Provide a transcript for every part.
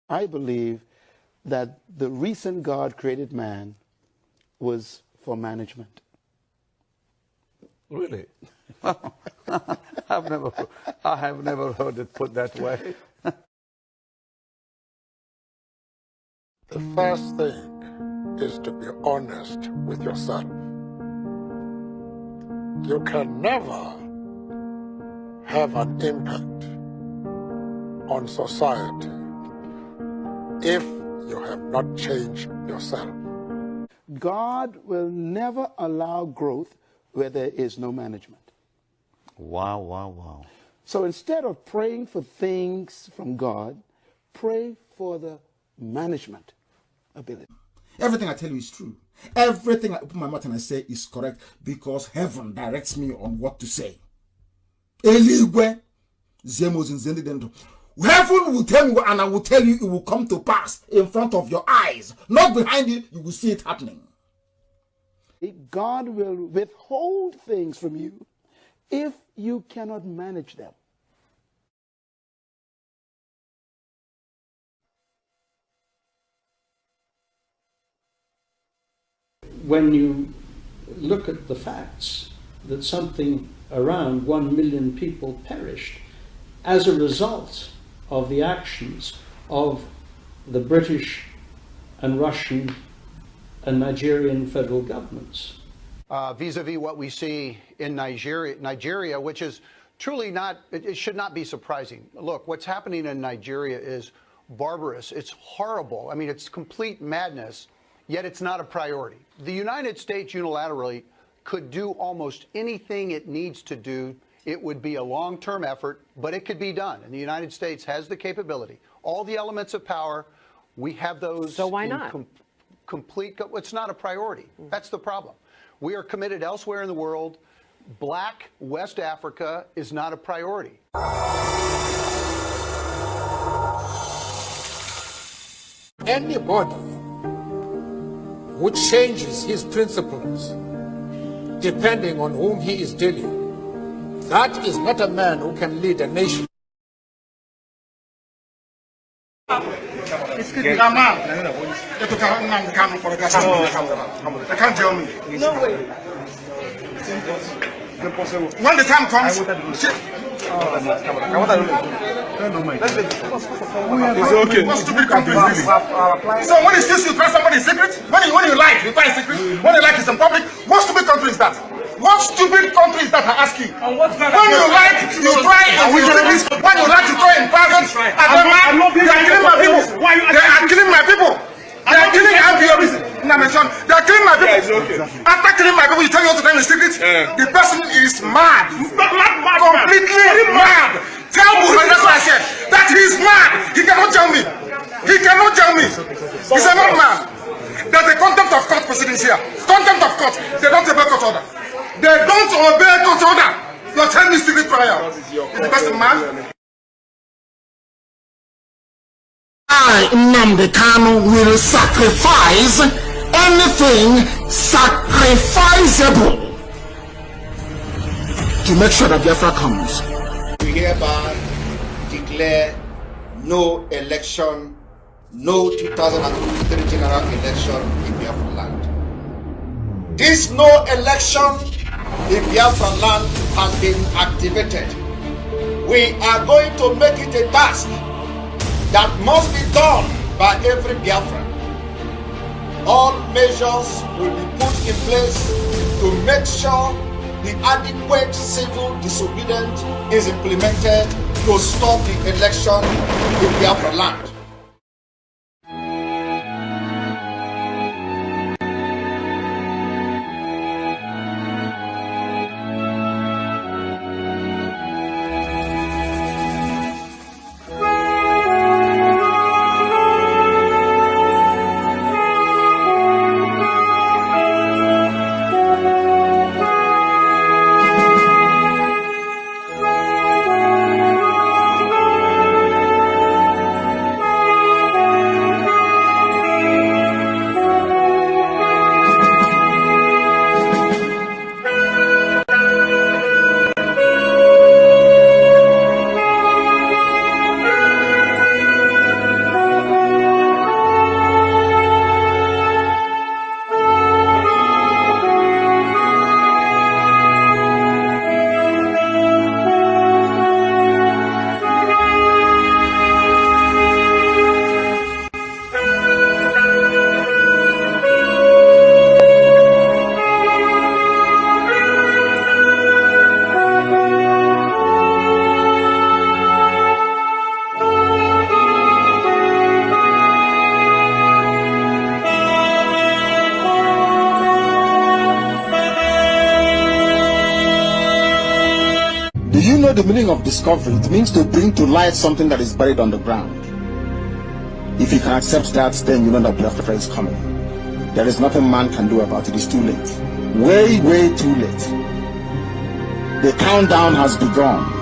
I believe that the reason God created man was for management. Really? I have never heard it put that way. The first thing is to be honest with yourself. You can never have an impact on society if you have not changed yourself. God will never allow growth where there is no management. Wow, wow, wow. So instead of praying for things from God, pray for the management ability. Everything I tell you is true. Everything I open my mouth and I say is correct because heaven directs me on what to say. Eligwe, Zemos in Zendidendo. Heaven will tell me and I will tell you it will come to pass in front of your eyes. Not behind you, you will see it happening. God will withhold things from you if you cannot manage them. When you look at the facts that something around 1 million people perished as a result of the actions of the British and Russian and Nigerian federal governments. Vis-a-vis what we see in Nigeria, which is truly not, it should not be surprising. Look, what's happening in Nigeria is barbarous. It's horrible. I mean, it's complete madness, yet it's not a priority. The United States unilaterally could do almost anything it needs to do. It would be a long-term effort, but it could be done. And the United States has the capability. All the elements of power, we have those. So why not? It's not a priority. That's the problem. We are committed elsewhere in the world. Black West Africa is not a priority. Anybody who changes his principles depending on whom he is dealing, that is not a man who can lead a nation. No way. When the time comes, it's okay. What stupid country is this? So when you see you try somebody's secret, when you like, you try secret. When you like, it's in public. What stupid country is that? What stupid country is that? I ask you. When you like, you try in secret. When you like, you try in private. They are killing my people. They are killing my people. They are killing Ambrose. They are killing my people. After killing my people, you tell me what to try in secret. The person is mad. Completely mad. Tell Buhari, that's what I said. That he is mad. He cannot tell me. He cannot tell me. He's a madman. There's a contempt of court proceedings here. Contempt of court. They don't obey court order. They don't obey court order. You're telling me secret prayer. Is the person mad? I, Nnamdi Kanu, will sacrifice anything sacrificable to make sure that Biafra comes. We hereby declare no election, no 2023 general election in Biafra land. This no election in Biafra land has been activated. We are going to make it a task that must be done by every Biafran. All measures will be put in place to make sure the adequate civil disobedience is implemented to stop the election in Biafra land. the meaning of discovery? It means to bring to light something that is buried on the ground. If you can accept that, then you know that Biafra is coming. There is nothing man can do about it. It's too late. Way, way too late. The countdown has begun.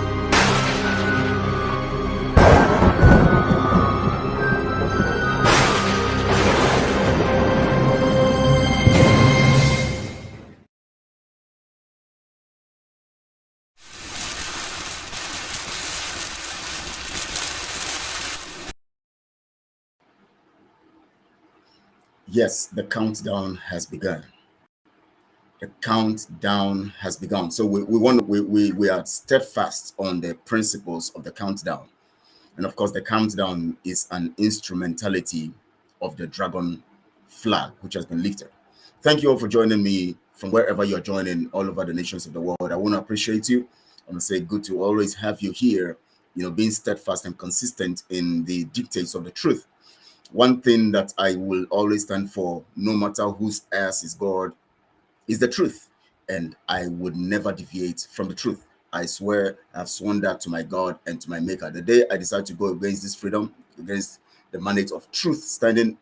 Yes, the countdown has begun. The countdown has begun. So we are steadfast on the principles of the countdown. And of course, the countdown is an instrumentality of the dragon flag, which has been lifted. Thank you all for joining me from wherever you're joining all over the nations of the world. I want to appreciate you. I want to say good to always have you here, being steadfast and consistent in the dictates of the truth. One thing that I will always stand for, no matter whose ass is God, is the truth. And I would never deviate from the truth. I swear, I've sworn that to my God and to my Maker. The day I decide to go against this freedom, against the mandate of truth, standing,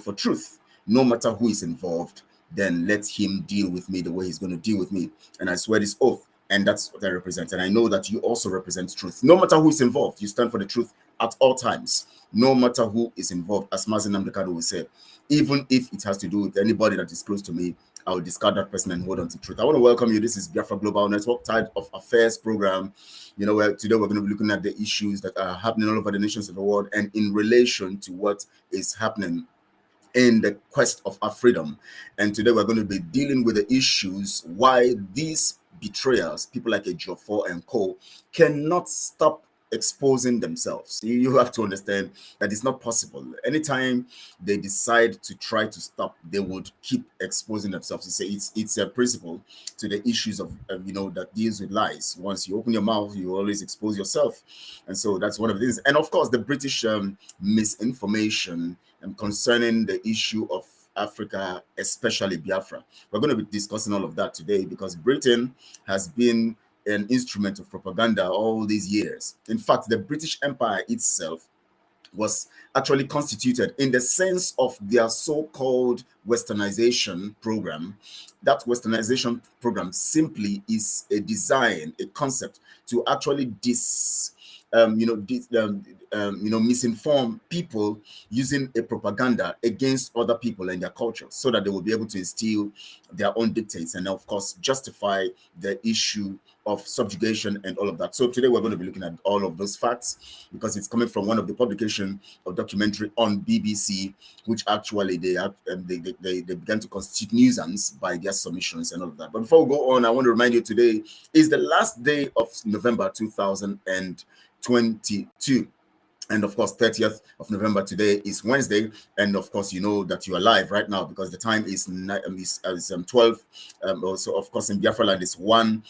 for truth, no matter who is involved, then let him deal with me the way he's going to deal with me. And I swear this oath, and that's what I represent. And I know that you also represent truth. No matter who is involved, you stand for the truth at all times. No matter who is involved, as Mazin Namdekado will say, even if it has to do with anybody that is close to me, I will discard that person and hold on to truth. I want to welcome you. This is Biafra Global Network Tide of Affairs program. Where today we're going to be looking at the issues that are happening all over the nations of the world and in relation to what is happening in the quest of our freedom. And today we're going to be dealing with the issues why these betrayers, people like Ejiofor and co, cannot stop exposing themselves. You have to understand that it's not possible. Anytime they decide to try to stop, they would keep exposing themselves. It's a principle to the issues of that deals with lies. Once you open your mouth, you always expose yourself, and so that's one of the things. And of course, the British misinformation concerning the issue of Africa, especially Biafra. We're going to be discussing all of that today because Britain has been an instrument of propaganda all these years. In fact, the British Empire itself was actually constituted in the sense of their so-called westernization program. That westernization program simply is a design, a concept to actually misinform people using a propaganda against other people and their culture so that they will be able to instill their own dictates and, of course, justify the issue of subjugation and all of that. So today we're going to be looking at all of those facts because it's coming from one of the publication of documentary on BBC, which actually they began to constitute nuisance by their submissions and all of that. But before we go on, I want to remind you today is the last day of November 2022. And of course, 30th of November today is Wednesday. And of course, you know that you are live right now because the time is 12. Also, of course, in Biafra land is 10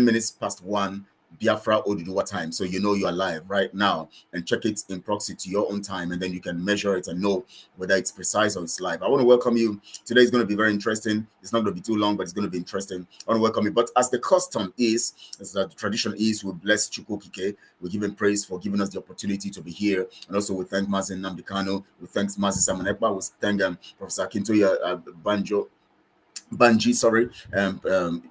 minutes past 1 Biafra Oduduwa time. So you know you are live right now and check it in proxy to your own time. And then you can measure it and know whether it's precise or it's live. I want to welcome you. Today is going to be very interesting. It's not going to be too long, but it's going to be interesting. I want to welcome you. But as the custom is, as the tradition is, we bless Chukwukike. We give him praise for giving us the opportunity to be here. And also we thank Mazin Namdekano. We thank Mazin Samanekba. We thank Professor Akintoye Banji,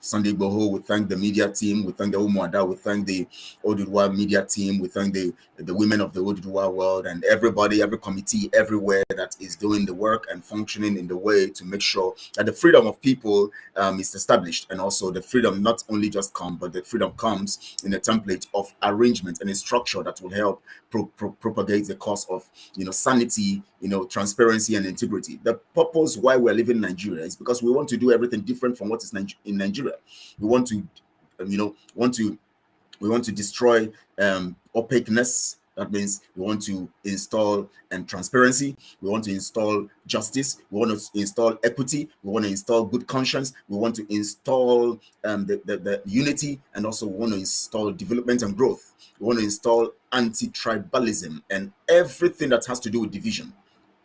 Sunday Boho. We thank the media team. We thank the Umuada. We thank the Oduduwa media team. We thank the women of the Oduduwa world and everybody, every committee, everywhere that is doing the work and functioning in the way to make sure that the freedom of people is established. And also the freedom not only just comes, but the freedom comes in a template of arrangement and a structure that will help propagate the cause of sanity, transparency and integrity. The purpose why we're living in Nigeria is because we want to do everything different from what is in Nigeria. We want to destroy opaqueness. That means we want to install transparency. We want to install justice. We want to install equity. We want to install good conscience. We want to install the unity, and also we want to install development and growth. We want to install anti-tribalism and everything that has to do with division.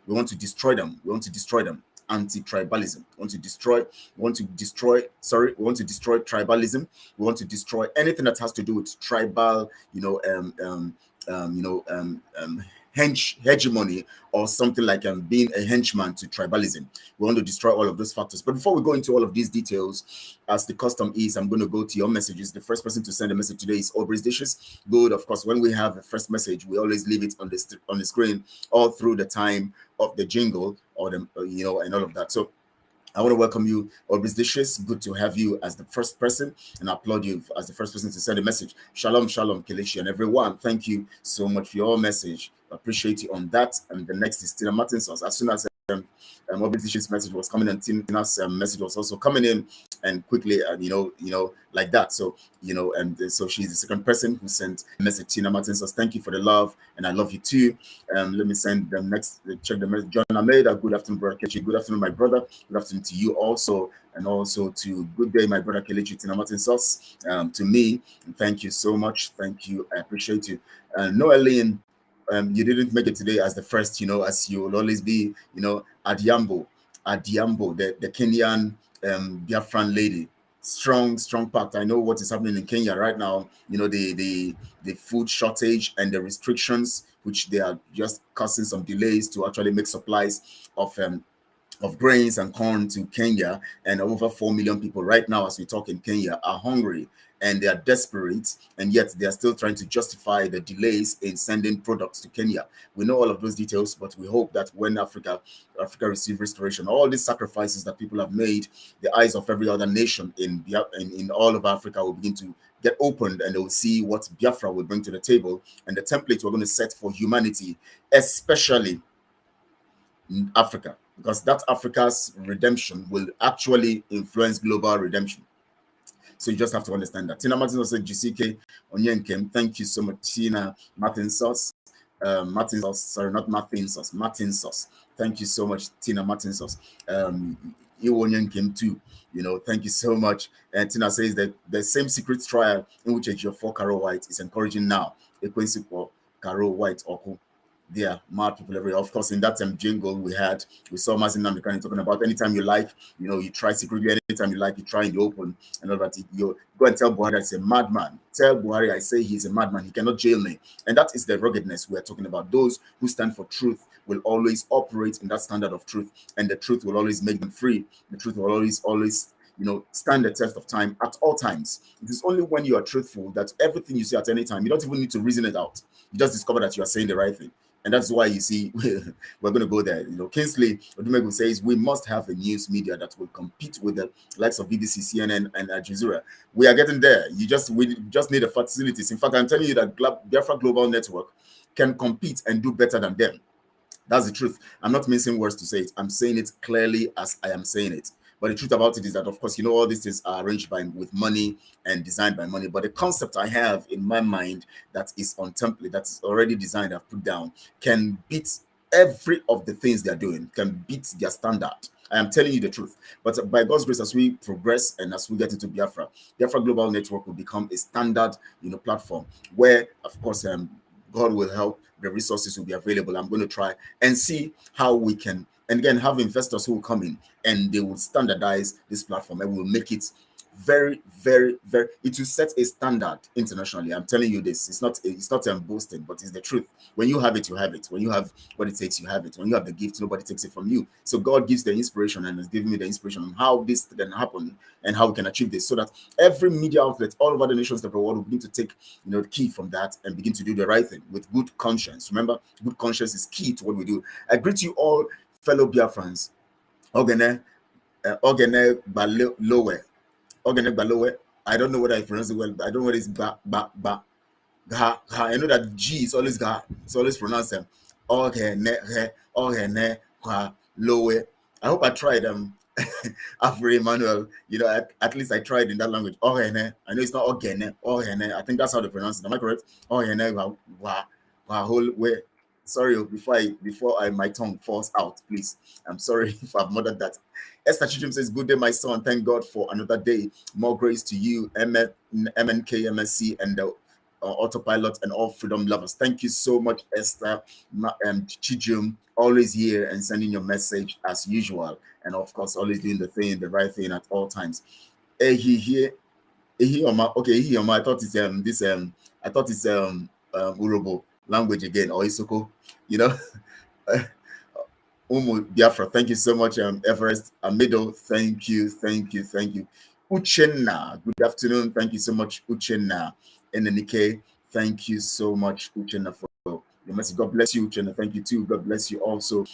We want to destroy them. We want to destroy them. anti-tribalism. We want to destroy tribalism. We want to destroy anything that has to do with tribal, hegemony, or something like being a henchman to tribalism. We want to destroy all of those factors. But before we go into all of these details, as the custom is, I'm going to go to your messages. The first person to send a message today is Aubrey's Dishes. Good. Of course, when we have a first message, we always leave it on the screen all through the time of the jingle or the and all of that. So I want to welcome you, Aubrey's Dishes. Good to have you as the first person, and I applaud you as the first person to send a message. Shalom, shalom, Kelechi, and everyone. Thank you so much for your message. I appreciate you on that. And the next is Tina Martin's. As soon as Aubrey's Dishes message was coming, and Tina's message was also coming in, and quickly, like that. So, and so she's the second person who sent a message. Tina Martin says, thank you for the love, and I love you too. Let me send them next. Check the message. John Ameda, good afternoon, brother Kelechi. Good afternoon, my brother. Good afternoon to you also, and also to good day, my brother Kelechi. Tina Martin says, to me, and thank you so much. Thank you. I appreciate you. Noeline, you didn't make it today as the first, as you will always be, Adiambo, the Kenyan Biafran lady. Strong pact. I know what is happening in Kenya right now. The food shortage and the restrictions, which they are just causing some delays to actually make supplies of grains and corn to Kenya. And over 4 million people right now, as we talk in Kenya, are hungry and they are desperate, and yet they are still trying to justify the delays in sending products to Kenya. We know all of those details, but we hope that when Africa receives restoration, all these sacrifices that people have made, the eyes of every other nation in all of Africa will begin to get opened, and they will see what Biafra will bring to the table and the template we're going to set for humanity, especially in Africa, because that Africa's redemption will actually influence global redemption. So you just have to understand that. Tina Martin also said, GCK Onyenkem, thank you so much. Tina Martin Sauce, Martin Sauce. Thank you so much, Tina Martin Sauce. You Onyenkem too. Thank you so much. And Tina says that the same secret trial in which Ejiofor Carol White is encouraging now. Ekwensu for Carol White Oku. There are mad people everywhere. Of course, in that jingle we saw Mazin Namikani talking about anytime you like, you try secretly, anytime you like, you try in the open, and all that. You go and tell Buhari it's a madman. Tell Buhari I say he's a madman. He cannot jail me. And that is the ruggedness we are talking about. Those who stand for truth will always operate in that standard of truth, and the truth will always make them free. The truth will always stand the test of time at all times. It is only when you are truthful that everything you say at any time, you don't even need to reason it out. You just discover that you are saying the right thing. And that's why you see we're going to go there. Kingsley Odumegu says we must have a news media that will compete with the likes of BBC, CNN, and Al Jazeera. We are getting there. We just need the facilities. In fact, I'm telling you that Biafra Global Network can compete and do better than them. That's the truth. I'm not mincing words to say it. I'm saying it clearly as I am saying it. But the truth about it is that, of course, all these things are arranged with money and designed by money. But the concept I have in my mind that is on template, that's already designed, I've put down, can beat every of the things they're doing, can beat their standard. I am telling you the truth. But by God's grace, as we progress and as we get into Biafra Global Network will become a standard, platform where, of course, God will help. The resources will be available. I'm going to try and see how we can, and again, have investors who will come in and they will standardize this platform and will make it very, very, very, it will set a standard internationally. I'm telling you this. It's not boasting, but it's the truth. When you have it, you have it. When you have what it takes, you have it. When you have the gift, nobody takes it from you. So God gives the inspiration and has given me the inspiration on how this can happen and how we can achieve this, so that every media outlet all over the nations of the world will begin to take the key from that and begin to do the right thing with good conscience. Remember, good conscience is key to what we do. I greet you all, fellow Biafrans. Ogene Balowe. I don't know whether I pronounce it well, but I don't know what it's ba. I know that G is always ga. It's always pronounced them. Ogene Lowe. I hope I tried Afro Emmanuel. At least I tried in that language. Ogene. I know it's not Ogene. Ogene. I think that's how they pronounce it. Am I correct? Ogene whole way. Sorry, before my tongue falls out, please. I'm sorry if I've murdered that. Esther Chichim says, good day, my son. Thank God for another day. More grace to you, MNK, MSC, and the autopilot and all freedom lovers. Thank you so much, Esther Chijum, always here and sending your message as usual, and of course always doing the right thing at all times. Okay, I thought it's Urobo language again, or Isoko, you know. Biafra, thank you so much. Everest Amido, thank you. Uchenna, good afternoon. Thank you so much, Uchenna. Enenike, thank you so much, Uchenna, for your message. God bless you, Uchenna. Thank you too. God bless you also.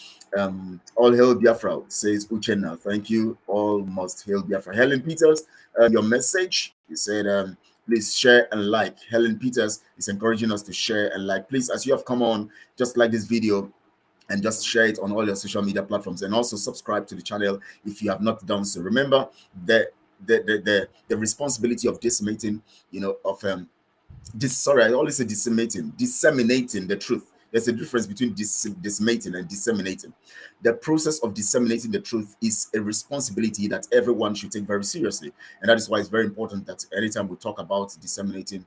All hail Biafra, says Uchenna. Thank you. All must hail Biafra. Helen Peters, your message. You said, please share and like. Helen Peters is encouraging us to share and like. Please, as you have come on, just like this video and just share it on all your social media platforms, and also subscribe to the channel if you have not done so. Remember the responsibility of disseminating, I always say disseminating the truth. There's a difference between disseminating and disseminating. The process of disseminating the truth is a responsibility that everyone should take very seriously. And that is why it's very important that anytime we talk about disseminating,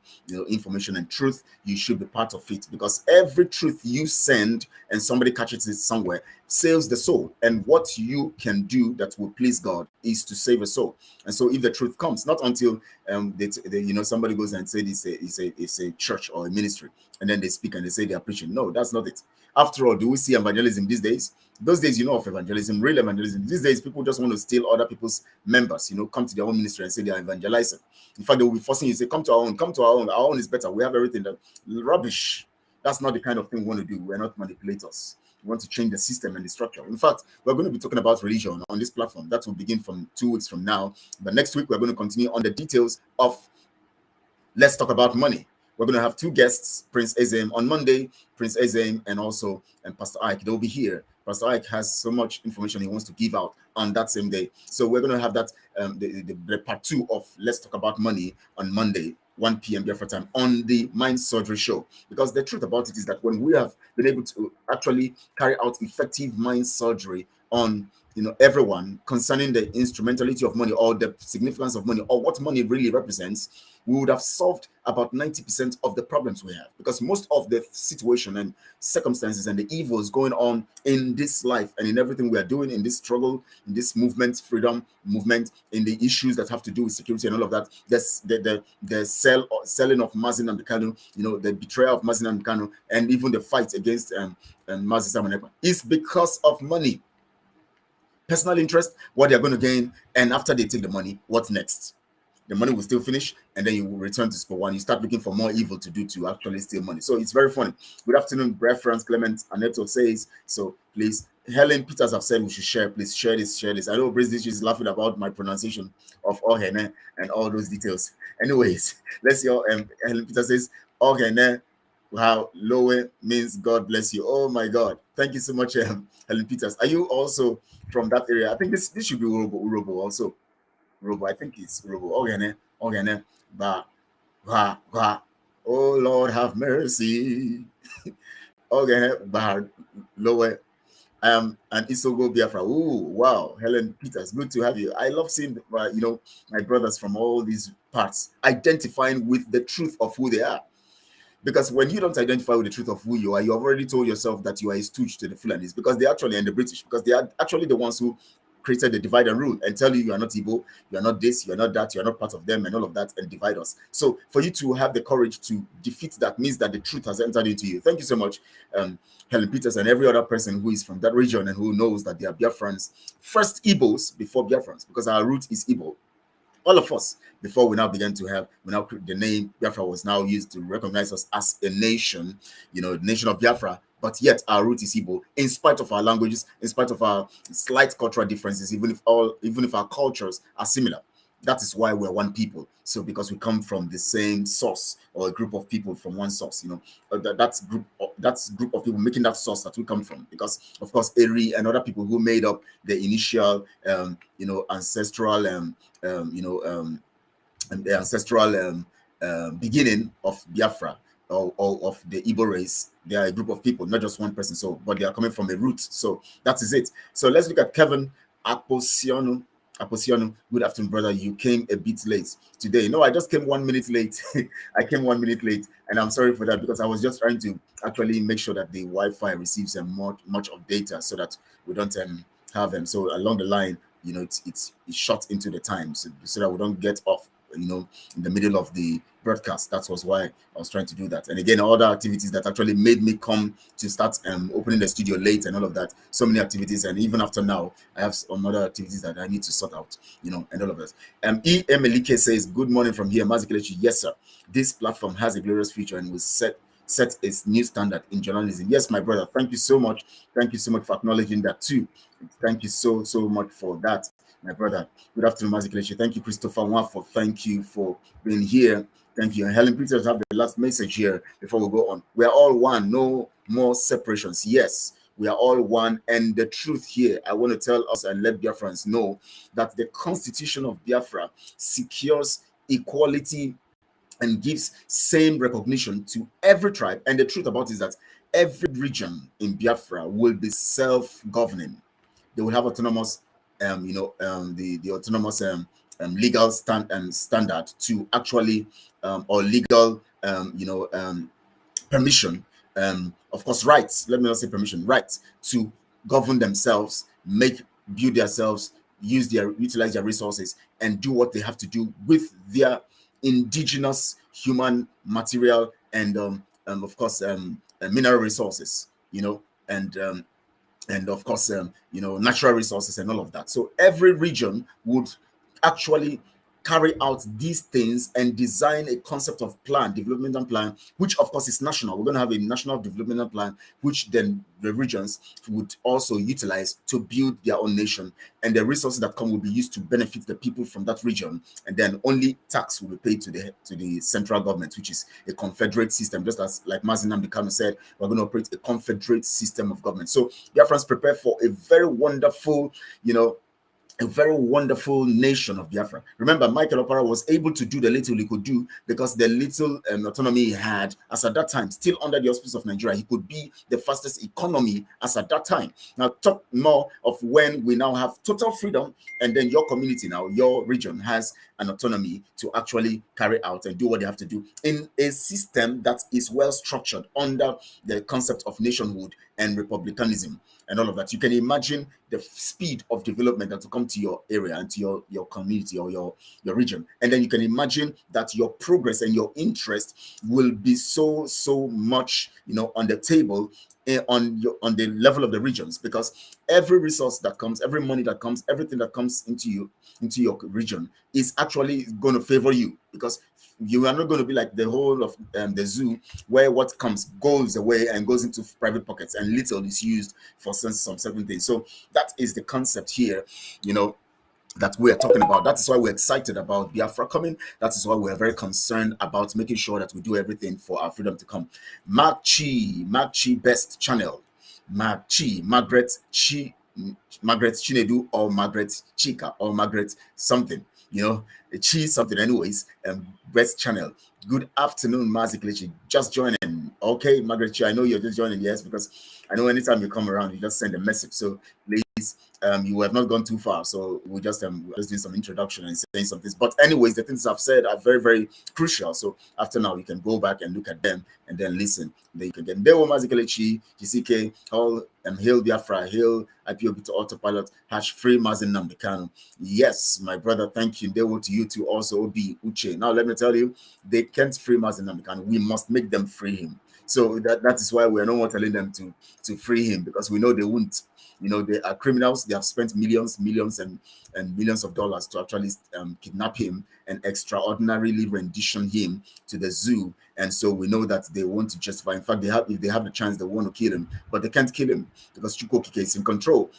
information and truth, you should be part of it, because every truth you send and somebody catches it somewhere saves the soul. And what you can do that will please God is to save a soul. And so if the truth comes, not until somebody goes and says it's a church or a ministry, and then they speak and they say they are preaching. No, that's not it. After all, do we see evangelism these days? Those days, of evangelism, real evangelism. These days, people just want to steal other people's members, come to their own ministry and say they are evangelizing. In fact, they will be forcing you to say, come to our own. Our own is better. We have everything. Rubbish. That's not the kind of thing we want to do. We're not manipulators. We want to change the system and the structure. In fact, we're going to be talking about religion on this platform. That will begin from 2 weeks from now. But next week, we're going to continue on the details of Let's Talk About Money. We're going to have 2 guests, Prince Ezem on Monday, Prince Ezem and also Pastor Ike. They'll be here. Pastor Ike has so much information he wants to give out on that same day. So we're going to have that, the part 2 of Let's Talk About Money on Monday, 1 p.m. Biafra time on the Mind Surgery Show. Because the truth about it is that when we have been able to actually carry out effective mind surgery on everyone concerning the instrumentality of money or the significance of money or what money really represents, we would have solved about 90% of the problems we have, because most of the situation and circumstances and the evils going on in this life and in everything we are doing in this struggle, in this movement, freedom movement, in the issues that have to do with security and all of that, the selling of Mazi Nnamdi Kanu, the betrayal of Mazi Nnamdi Kanu, and even the fight against Mazi Simon Ekpa is because of money. Personal interest, what they're going to gain, and after they take the money, what's next? The money will still finish, and then you will return to square one. You start looking for more evil to do to actually steal money. So it's very funny. Good afternoon, Reference Clement Aneto says. So please, Helen Peters have said we should share. Please share this. I know British is laughing about my pronunciation of Ohene and all those details. Anyways, let's see. Helen Peters says Ohene. Wow, Lowe means God bless you. Oh my God. Thank you so much, Helen Peters. Are you also from that area? I think this should be Urobo also. Urobo, I think it's Urobo. Ogene, ba, oh Lord, have mercy. Ogene, ba, Lowe. And Isogo Biafra. Oh, wow, Helen Peters, good to have you. I love seeing, my brothers from all these parts identifying with the truth of who they are. Because when you don't identify with the truth of who you are, you have already told yourself that you are a stooge to the Fulanis, because they actually, and the British, because they are actually the ones who created the divide and rule and tell you are not Igbo, you are not this, you are not that, you are not part of them, and all of that, and divide us. So for you to have the courage to defeat that means that the truth has entered into you. Thank you so much, Helen Peters, and every other person who is from that region and who knows that they are Biafrans. First Igbos before Biafrans, because our root is Igbo. All of us, before we now begin to have, the name Biafra was now used to recognize us as a nation, the nation of Biafra, but yet our root is Igbo, in spite of our languages, in spite of our slight cultural differences, even if our cultures are similar. That is why we're one people. So because we come from the same source, or a group of people from one source, that's group of people making that source that we come from. Because of course, Eri and other people who made up the initial, ancestral, the ancestral beginning of Biafra or of the Igbo race, they are a group of people, not just one person. So, but they are coming from a root. So that is it. So let's look at Kevin Akposiono. Aposiano, good afternoon, brother. You came a bit late today. No, I just came 1 minute late. I came 1 minute late, and I'm sorry for that because I was just trying to actually make sure that the Wi-Fi receives much of data so that we don't have them. So along the line, it's shot into the time so that we don't get off, in the middle of the broadcast. That was why I was trying to do that. And again, other activities that actually made me come to start opening the studio late and all of that. So many activities, and even after now, I have some other activities that I need to sort out, and all of that. E. Emelike says, "Good morning from here, Mazikelechi." Yes, sir. This platform has a glorious future and will set its new standard in journalism. Yes, my brother. Thank you so much. Thank you so much for acknowledging that too. Thank you so much for that, my brother. Good afternoon, Mazikelechi. Thank you, Christopher Nwafo. Thank you for being here. Thank you. And Helen Peters have the last message here before we go on. We are all one, no more separations. Yes, we are all one. And the truth here, I want to tell us and let Biafrans know that the Constitution of Biafra secures equality and gives same recognition to every tribe. And the truth about it is that every region in Biafra will be self-governing. They will have autonomous, the autonomous legal standard to actually, or legal, permission, of course, rights. Let me not say permission, rights to govern themselves, build themselves, utilize their resources, and do what they have to do with their indigenous human material and of course mineral resources, and of course natural resources and all of that. So every region would actually carry out these things and design a concept of developmental plan, which of course is national. We're going to have a national developmental plan, which then the regions would also utilize to build their own nation, and the resources that come will be used to benefit the people from that region, and then only tax will be paid to the central government, which is a confederate system. Just as like Mazin Nnamdi Kanu said, we're going to operate a confederate system of government. So Biafrans prepare for a very wonderful, a very wonderful nation of Biafra. Remember, Michael Opara was able to do the little he could do because the little autonomy he had, as at that time, still under the auspices of Nigeria, he could be the fastest economy as at that time. Now, talk more of when we now have total freedom, and then your community now, your region has an autonomy to actually carry out and do what they have to do in a system that is well structured under the concept of nationhood and republicanism and all of that. You can imagine the speed of development that will come to your area and to your community or your region. And then you can imagine that your progress and your interest will be so much, on the table on the level of the regions, because every resource that comes, every money that comes, everything that comes into your region is actually going to favor you, because you are not going to be like the whole of the zoo, where what comes goes away and goes into private pockets and little is used for some certain things. So that is the concept here, that we're talking about. That is why we're excited about Biafra coming. That is why we're very concerned about making sure that we do everything for our freedom to come. Mark Chi Best Channel. Mark Chi, Margaret Chinedu, or Margaret Chika, or Margaret something, Chi something anyways. Best Channel. Good afternoon, Mazikelechi. Just joining. Okay, Margaret Chi, I know you're just joining, yes, because I know anytime you come around, you just send a message. So please, you have not gone too far, so we're just doing some introduction and saying some things. But anyways, the things I've said are very, very crucial. So after now, you can go back and look at them and then listen. Then you can get Ndewo Mazikelechi, GCK, all Hail Biafra, Hail IPOB to autopilot, #free Mazin Nnamdi Kanu. Yes, my brother, thank you. Ndewo to you too, also Obi Uche. Now let me tell you, they can't free Mazin Nnamdi Kanu. We must make them free him. So that is why we're not telling them to free him, because we know they won't. They are criminals. They have spent millions and millions of dollars to actually kidnap him and extraordinarily rendition him to the zoo. And so we know that they want to justify. In fact, if they have the chance, they want to kill him, but they can't kill him because Chukwokike is in control.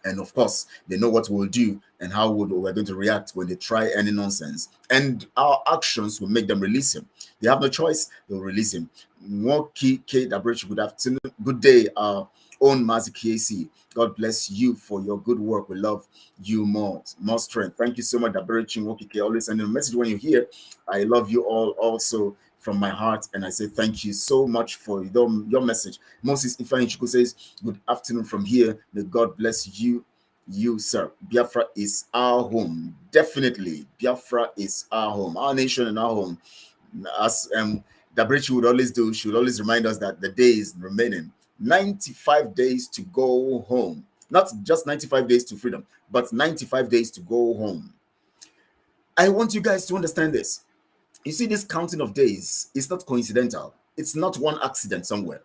And of course, they know what we'll do and how we're going to react when they try any nonsense. And our actions will make them release him. They have no choice. They'll release him. Woki K. Dabrich, good afternoon. Good day, our own Mazi KC. God bless you for your good work. We love you more strength. Thank you so much, Dabrich and Woki K. Always sending a message when you're here. I love you all also from my heart, and I say thank you so much for your message. Moses Ifeanyichukwu says, good afternoon from here. May God bless you you, sir. Biafra is our home. Definitely, Biafra is our home, our nation and our home. As Dabrichi would always do, she would always remind us that the days remaining, 95 days to go home. Not just 95 days to freedom, but 95 days to go home. I want you guys to understand this. You see, this counting of days is not coincidental. It's not one accident somewhere.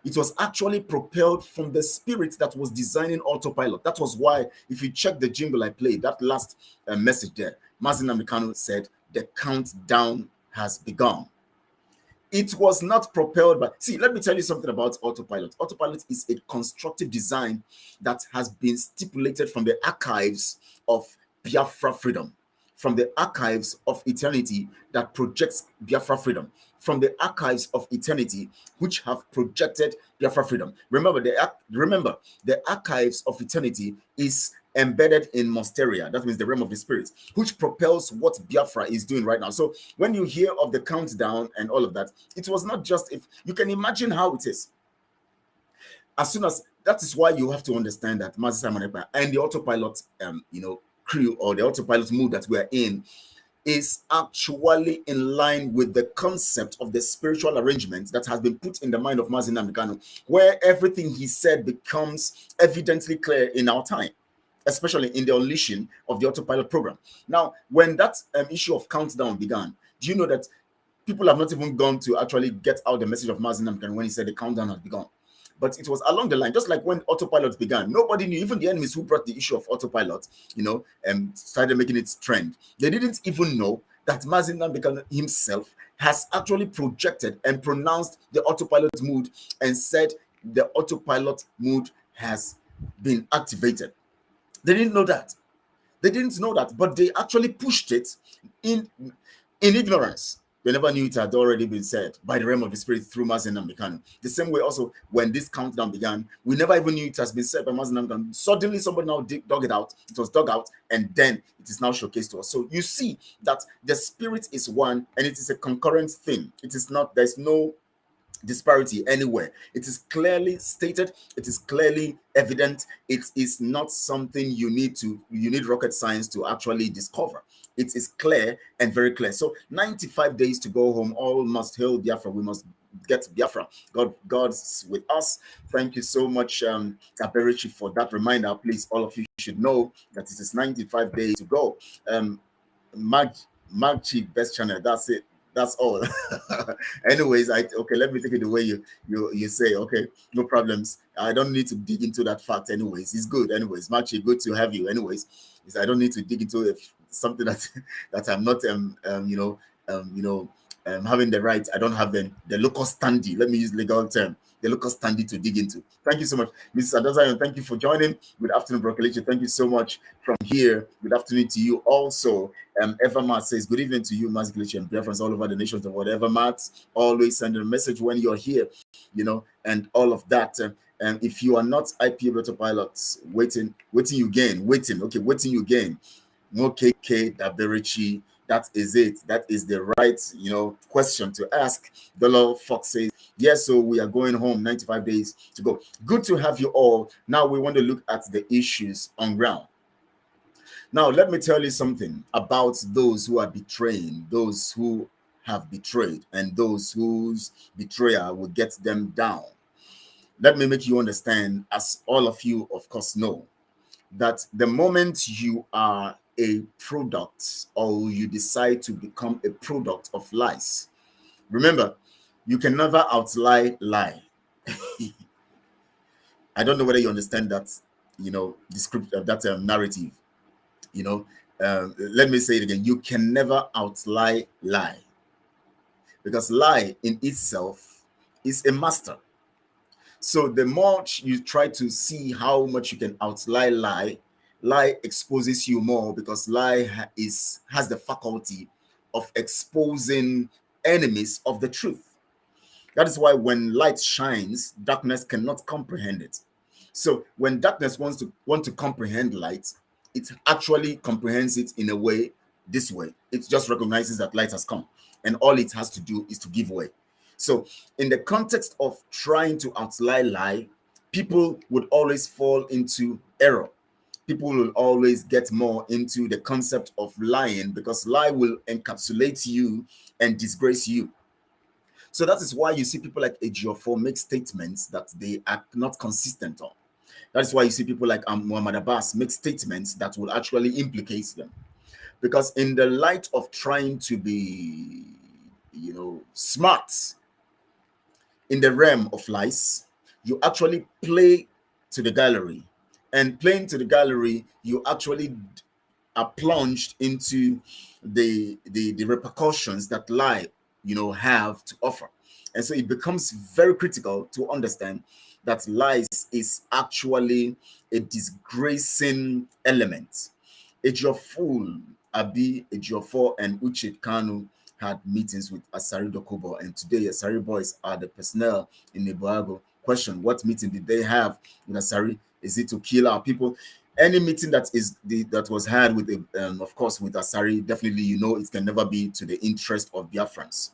It was actually propelled from the spirit that was designing autopilot. That was why, if you check the jingle I played, that last message there, Mazi Nnamdi Kanu said, the countdown has begun. It was not propelled by... See, let me tell you something about autopilot. Autopilot is a constructive design that has been stipulated from the archives of Biafra freedom, from the archives of eternity that projects Biafra freedom, from the archives of eternity which have projected Biafra freedom. Remember, the archives of eternity is embedded in Monsteria. That means the realm of the spirit, which propels what Biafra is doing right now. So when you hear of the countdown and all of that, it was not just... If you can imagine how it is. As soon as... That is why you have to understand that Mazi Simon Ekpa and the autopilot crew, or the autopilot mood that we are in, is actually in line with the concept of the spiritual arrangement that has been put in the mind of Mazi Nnamdi Kanu, where everything he said becomes evidently clear in our time, especially in the unleashing of the autopilot program. Now, when that issue of countdown began, do you know that people have not even gone to actually get out the message of Mazi Nnamdi Kanu when he said the countdown has begun? But it was along the line, just like when autopilot began. Nobody knew, even the enemies who brought the issue of autopilot, and started making it trend. They didn't even know that Mazi Nnamdi Kanu himself has actually projected and pronounced the autopilot mood and said the autopilot mood has been activated. They didn't know that. They didn't know that, but they actually pushed it in ignorance. They never knew it had already been said by the realm of the spirit through Mazi Nnamdi Kanu. The same way also, when this countdown began, we never even knew it has been said by Mazi Nnamdi Kanu. Suddenly somebody now dug it out. It was dug out, and then it is now showcased to us. So you see that the spirit is one, and it is a concurrent thing. It is not, there's no disparity anywhere. It is clearly stated, it is clearly evident. It is not something you need rocket science to actually discover. It is clear and very clear. So 95 days to go home. All must hail Biafra. We must get Biafra. God's with us. Thank you so much, Aberichi, for that reminder. Please, all of you should know that it is 95 days to go. Mag Chief Best Channel. That's it. That's all. Anyways, okay, let me take it the way you say. Okay, no problems. I don't need to dig into that fact. Anyways, it's good. Anyways, Machi, good to have you. Anyways, I don't need to dig into something that I'm not having the right. I don't have the local standing. Let me use legal term. The local standing to dig into. Thank you so much, Mrs. Adazayon. Thank you for joining. Good afternoon, Bro Kelechi. Thank you so much from here. Good afternoon to you also. Evermat says good evening to you, Mazi Kelechi, and Biafrans all over the nations of whatever. Evermat, always send a message when you're here, and all of that. And if you are not IP autopilots, waiting you gain. Waiting you gain. No KK Daberichi. That is it. That is the right, question to ask. Dollar Fox says, yes, so we are going home, 95 days to go. Good to have you all. Now we want to look at the issues on ground. Now, let me tell you something about those who are betraying, those who have betrayed, and those whose betrayal will get them down. Let me make you understand, as all of you, of course, know, that the moment you are a product, or you decide to become a product of lies, remember, you can never outlie lie. I don't know whether you understand that, the script of that narrative. Let me say it again. You can never outlie lie, because lie in itself is a master. So the more you try to see how much you can outlie lie exposes you more, because lie has the faculty of exposing enemies of the truth. That is why when light shines, darkness cannot comprehend it. So when darkness wants to comprehend light, it actually comprehends it in a way, this way. It just recognizes that light has come, and all it has to do is to give way. So in the context of trying to outlie lie, people would always fall into error. people will always get more into the concept of lying, because lie will encapsulate you and disgrace you. So that is why you see people like Ejiofor make statements that they are not consistent on. That is why you see people like Muhammad Abbas make statements that will actually implicate them. Because in the light of trying to be, smart in the realm of lies, you actually play to the gallery. And playing to the gallery, you actually are plunged into the repercussions that lie, have to offer. And so it becomes very critical to understand that lies is actually a disgracing element. Ejiofor, Abi, Ejiofor, and Uche Kanu had meetings with Asari Dokubo, and today Asari boys are the personnel in Nebuago. Question: what meeting did they have with Asari? Is it to kill our people? Any meeting that was had with, of course, with Asari, definitely it can never be to the interest of Biafrans.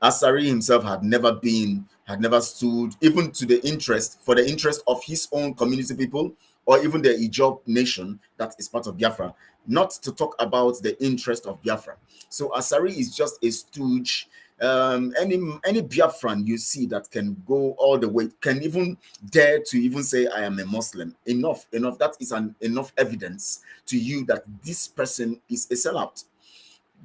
Asari himself had never stood even to the interest of his own community people, or even the Ijob nation that is part of Biafra, not to talk about the interest of Biafra. So Asari is just a stooge. Any Biafran you see that can go all the way, can even dare to even say, I am a Muslim. Enough. That is enough evidence to you that this person is a sellout.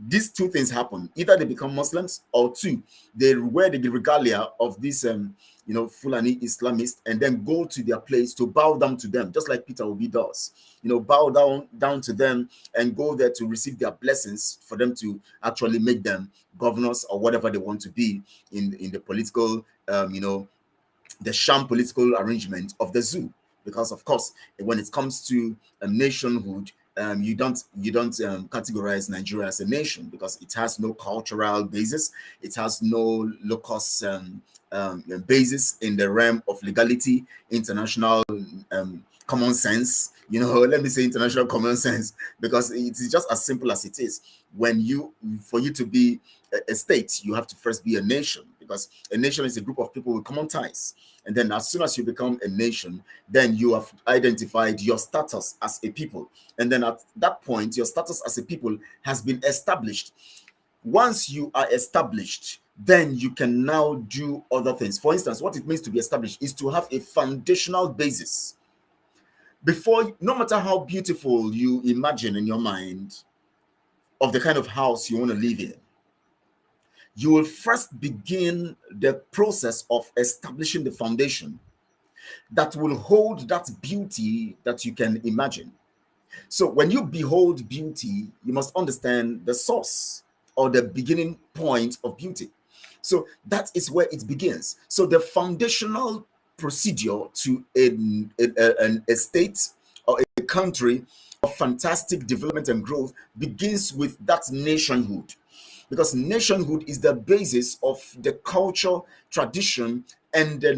These two things happen: either they become Muslims, or two, they wear the regalia of these Fulani Islamists, and then go to their place to bow down to them, just like Peter Obi does. Bow down to them and go there to receive their blessings for them to actually make them governors or whatever they want to be in the political, the sham political arrangement of the zoo. Because of course, when it comes to nationhood, you don't categorize Nigeria as a nation, because it has no cultural basis, it has no locus basis in the realm of legality, international common sense. Let me say international common sense, because it is just as simple as it is. For you to be a state, you have to first be a nation, because a nation is a group of people with common ties. And then as soon as you become a nation, then you have identified your status as a people. And then at that point, your status as a people has been established. Once you are established, then you can now do other things. For instance, what it means to be established is to have a foundational basis. Before, no matter how beautiful you imagine in your mind of the kind of house you want to live in, you will first begin the process of establishing the foundation that will hold that beauty that you can imagine. So when you behold beauty, you must understand the source or the beginning point of beauty. So that is where it begins. So the foundational procedure to a state or a country of fantastic development and growth begins with that nationhood. Because nationhood is the basis of the culture, tradition, and the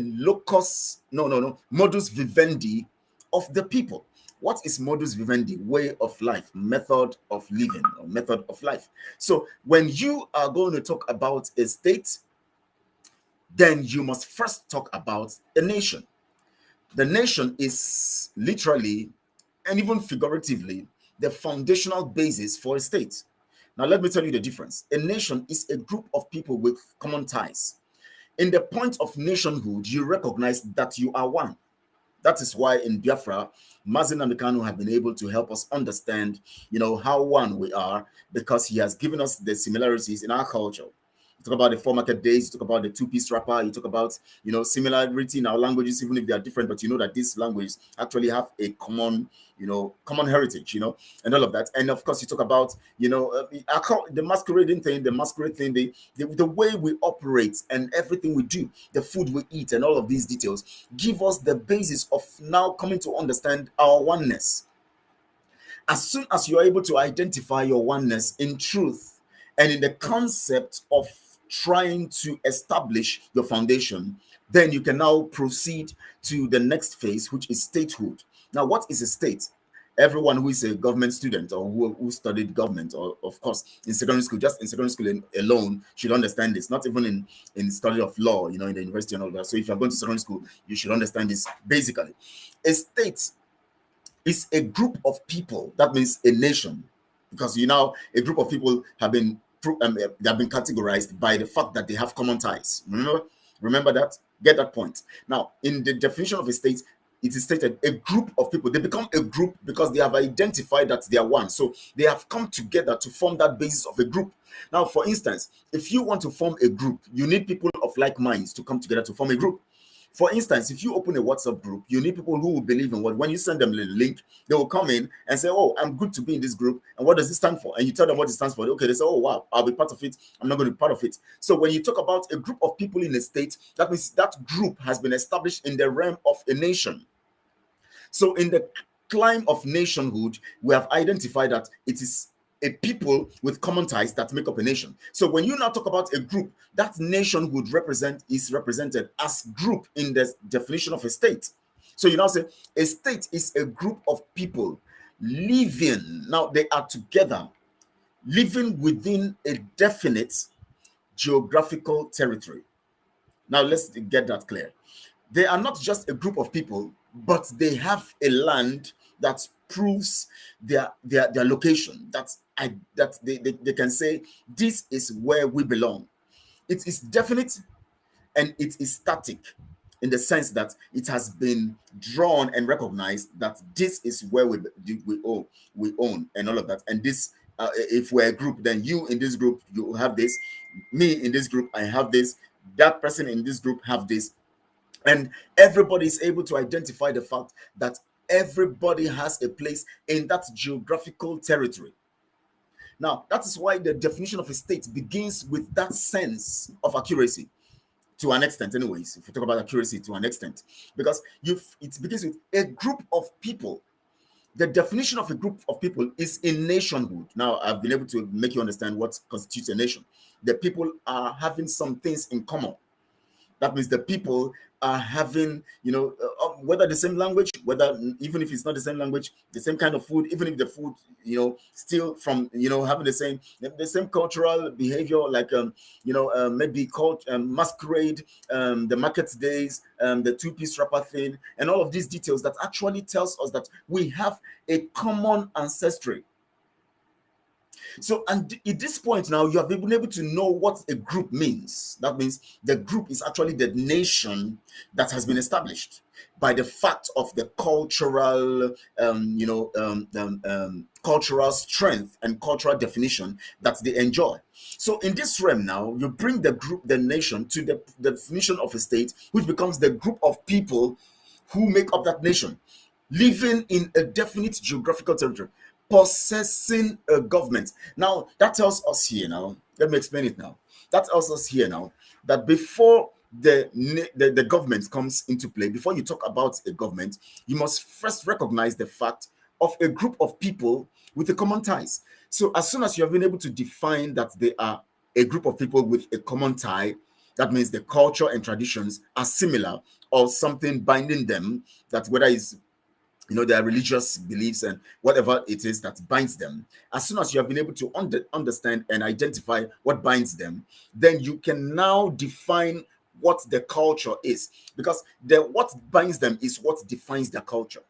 modus vivendi of the people. What is modus vivendi? Way of life, method of living, or method of life. So when you are going to talk about a state, then you must first talk about a nation. The nation is literally, and even figuratively, the foundational basis for a state. Now, let me tell you the difference. A nation is a group of people with common ties. In the point of nationhood, you recognize that you are one. That is why in Biafra, Mazi Nnamdi Kanu have been able to help us understand, how one we are, because he has given us the similarities in our culture. You talk about the 4 market days, you talk about the 2-piece wrapper, you talk about, similarity in our languages, even if they are different, but you know that these languages actually have a common, common heritage, and all of that. And of course, you talk about, the masquerading thing, the way we operate and everything we do, the food we eat and all of these details give us the basis of now coming to understand our oneness. As soon as you are able to identify your oneness in truth and in the concept of trying to establish your foundation, then you can now proceed to the next phase, which is statehood. Now, what is a state? Everyone who is a government student or who studied government, or of course in secondary school, just in secondary school alone, should understand this. Not even in study of law, in the university and all that. So if you're going to secondary school, you should understand this basically. A state is a group of people. That means a nation, because a group of people have been they have been categorized by the fact that they have common ties. Remember that. Get that point. Now, in the definition of a state, it is stated a group of people. They become a group because they have identified that they are one. So they have come together to form that basis of a group. Now, for instance, if you want to form a group, you need people of like minds to come together to form a group. For instance, if you open a WhatsApp group, you need people who will believe in what, when you send them the link, they will come in and say, oh, I'm good to be in this group. And what does it stand for? And you tell them what it stands for. Okay, they say, oh, wow, I'll be part of it. I'm not going to be part of it. So when you talk about a group of people in a state, that means that group has been established in the realm of a nation. So in the climb of nationhood, we have identified that it is a people with common ties that make up a nation. So when you now talk about a group, that nation would is represented as group in the definition of a state. So you now say a state is a group of people living. Now they are together, living within a definite geographical territory. Now let's get that clear. They are not just a group of people, but they have a land that proves their location. That they can say this is where we belong. It is definite and it is static in the sense that it has been drawn and recognized that this is where we own and all of that. And this, if we're a group, then you in this group you have this, me in this group I have this, that person in this group have this. And everybody is able to identify the fact that everybody has a place in that geographical territory. Now, that is why the definition of a state begins with that sense of accuracy, to an extent, anyways. If we talk about accuracy to an extent, because it begins with a group of people. The definition of a group of people is a nationhood. Now, I've been able to make you understand what constitutes a nation. The people are having some things in common. That means the people are having, whether the same language, whether even if it's not the same language, the same kind of food, even if the food, still from, having the same cultural behavior, like, maybe called masquerade, the market days, the two-piece wrapper thing, and all of these details that actually tells us that we have a common ancestry. So, and at this point now, you have been able to know what a group means. That means the group is actually the nation that has been established by the fact of the cultural, cultural strength and cultural definition that they enjoy. So, in this realm now, you bring the group, the nation, to the definition of a state, which becomes the group of people who make up that nation, living in a definite geographical territory, possessing a government. Now, that tells us here now, let me explain it now. That tells us here now that before the government comes into play, before you talk about a government, you must first recognize the fact of a group of people with a common ties. So as soon as you have been able to define that they are a group of people with a common tie, that means the culture and traditions are similar or something binding them, that whether it's their religious beliefs and whatever it is that binds them. As soon as you have been able to understand and identify what binds them, then you can now define what the culture is, because what binds them is what defines their culture.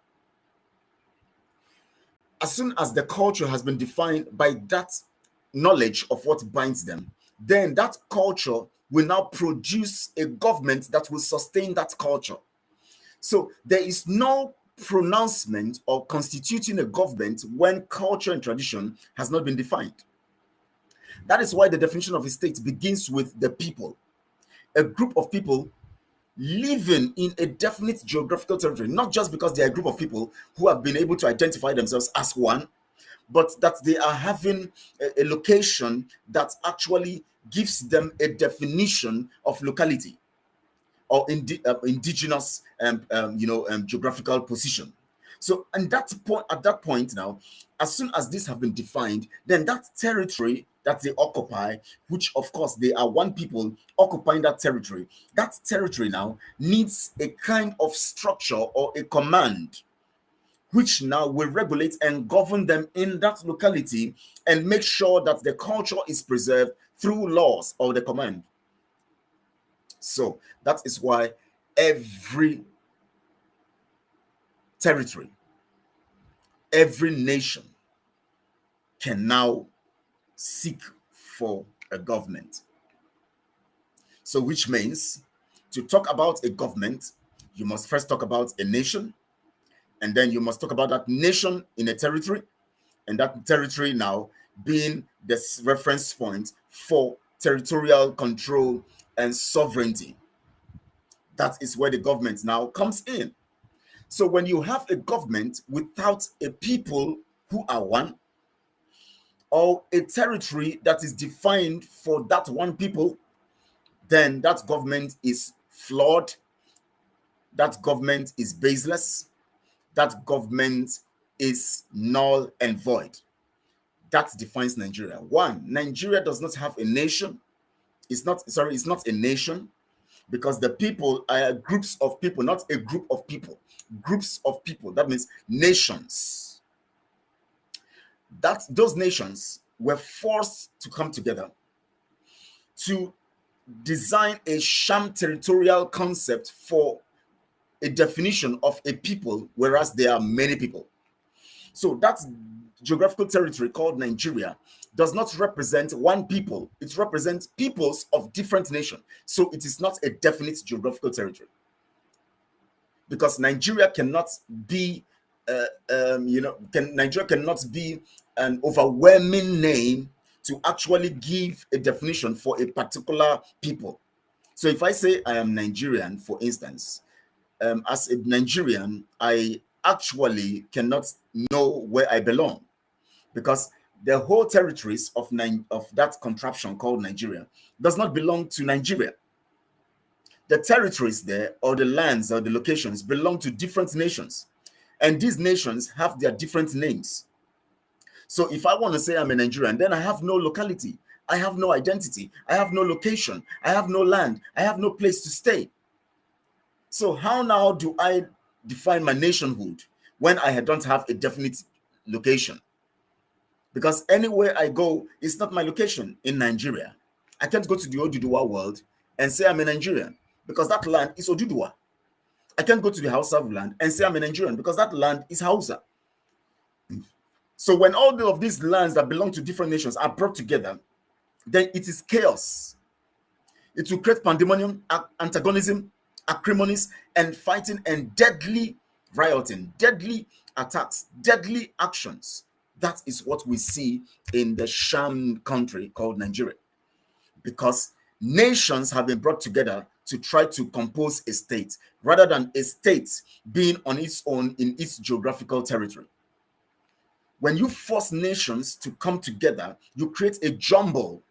As soon as the culture has been defined by that knowledge of what binds them, then that culture will now produce a government that will sustain that culture. So there is no pronouncement or constituting a government when culture and tradition has not been defined. That is why the definition of a state begins with the people, a group of people living in a definite geographical territory, not just because they are a group of people who have been able to identify themselves as one, but that they are having a location that actually gives them a definition of locality or indigenous geographical position. So at that point now, as soon as these have been defined, then that territory that they occupy, which of course they are one people occupying that territory now needs a kind of structure or a command which now will regulate and govern them in that locality and make sure that the culture is preserved through laws or the command. So that is why every territory every nation can now seek for a government. So which means to talk about a government, you must first talk about a nation, and then you must talk about that nation in a territory, and that territory now being the reference point for territorial control and sovereignty. That is where the government now comes in. So when you have a government without a people who are one, or a territory that is defined for that one people, then that government is flawed, that government is baseless, that government is null and void. That defines Nigeria. One, Nigeria does not have a nation. It's not a nation, because the people are groups of people, not a group of people. Groups of people, that means nations. Those nations were forced to come together to design a sham territorial concept for a definition of a people, whereas there are many people. So that geographical territory called Nigeria does not represent one people. It represents peoples of different nations. So it is not a definite geographical territory, because Nigeria cannot be, Nigeria cannot be an overwhelming name to actually give a definition for a particular people. So if I say I am Nigerian, for instance, as a Nigerian, I actually cannot know where I belong, because the whole territories of that contraption called Nigeria does not belong to Nigeria. The territories there, or the lands or the locations, belong to different nations, and these nations have their different names. So if I want to say I'm a Nigerian, then I have no locality, I have no identity, I have no location, I have no land, I have no place to stay. So how now do I define my nationhood when I don't have a definite location? Because anywhere I go, it's not my location in Nigeria. I can't go to the Oduduwa world and say I'm a Nigerian, because that land is Oduduwa. I can't go to the Hausa land and say I'm a Nigerian, because that land is Hausa. So when all of these lands that belong to different nations are brought together, then it is chaos. It will create pandemonium, antagonism, acrimonies, and fighting, and deadly rioting, deadly attacks, deadly actions. That is what we see in the sham country called Nigeria, because nations have been brought together to try to compose a state, rather than a state being on its own in its geographical territory. When you force nations to come together, you create a jumble.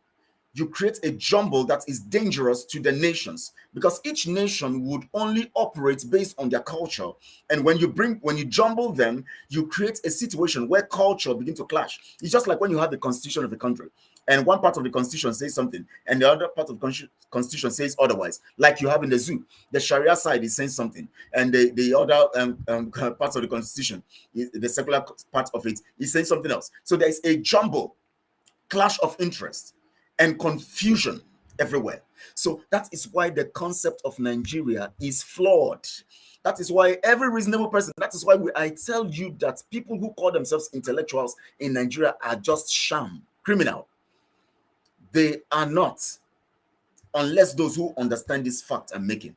You create a jumble that is dangerous to the nations, because each nation would only operate based on their culture. And when you jumble them, you create a situation where culture begins to clash. It's just like when you have the constitution of a country, and one part of the constitution says something, and the other part of the constitution says otherwise. Like you have in the zoo, the Sharia side is saying something, and the other parts of the constitution, the secular part of it, is saying something else. So there is a jumble, clash of interest, and confusion everywhere. So that is why the concept of Nigeria is flawed. That is why every reasonable person, that is why I tell you that people who call themselves intellectuals in Nigeria are just sham, criminal. They are not, unless those who understand this fact are making.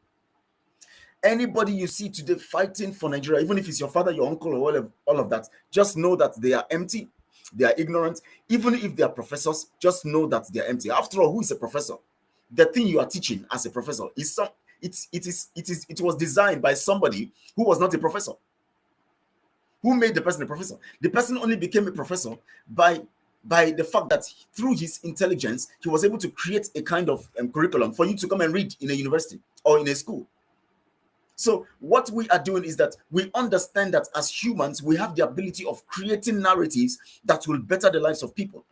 Anybody you see today fighting for Nigeria, even if it's your father, your uncle, or all of that, just know that they are empty. They are ignorant. Even if they are professors, just know that they are empty. After all, who is a professor? The thing you are teaching as a professor is it was designed by somebody who was not a professor. Who made the person a professor? The person only became a professor by the fact that through his intelligence, he was able to create a kind of curriculum for you to come and read in a university or in a school. So what we are doing is that we understand that as humans, we have the ability of creating narratives that will better the lives of people.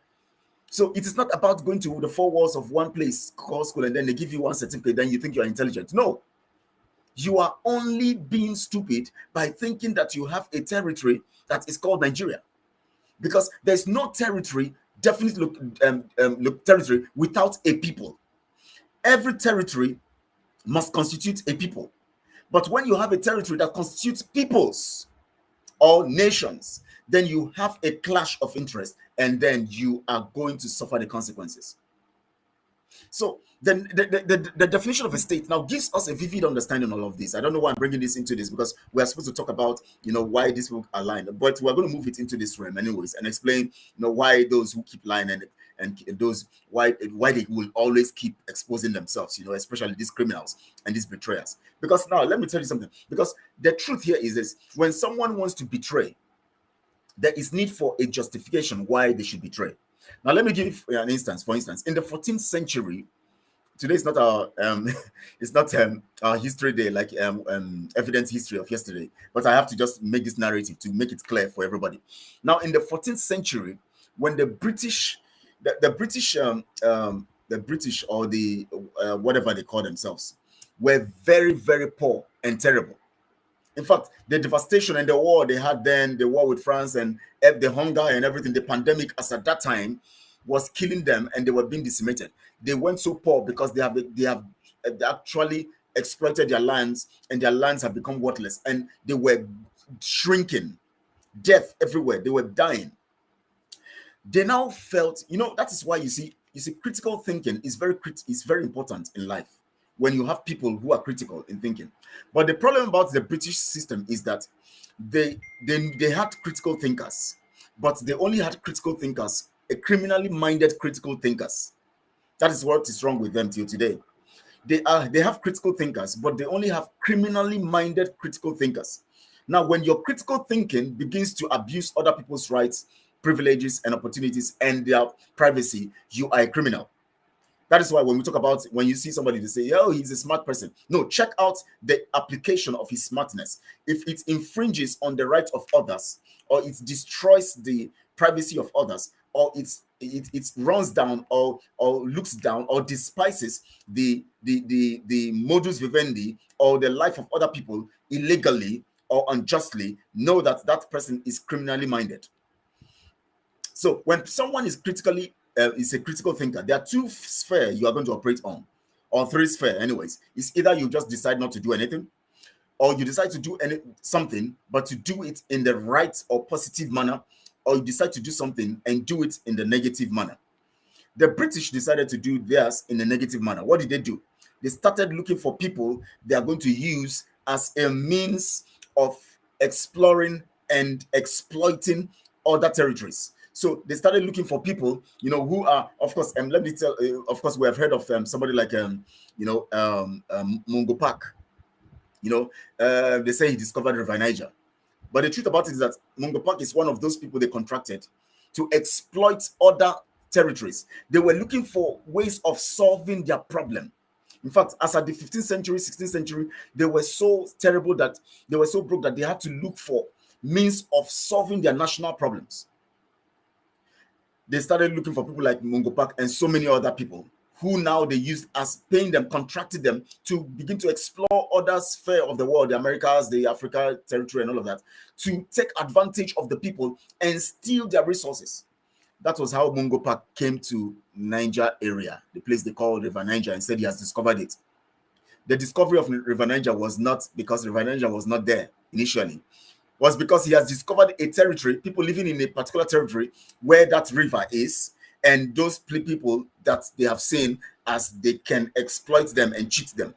So it is not about going to the four walls of one place called school and then they give you one certificate, then you think you're intelligent. No. You are only being stupid by thinking that you have a territory that is called Nigeria. Because there's no territory, definitely territory without a people. Every territory must constitute a people. But when you have a territory that constitutes peoples, or nations, then you have a clash of interest, and then you are going to suffer the consequences. So then the definition of a state now gives us a vivid understanding of all of this. I don't know why I'm bringing this into this, because we are supposed to talk about, why this will align, but we're going to move it into this realm anyways and explain, why those who keep lying and those why they will always keep exposing themselves, especially these criminals and these betrayers. Because now let me tell you something, because the truth here is this: when someone wants to betray, there is need for a justification why they should betray. Now, let me give an instance. For instance, in the 14th century, today is not our it's not our history day, like evidence history of yesterday, but I have to just make this narrative to make it clear for everybody. Now, in the 14th century, when the British, the British or the whatever they call themselves, were very, very poor and terrible. In fact, the devastation and the war they had then, the war with France and the hunger and everything, the pandemic as at that time was killing them, and they were being decimated. They went so poor because they actually exploited their lands, and their lands have become worthless, and they were shrinking, death everywhere. They were dying. They now felt, that is why you see critical thinking is very important in life, when you have people who are critical in thinking. But the problem about the British system is that they had critical thinkers, but they only had critical thinkers, a criminally minded critical thinkers. That is what is wrong with them till today. They have critical thinkers, but they only have criminally minded critical thinkers. Now, when your critical thinking begins to abuse other people's rights, privileges, and opportunities and their privacy, you are a criminal. That is why when we talk about, when you see somebody, they say, oh, he's a smart person. No, check out the application of his smartness. If it infringes on the right of others, or it destroys the privacy of others, or it runs down or looks down or despises the modus vivendi or the life of other people illegally or unjustly, know that that person is criminally minded. So when someone is a critical thinker, there are two spheres you are going to operate on, or three spheres anyways. It's either you just decide not to do anything, or you decide to do something, but to do it in the right or positive manner, or you decide to do something and do it in the negative manner. The British decided to do theirs in a negative manner. What did they do? They started looking for people they are going to use as a means of exploring and exploiting other territories. So they started looking for people, who are, of course, let me tell, of course, we have heard of somebody like, Mungo Park. They say he discovered River Niger. But the truth about it is that Mungo Park is one of those people they contracted to exploit other territories. They were looking for ways of solving their problem. In fact, as at the 15th century, 16th century, they were so terrible that they were so broke that they had to look for means of solving their national problems. They started looking for people like Mungo Park and so many other people who now they used as paying them, contracted them to begin to explore other sphere of the world, the Americas, the Africa territory and all of that, to take advantage of the people and steal their resources. That was how Mungo Park came to Niger area, the place they call River Niger, and said he has discovered it. The discovery of River Niger was not because River Niger was not there initially. Was because he has discovered a territory, people living in a particular territory where that river is, and those people that they have seen as they can exploit them and cheat them.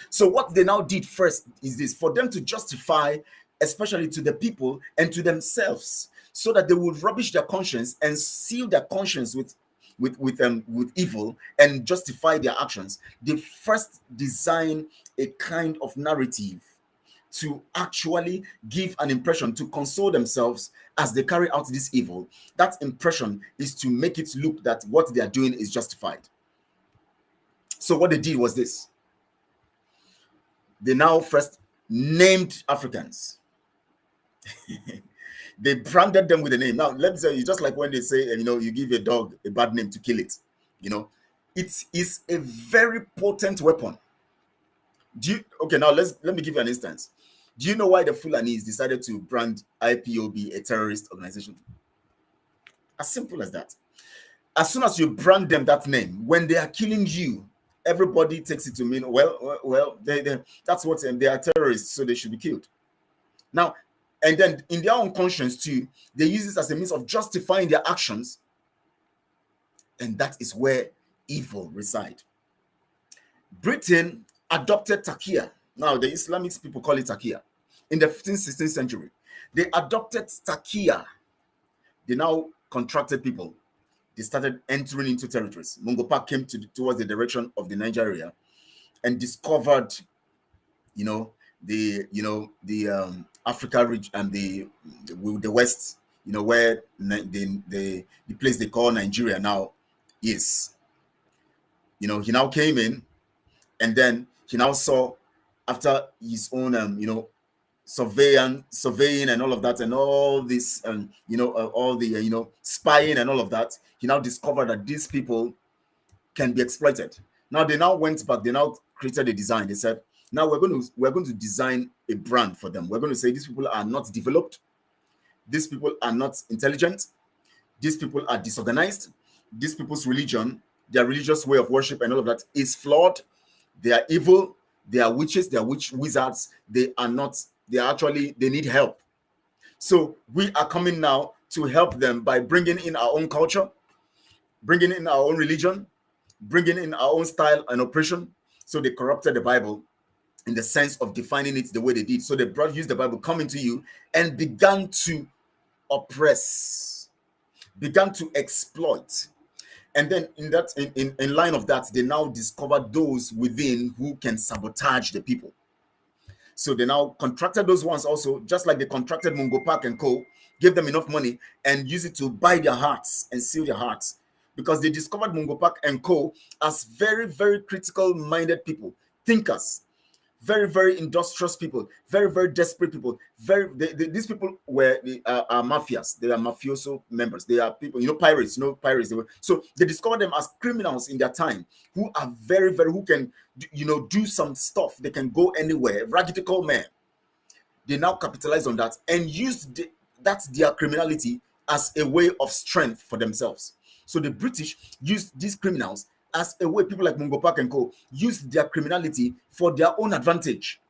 So what they now did first is this, for them to justify, especially to the people and to themselves, so that they would rubbish their conscience and seal their conscience with evil and justify their actions. They first design a kind of narrative to actually give an impression, to console themselves as they carry out this evil. That impression is to make it look that what they are doing is justified. So what they did was this. They now first named Africans. They branded them with a name. Now, let me tell you, just like when they say, you give a dog a bad name to kill it. It is a very potent weapon. Now let me give you an instance. Do you know why the Fulanis decided to brand IPOB a terrorist organization? As simple as that. As soon as you brand them that name, when they are killing you, everybody takes it to mean, that's what they are terrorists, so they should be killed. Now, And then in their own conscience too, they use this as a means of justifying their actions. And that is where evil resides. Britain adopted takia. Now, the Islamic people call it takia. In the 15th, 16th century, they adopted takia. They now contracted people. They started entering into territories. Mungo Park came towards the direction of the Niger area and discovered, the Africa region and the West, where the place they call Nigeria now is. He now came in, and then he now saw, after his own surveying and all of that, and all this all the spying and all of that, he now discovered that these people can be exploited. Now they now went back, they now created a design. They said, now we're going to design a brand for them. We're going to say these people are not developed, these people are not intelligent, these people are disorganized, these people's religion, their religious way of worship and all of that is flawed, they are evil, they are witches, they are wizards, they need help. So we are coming now to help them by bringing in our own culture, bringing in our own religion, bringing in our own style and operation. So they corrupted the Bible in the sense of defining it the way they did. So they used the Bible, come into you, and began to oppress, began to exploit. And then in line of that, they now discovered those within who can sabotage the people. So they now contracted those ones also, just like they contracted Mungo Park and Co., gave them enough money and use it to buy their hearts and seal their hearts. Because they discovered Mungo Park and Co. as very, very critical-minded people, thinkers, very, very industrious people, very, very desperate people. These people were are mafias. They are mafioso members. They are people, pirates. So they discovered them as criminals in their time, who are very, very, who can, do some stuff. They can go anywhere. Radical men. They now capitalize on that and used their criminality as a way of strength for themselves. So the British used these criminals as a way, people like Mungo Park and Co. used their criminality for their own advantage.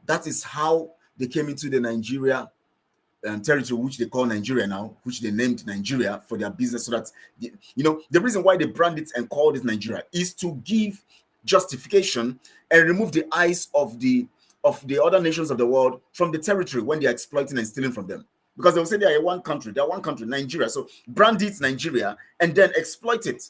That is how they came into the Nigeria territory, which they call Nigeria now, which they named Nigeria for their business. So that, the reason why they brand it and called it Nigeria is to give justification and remove the eyes of the other nations of the world from the territory when they're exploiting and stealing from them. Because they will say they are one country, Nigeria. So brand it Nigeria and then exploit it.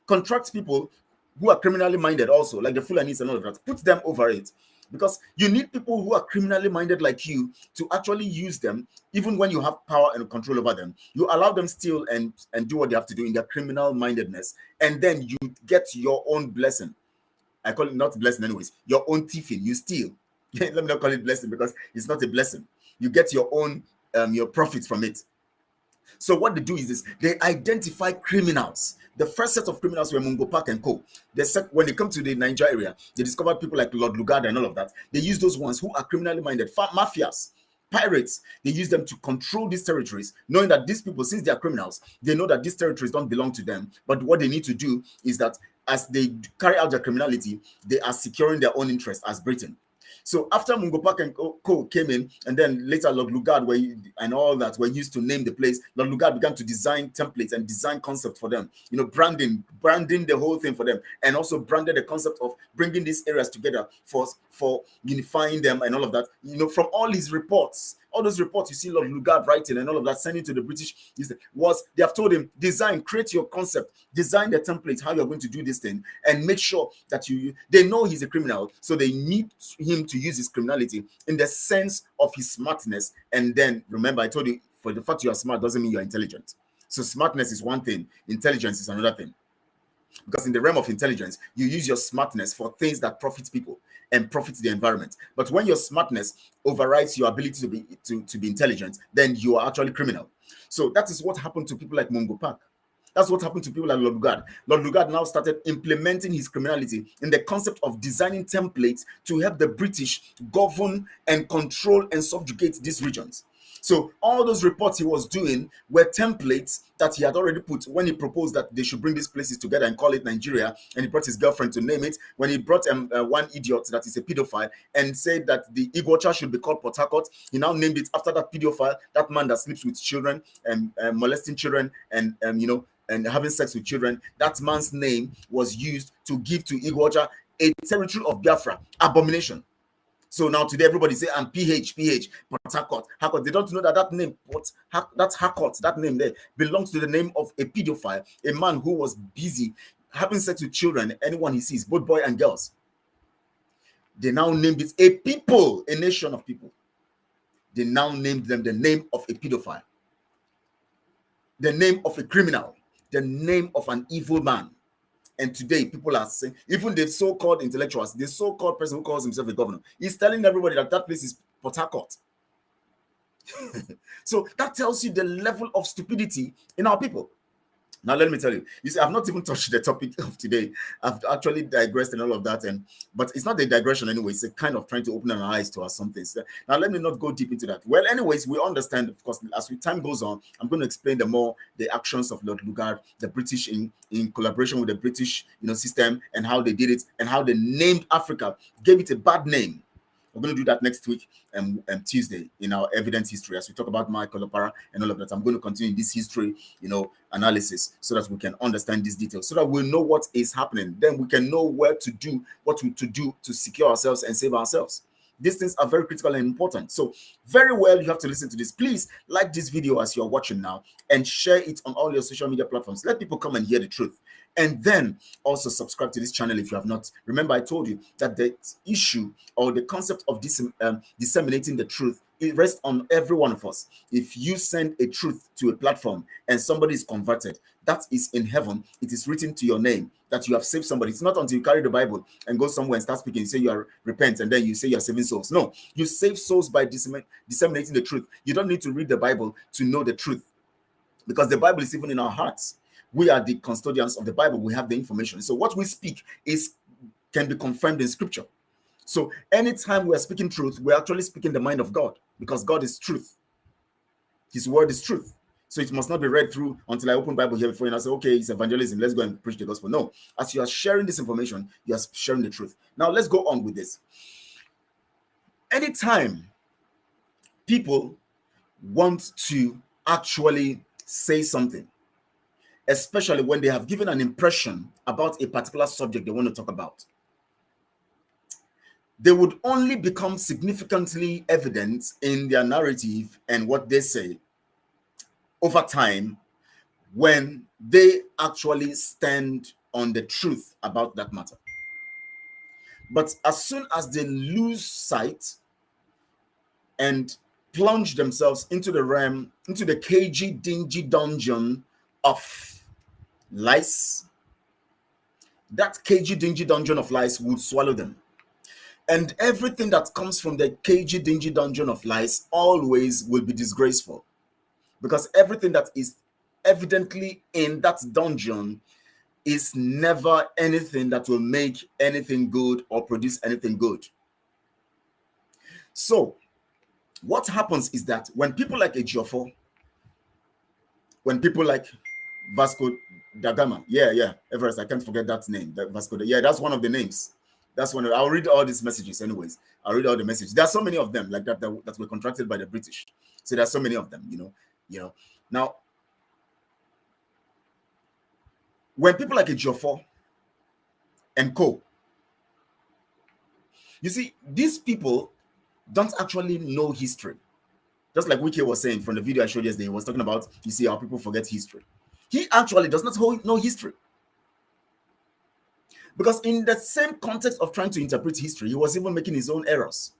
Contract people who are criminally minded also, like the Fulanis and all of that, put them over it. Because you need people who are criminally minded like you to actually use them, even when you have power and control over them. You allow them steal and do what they have to do in their criminal mindedness, and then you get your own blessing. I call it not blessing anyways, your own thieving. You steal. Let me not call it blessing because it's not a blessing. You get your own your profits from it. So what they do is this: they identify criminals. The first set of criminals were Mungo Park and Co. When they come to the Niger area, they discovered people like Lord Lugard and all of that. They use those ones who are criminally minded, mafias, pirates. They use them to control these territories, knowing that these people, since they are criminals, they know that these territories don't belong to them. But what they need to do is that as they carry out their criminality, they are securing their own interest as Britain. So after Mungo Park and Co. came in, and then later Lord Lugard and all that were used to name the place, Lord Lugard began to design templates and design concepts for them, branding the whole thing for them, and also branded the concept of bringing these areas together for unifying them and all of that. From all his reports, all those reports you see Lord Lugard writing and all of that, sending to the British, they have told him, create your concept, design the template, how you're going to do this thing, and make sure that they know he's a criminal, so they need him to use his criminality in the sense of his smartness. And then remember, I told you, for the fact you are smart doesn't mean you're intelligent. So smartness is one thing, intelligence is another thing. Because in the realm of intelligence, you use your smartness for things that profit people and profit the environment. But when your smartness overrides your ability to be intelligent, then you are actually criminal. So that is what happened to people like Mungo Park. That's what happened to people like Lord Lugard. Lord Lugard now started implementing his criminality in the concept of designing templates to help the British govern and control and subjugate these regions. So all those reports he was doing were templates that he had already put when he proposed that they should bring these places together and call it Nigeria, and he brought his girlfriend to name it. When he brought one idiot that is a pedophile and said that the Iguacha should be called Port Harcourt, he now named it after that pedophile, that man that sleeps with children and molesting children and and having sex with children. That man's name was used to give to Iguacha a territory of Biafra, abomination. So now today everybody say I'm PH, but Harcourt. They don't know that that name, that's Harcourt, that name there belongs to the name of a pedophile, a man who was busy having sex with children, anyone he sees, both boy and girls. They now named it a people, a nation of people. They now named them the name of a pedophile, the name of a criminal, the name of an evil man. And today, people are saying, even the so-called intellectuals, the so-called person who calls himself a governor, he's telling everybody that that place is Port Harcourt. So that tells you the level of stupidity in our people. Now, let me tell you, see, I've not even touched the topic of today. I've actually digressed and all of that. But it's not a digression anyway. It's a kind of trying to open our eyes to some things. Now, let me not go deep into that. Well, anyways, we understand, of course, as time goes on, I'm going to explain the actions of Lord Lugard, the British in collaboration with the British, system, and how they did it, and how they named Africa, gave it a bad name. We're going to do that next week, Tuesday, in our evidence history, as we talk about Michael Opara and all of that. I'm going to continue this history, analysis, so that we can understand these details, so that we'll know what is happening. Then we can know what to do to secure ourselves and save ourselves. These things are very critical and important. So very well, you have to listen to this. Please like this video as you're watching now and share it on all your social media platforms. Let people come and hear the truth. And then also subscribe to this channel if you have not. Remember, I told you that the issue or the concept of disseminating the truth, it rests on every one of us. If you send a truth to a platform and somebody is converted, that is in heaven. It is written to your name that you have saved somebody. It's not until you carry the Bible and go somewhere and start speaking, you say you are repent, and then you say you are saving souls. No, you save souls by disseminating the truth. You don't need to read the Bible to know the truth, because the Bible is even in our hearts. We are the custodians of the Bible. We have the information. So what we speak can be confirmed in Scripture. So anytime we are speaking truth, we're actually speaking the mind of God, because God is truth. His word is truth. So it must not be read through until I open Bible here before you and I say, okay, it's evangelism, let's go and preach the gospel. No, as you are sharing this information, you are sharing the truth. Now let's go on with this. Anytime people want to actually say something, especially when they have given an impression about a particular subject they want to talk about, they would only become significantly evident in their narrative and what they say over time when they actually stand on the truth about that matter. But as soon as they lose sight and plunge themselves into the realm, into the cagey, dingy dungeon of lies, that cagey, dingy dungeon of lies would swallow them. And everything that comes from the cagey, dingy dungeon of lies always will be disgraceful, because everything that is evidently in that dungeon is never anything that will make anything good or produce anything good. So what happens is that when people like Ejiofor, when people like Vasco da Gama, Everest, I can't forget that name, Vasco, that's one of the names. That's one. I'll read all these messages anyways. I'll read all the messages. There are so many of them like that were contracted by the British. So there are so many of them, Now, when people like Ejiofor and co, you see, these people don't actually know history. Just like Wike was saying from the video I showed yesterday, he was talking about, you see, how people forget history. He actually does not know history. Because in the same context of trying to interpret history, he was even making his own errors.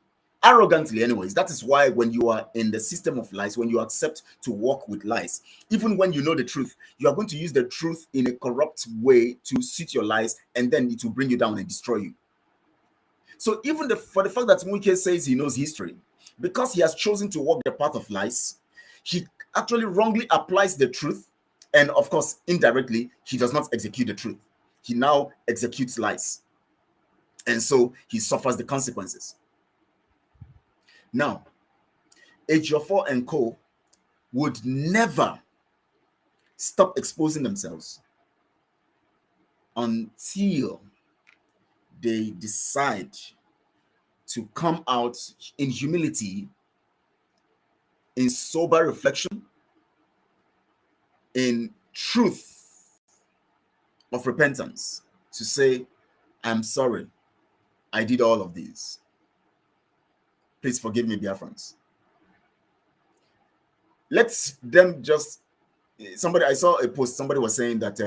Arrogantly, anyways. That is why when you are in the system of lies, when you accept to walk with lies, even when you know the truth, you are going to use the truth in a corrupt way to suit your lies, and then it will bring you down and destroy you. So even for the fact that Wike says he knows history, because he has chosen to walk the path of lies, he actually wrongly applies the truth, and of course, indirectly, he does not execute the truth. He now executes lies. And so he suffers the consequences. Now, Ejiofor and co would never stop exposing themselves until they decide to come out in humility, in sober reflection, in truth of repentance, to say, I'm sorry, I did all of these. Please forgive me, Biafrans. Let's them just, I saw a post, somebody was saying that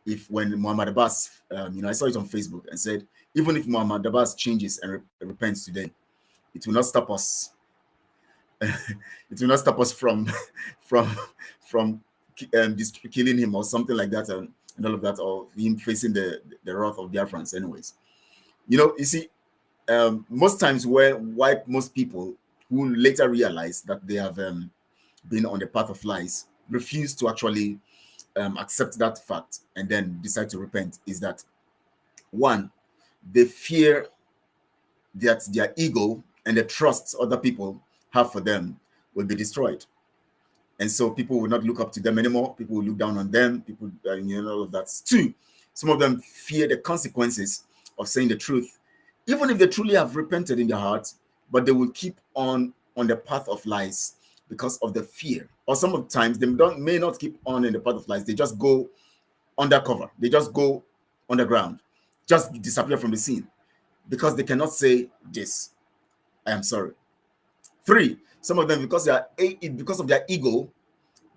if when Muhammad Abbas, I saw it on Facebook and said, even if Muhammad Abbas changes and repents today, it will not stop us. It will not stop us from killing him or something like that, and all of that, or him facing the wrath of Biafrans anyways. You see, most times most people who later realize that they have been on the path of lies refuse to actually accept that fact and then decide to repent, is that, one, they fear that their ego and the trust other people have for them will be destroyed. And so people will not look up to them anymore. People will look down on them. People, all of that. Two, some of them fear the consequences of saying the truth, even if they truly have repented in their heart, but they will keep on the path of lies because of the fear. Or some of the times they may not keep on in the path of lies. They just go undercover. They just go underground, just disappear from the scene because they cannot say this, I am sorry. Three, some of them, because of their ego,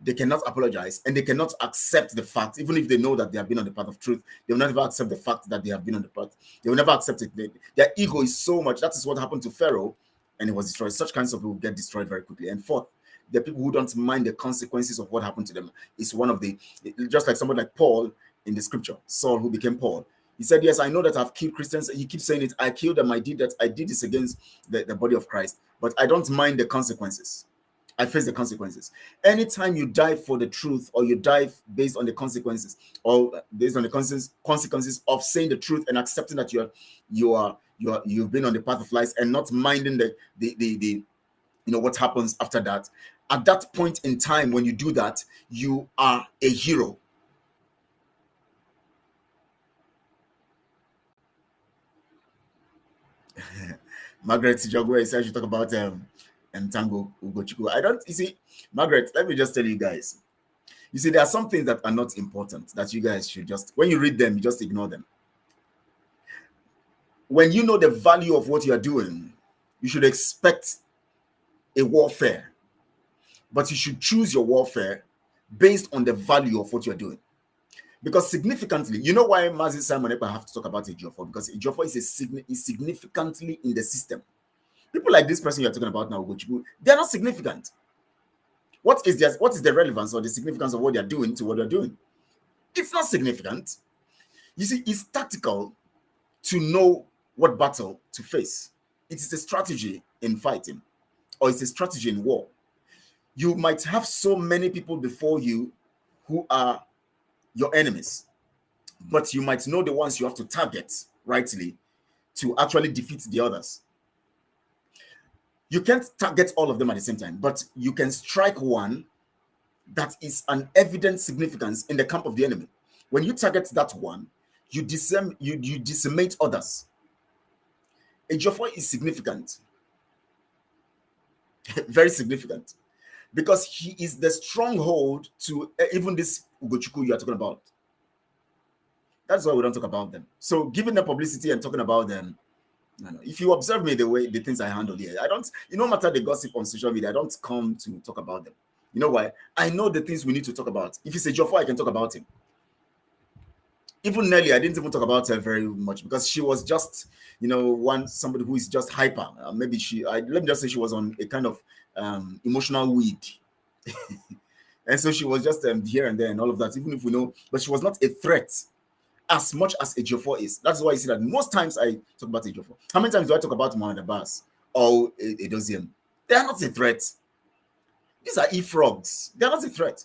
they cannot apologize and they cannot accept the fact, even if they know that they have been on the path of truth, they will never accept the fact that they have been on the path. They will never accept it. Their ego is so much. That is what happened to Pharaoh, and it was destroyed. Such kinds of people get destroyed very quickly. And fourth, the people who don't mind the consequences of what happened to them is one of the, just like somebody like Paul in the scripture, Saul, who became Paul. He said, yes, I know that I've killed Christians. He keeps saying it. I killed them. I did that. I did this against the body of Christ, but I don't mind the consequences. I face the consequences. Anytime you die for the truth, or you die based on the consequences, or based on the consequences of saying the truth and accepting that you've been on the path of lies and not minding the what happens after that. At that point in time, when you do that, you are a hero. Margaret Jogwe says you talk about Tango Ugochukwu. You see, Margaret, let me just tell you guys. You see, there are some things that are not important that you guys should just, when you read them, you just ignore them. When you know the value of what you are doing, you should expect a warfare. But you should choose your warfare based on the value of what you're doing. Because significantly, you know why Mazi Simon Ekpa have to talk about Ejiofor? Because Ejiofor is significantly in the system. People like this person you're talking about now, they're not significant. What is the relevance or the significance of what they're doing to what they're doing? It's not significant. You see, it's tactical to know what battle to face. It is a strategy in fighting, or it's a strategy in war. You might have so many people before you who are your enemies, but you might know the ones you have to target rightly to actually defeat the others. You can't target all of them at the same time, but you can strike one that is an evident significance in the camp of the enemy. When you target that one, you decimate others. Ejiofor is significant, very significant, because he is the stronghold to even this Ugochukwu you are talking about. That's why we don't talk about them. So giving them publicity and talking about them, no. If you observe me the things I handle here, I don't, no matter the gossip on social media, I don't come to talk about them. You know why? I know the things we need to talk about. If it's Ejiofor, I can talk about him. Even Nelly, I didn't even talk about her very much because she was just, somebody who is just hyper. Let me just say she was on a kind of emotional weed. And so she was just here and there and all of that, even if we know, but she was not a threat as much as Ejiofor is. That's why you see that most times I talk about Ejiofor. How many times do I talk about Muhammad Abbas or Edozian? They are not a threat. These are e-frogs. They are not a threat.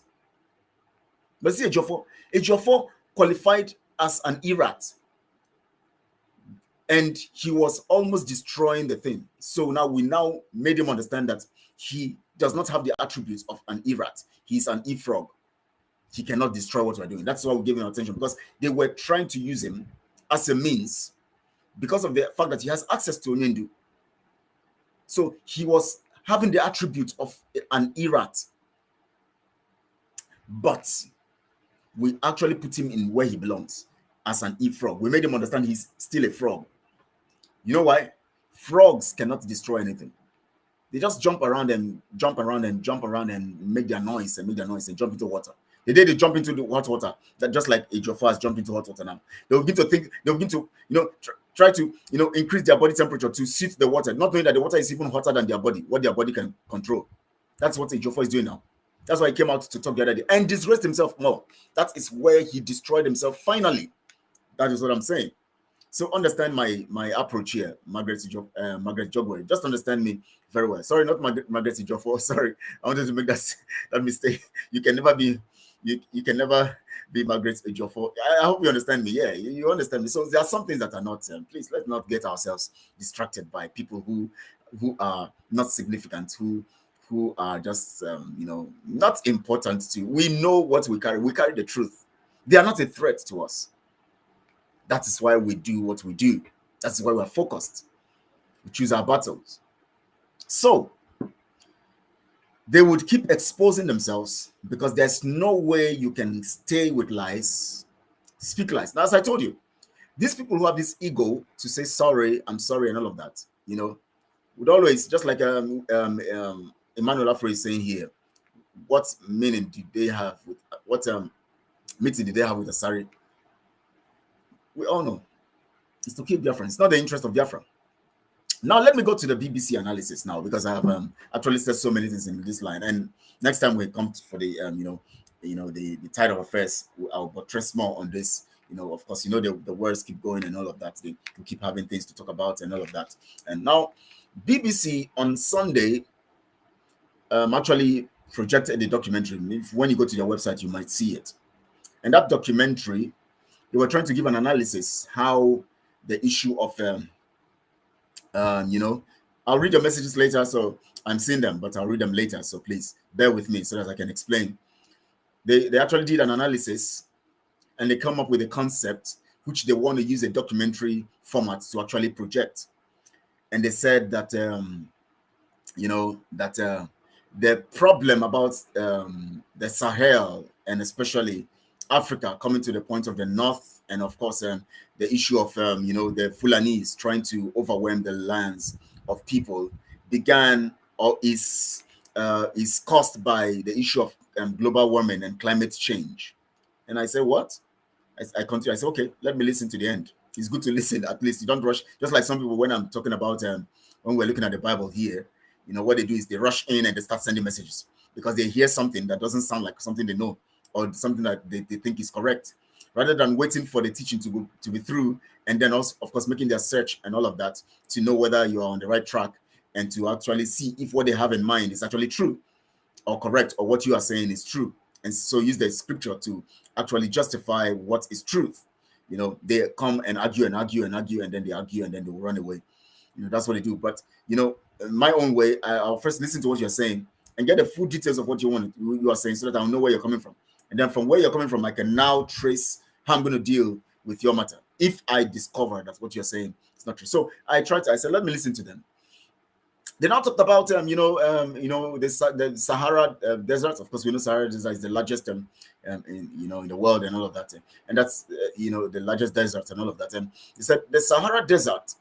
But see, Ejiofor qualified as an erat, and he was almost destroying the thing. So now we made him understand that he does not have the attributes of an erat. He's an e-frog. He cannot destroy what we're doing. That's why we give him attention, because they were trying to use him as a means because of the fact that he has access to Onyendu. So he was having the attribute of an erat. But we actually put him in where he belongs, as an e-frog. We made him understand he's still a frog. You know why? Frogs cannot destroy anything. They just jump around and jump around and jump around and make their noise and jump into water. The day they jump into the hot water, that just like a Joffa has jumped into hot water now, they'll begin to think, they'll begin to, try to, increase their body temperature to suit the water, not knowing that the water is even hotter than their body, what their body can control. That's what a Joffa is doing now. That's why he came out to talk the other day and disgraced himself more. That is where he destroyed himself finally. That is what I'm saying. So understand my approach here, Margaret Jogwe. Just understand me very well. Sorry, not Margaret Jogwe. Sorry, I wanted to make that mistake. You can never be Margaret Jogwe. I hope you understand me. Yeah, you understand me. So there are some things that are not. Please, let's not get ourselves distracted by people who are not significant, who are just not important to. We know what we carry. We carry the truth. They are not a threat to us. That is why we do what we do. That's why we're focused. We choose our battles. So they would keep exposing themselves because there's no way you can stay with lies, speak lies. Now, as I told you, these people who have this ego to say sorry, I'm sorry, and all of that, would always, just like Emmanuel Afro is saying here, what meaning did they have with what meeting did they have with Asari? We all know it's to keep Biafra. It's not the interest of Biafra. Now let me go to the BBC analysis now, because I have actually said so many things in this line. And next time we come for the the tide of affairs, I'll buttress more on this. Of course, the words keep going and all of that. We keep having things to talk about and all of that. And now BBC on Sunday actually projected a documentary. When you go to their website, you might see it. And that documentary, they were trying to give an analysis how the issue of I'll read your messages later, so I'm seeing them, but I'll read them later. So please bear with me so that I can explain. They actually did an analysis and they come up with a concept which they want to use a documentary format to actually project. And they said that the problem about the Sahel and especially Africa coming to the point of the north, and of course the issue of the Fulanis trying to overwhelm the lands of people began or is caused by the issue of global warming and climate change. And I said, what? I continue. I said, okay, let me listen to the end. It's good to listen. At least you don't rush. Just like some people, when I'm talking about when we're looking at the Bible here, what they do is they rush in and they start sending messages because they hear something that doesn't sound like something they know, or something that they think is correct, rather than waiting for the teaching to be through, and then also, of course, making their search and all of that to know whether you are on the right track and to actually see if what they have in mind is actually true or correct, or what you are saying is true. And so use the scripture to actually justify what is truth. They come and argue and argue and argue, and then they argue and then they will run away. That's what they do. But, my own way, I'll first listen to what you're saying and get the full details of what you are saying, so that I'll know where you're coming from. And then from where you're coming from, I can now trace how I'm going to deal with your matter if I discover that what you're saying is not true. So I said, let me listen to them. They now talked about, the Sahara Desert. Of course, we know Sahara Desert is the largest in the world and all of that. And that's, the largest desert and all of that. And they said the Sahara Desert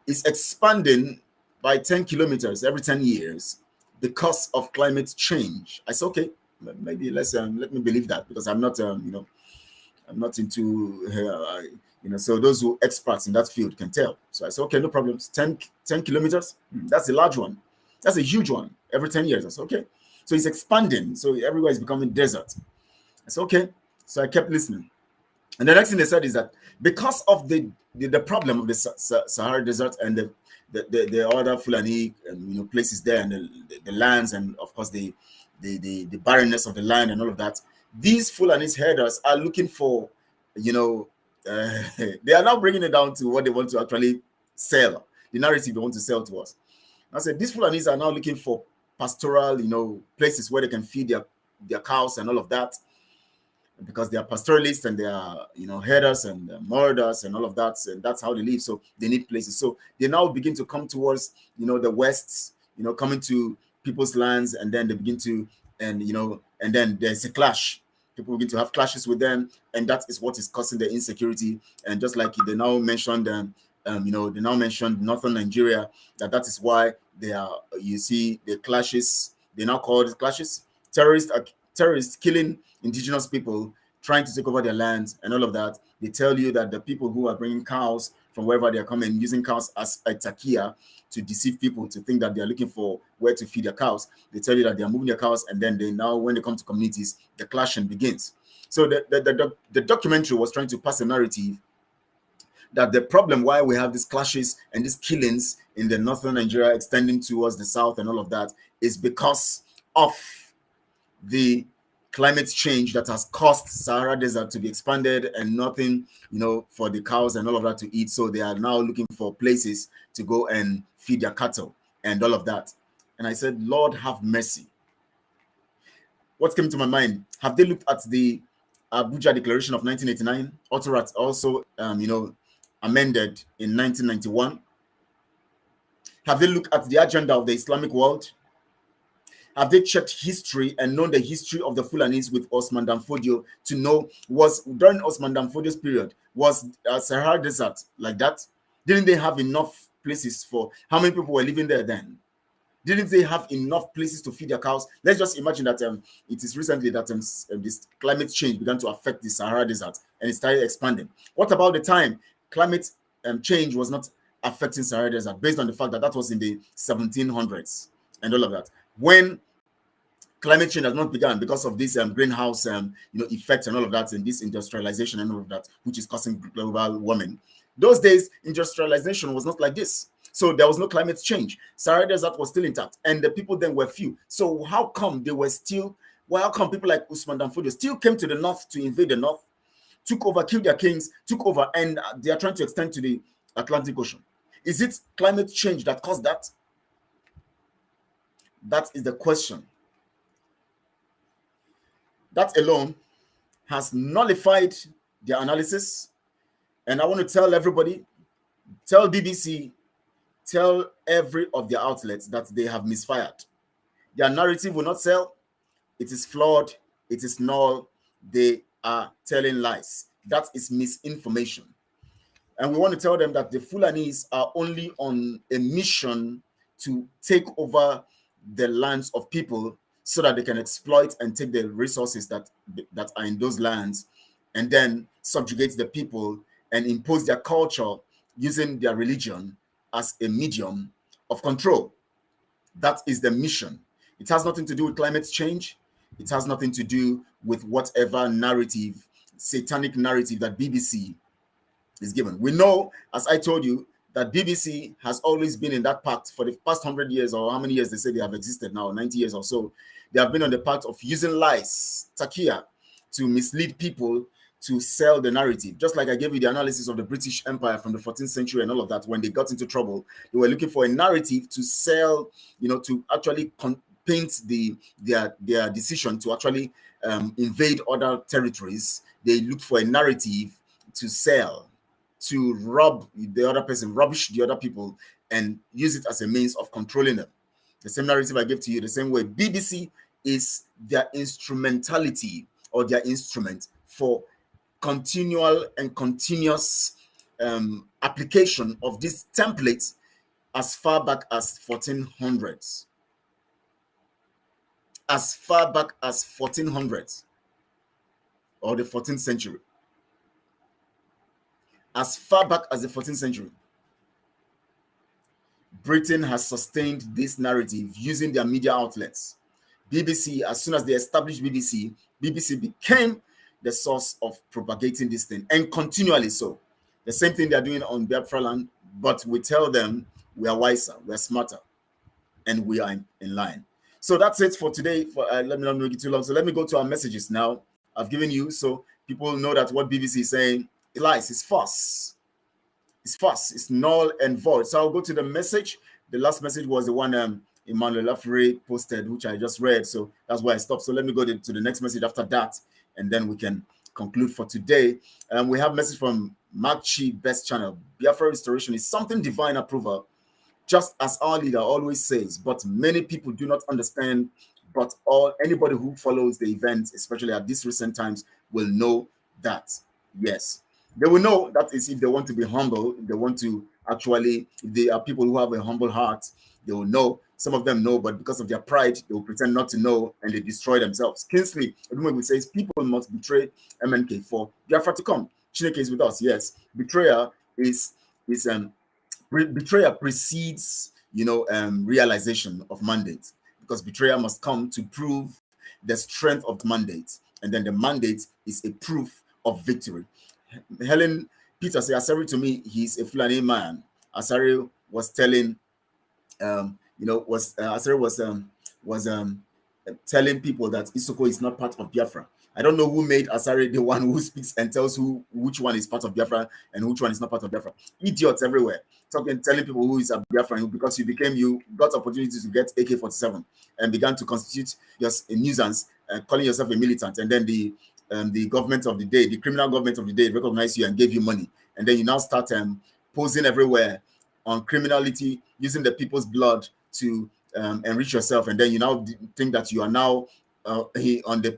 is expanding by 10 kilometers every 10 years because of climate change. I said, okay, maybe let me believe that, because I'm not, I'm not into, so those who experts in that field can tell. So I said, okay, no problems. 10 kilometers, that's a large one. That's a huge one every 10 years. I said, okay. So it's expanding. So everywhere is becoming desert. I said, okay. So I kept listening. And the next thing they said is that because of the problem of the Sahara Desert and the other Fulani places there, and the lands, and of course the barrenness of the land and all of that, these Fulani herders are looking for, they are now bringing it down to what they want to actually sell, the narrative they want to sell to us. I said, these Fulanis are now looking for pastoral, places where they can feed their cows and all of that, because they are pastoralists and they are, herders and marauders and all of that, and that's how they live. So they need places. So they now begin to come towards, the West, coming to people's lands, and then they begin to, and then there's a clash. People begin to have clashes with them, and that is what is causing the insecurity. And just like they now mentioned, they now mentioned northern Nigeria, that is why they are. You see the clashes. They now call it clashes. Terrorists killing indigenous people, trying to take over their lands and all of that. They tell you that the people who are bringing cows from wherever they are coming, using cows as a takia to deceive people to think that they are looking for where to feed their cows. They tell you that they are moving their cows, and then when they come to communities, the clashing begins. So the documentary was trying to pass a narrative that the problem why we have these clashes and these killings in the northern Nigeria extending towards the south and all of that is because of the climate change that has caused Sahara Desert to be expanded and nothing, for the cows and all of that to eat. So they are now looking for places to go and feed their cattle and all of that. And I said, Lord, have mercy. What came to my mind? Have they looked at the Abuja Declaration of 1989, also amended in 1991? Have they looked at the agenda of the Islamic world? Have they checked history and known the history of the Fulanis with Osman Danfodio to know was during Osman Danfodio's period, was Sahara Desert like that? Didn't they have enough places for how many people were living there then? Didn't they have enough places to feed their cows? Let's just imagine that it is recently that this climate change began to affect the Sahara Desert and it started expanding. What about the time climate change was not affecting Sahara Desert, based on the fact that that was in the 1700s and all of that? When climate change has not begun because of this greenhouse effect and all of that, and this industrialization and all of that, which is causing global warming. Those days, industrialization was not like this. So there was no climate change. Sahara Desert was still intact, and the people then were few. So how come people like Usman Danfodio still came to the north to invade the north, took over, killed their kings, took over, and they are trying to extend to the Atlantic Ocean? Is it climate change that caused that? That is the question. That alone has nullified their analysis. And I want to tell everybody, tell BBC, tell every of their outlets that they have misfired. Their narrative will not sell. It is flawed. It is null. They are telling lies. That is misinformation. And we want to tell them that the Fulanis are only on a mission to take over the lands of people so that they can exploit and take the resources that are in those lands, and then subjugate the people and impose their culture using their religion as a medium of control. That is the mission. It has nothing to do with climate change. It has nothing to do with whatever narrative, satanic narrative that BBC is given. We know, as I told you, that BBC has always been in that pact for the past 100 years, or how many years they say they have existed now, 90 years or so. They have been on the path of using lies, takia, to mislead people to sell the narrative. Just like I gave you the analysis of the British Empire from the 14th century and all of that. When they got into trouble, they were looking for a narrative to sell, to actually paint their decision to actually invade other territories. They looked for a narrative to sell, to rob the other person, rubbish the other people, and use it as a means of controlling them. The same narrative I gave to you, the same way. BBC is their instrumentality, or their instrument for continual and continuous application of this template as far back as 1400s. As far back as 1400s, or the 14th century. As far back as the 14th century. Britain has sustained this narrative using their media outlets. BBC, as soon as they established BBC, BBC became the source of propagating this thing, and continually so. The same thing they're doing on Biafra land, but we tell them we are wiser, we are smarter, and we are in line. So that's it for today. Let me not make it too long. So let me go to our messages now. I've given you, so people know that what BBC is saying, it lies, it's false. It's false, it's null and void. So I'll go to the message. The last message was the one Emmanuel Lafray posted, which I just read. So that's why I stopped. So let me go to the next message after that, and then we can conclude for today. We have a message from Mark Chi Best Channel. Biafra restoration is something divine approval, just as our leader always says, but many people do not understand. But anybody who follows the events, especially at these recent times, will know that. Yes, they will know that is if they want to be humble, if they want to actually, if they are people who have a humble heart, they will know. Some of them know, but because of their pride, they will pretend not to know, and they destroy themselves. Kingsley Oduduwa says people must betray MNK for Biafra to come. Chineke is with us. Yes, betrayal betrayal precedes, realization of mandate, because betrayal must come to prove the strength of the mandate, and then the mandate is a proof of victory. Helen Peter said, Asari to me, he's a Fulani man. Asari was telling, Asari was telling people that Isoko is not part of Biafra. I don't know who made Asari the one who speaks and tells which one is part of Biafra and which one is not part of Biafra. Idiots everywhere telling people who is a Biafra, because you got opportunity to get AK-47 and began to constitute a nuisance, calling yourself a militant, and then the government of the day, the criminal government of the day, recognized you and gave you money, and then you now start posing everywhere on criminality, using the people's blood to enrich yourself, and then you now think that you are now in the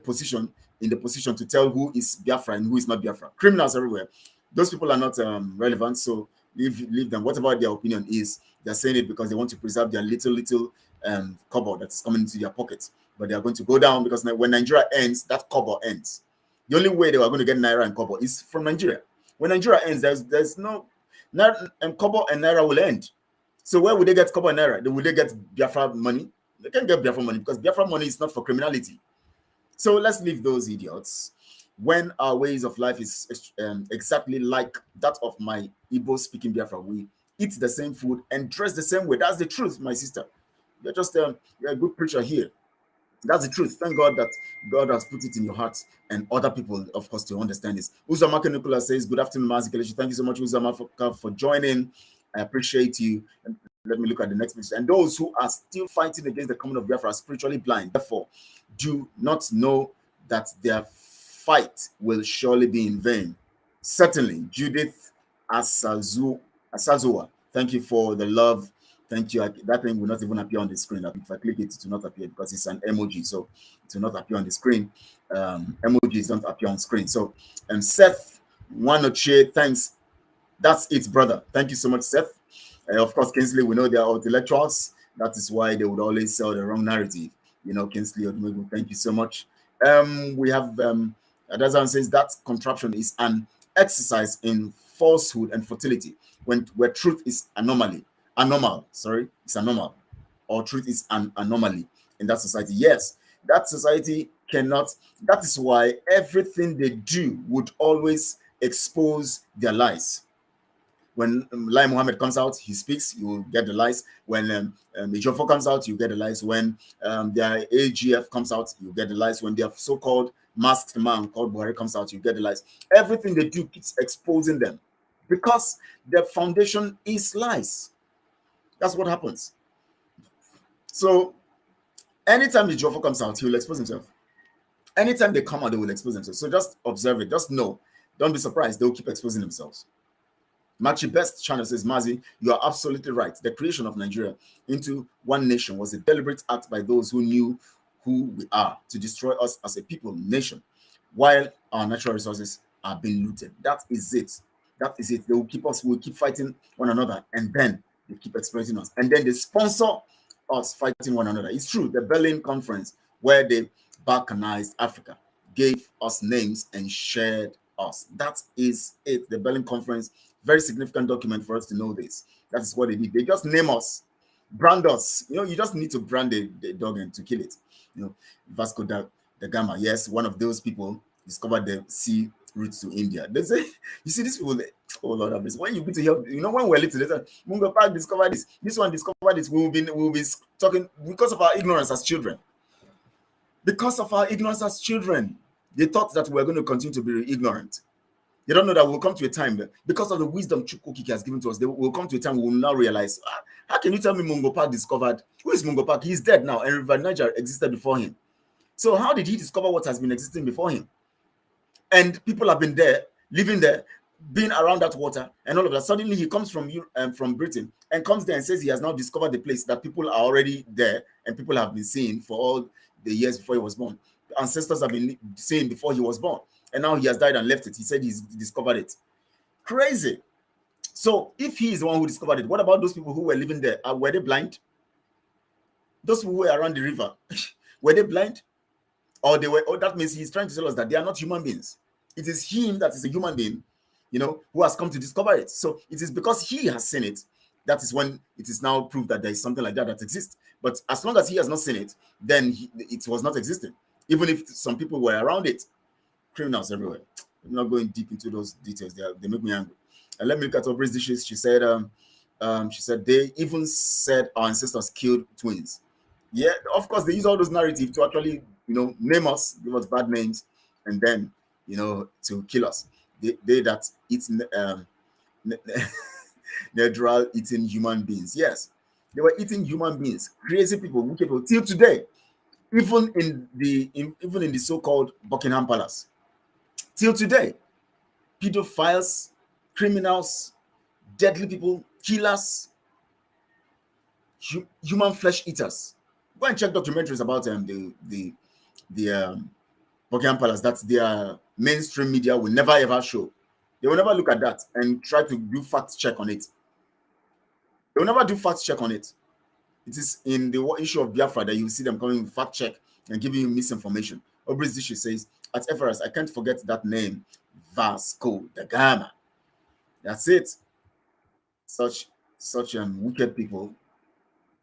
position to tell who is Biafra and who is not Biafra. Criminals everywhere. Those people are not relevant, so leave them. Whatever their opinion is, they're saying it because they want to preserve their little kobo that is coming into their pockets. But they are going to go down, because when Nigeria ends, that kobo ends. The only way they are going to get naira and kobo is from Nigeria. When Nigeria ends, there's no kobo and naira will end. So where would they get kobo and naira? Will they get Biafra money? They can't get Biafra money, because Biafra money is not for criminality. So let's leave those idiots. When our ways of life is exactly like that of my Igbo-speaking Biafra, we eat the same food and dress the same way. That's the truth, my sister. You're just you're a good preacher here. That's the truth. Thank God that God has put it in your heart, and other people, of course, to understand this. Uzamaka Nicola says, good afternoon, Mazi Kelechi. Thank you so much, Uzamaka, for joining. I appreciate you. And let me look at the next message. And those who are still fighting against the coming of Biafra are spiritually blind. Therefore, do not know that their fight will surely be in vain. Certainly, Judith Asazua, thank you for the love. Thank you. That thing will not even appear on the screen. If I click it, it will not appear because it's an emoji, so it will not appear on the screen. Emojis don't appear on screen. So, Seth Wanoche, thanks. That's it, brother. Thank you so much, Seth. Of course, Kingsley, we know they are intellectuals. That is why they would always sell the wrong narrative. Kingsley Odumegu, thank you so much. We have Adazan says that contraption is an exercise in falsehood and fertility, where truth is it's abnormal, or truth is an anomaly in that society. Yes, that society cannot. That is why everything they do would always expose their lies. When Lai Mohammed comes out, he speaks, you will get the lies. When Ejiofor comes out, you get the lies. When their AGF comes out, you get the lies. When their so-called masked man called Buhari comes out, you get the lies. Everything they do keeps exposing them, because their foundation is lies. That's what happens. So anytime Ejiofor comes out, he will expose himself. Anytime they come out, they will expose themselves. So just observe it. Just know. Don't be surprised. They will keep exposing themselves. Machi Best Channel says, Mazi, you are absolutely right. The creation of Nigeria into one nation was a deliberate act by those who knew who we are, to destroy us as a people nation, while our natural resources are being looted. That is it. That is it. They will keep us, we'll keep fighting one another, and then they keep exploiting us. And then they sponsor us fighting one another. It's true. The Berlin Conference, where they balkanized Africa, gave us names and shared us. That is it. The Berlin Conference, very significant document for us to know this. That is what they did. They just name us, brand us. You just need to brand the dog and to kill it. Vasco da Gama, yes, one of those people discovered the sea routes to India. They say, you see, these people, oh Lord have mercy. When you go to help, when we're little, they say, Mungo Park discovered this. This one discovered this. We will be talking because of our ignorance as children. Because of our ignorance as children, they thought that we're going to continue to be ignorant. They don't know that we'll come to a time that, because of the wisdom Chukwukike has given to us, they will come to a time we will now realize, How can you tell me Mungo Park discovered? Who is Mungo Park? He's dead now, and River Niger existed before him. So how did he discover what has been existing before him? And people have been there, living there, being around that water, and all of that. Suddenly he comes from Britain and comes there and says he has now discovered the place that people are already there and people have been seeing for all the years before he was born. The ancestors have been seeing before he was born, and now he has died and left it. He said he's discovered it. Crazy. So if he is the one who discovered it, what about those people who were living there? Were they blind? Those people who were around the river, were they blind? Or they were? Or that means he's trying to tell us that they are not human beings. It is him that is a human being, who has come to discover it. So it is because he has seen it, that is when it is now proved that there is something like that exists. But as long as he has not seen it, then it was not existing. Even if some people were around it. Criminals everywhere. I'm not going deep into those details. They make me angry. And let me look at Aubrey's dishes. She said they even said our ancestors killed twins. Yeah, of course they use all those narratives to actually name us, give us bad names, and then to kill us. They that eat natural eating human beings. Yes, they were eating human beings, crazy people, wicked people, till today. Even in the so-called Buckingham Palace, till today, pedophiles, criminals, deadly people, killers, human flesh eaters. Go and check documentaries about the Buckingham Palace that their mainstream media will never ever show. They will never look at that and try to do fact check on it. They will never do fact check on it. It is in the issue of Biafra that you see them coming with fact check and giving you misinformation. Aubrey's Dishi says, at Everest, I can't forget that name, Vasco da Gama. That's it. Such wicked people,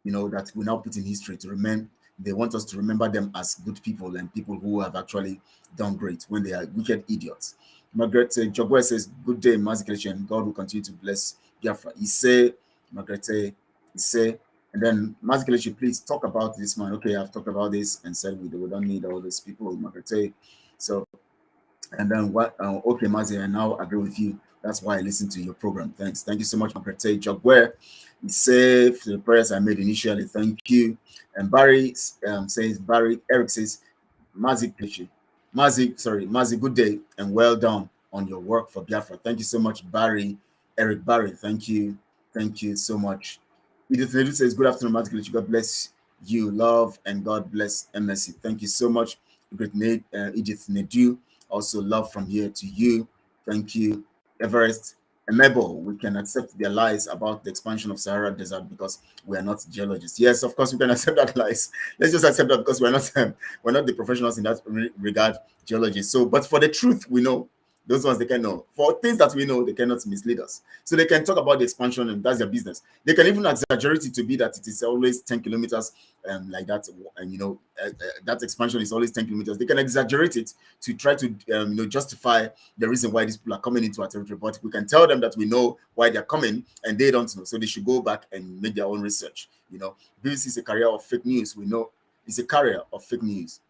that we now put in history to remain. They want us to remember them as good people and people who have actually done great when they are wicked idiots. Margaret Jogwe says, good day, Mazi Kelechi, and God will continue to bless Biafra. Margaret, and then Mazi Kelechi, please talk about this man. Okay, I've talked about this and said we don't need all these people, Margaret. So, and then what? Okay, Mazi, I now agree with you. That's why I listen to your program. Thanks. Thank you so much, Margaret Jogwe. He said, for the prayers I made initially, thank you. And Eric says, Mazi, good day and well done on your work for Biafra. Thank you so much, Eric Barry. Thank you so much. Edith Nedu says, good afternoon, Mazi. God bless you, love, and God bless MSC. Thank you so much, great Edith Nedu. Also, love from here to you. Thank you, Everest. Emebo, we can accept their lies about the expansion of Sahara Desert because we are not geologists. Yes, of course we can accept that lies. Let's just accept that because we're not the professionals in that regard, geologists. So, but for the truth, we know those ones they can know. For things that we know, they cannot mislead us. So they can talk about the expansion and that's their business. They can even exaggerate it to be that it is always 10 kilometers like that, and that expansion is always 10 kilometers. They can exaggerate it to try to justify the reason why these people are coming into our territory. But we can tell them that we know why they're coming and they don't know. So they should go back and make their own research. BBC is a carrier of fake news. We know it's a carrier of fake news.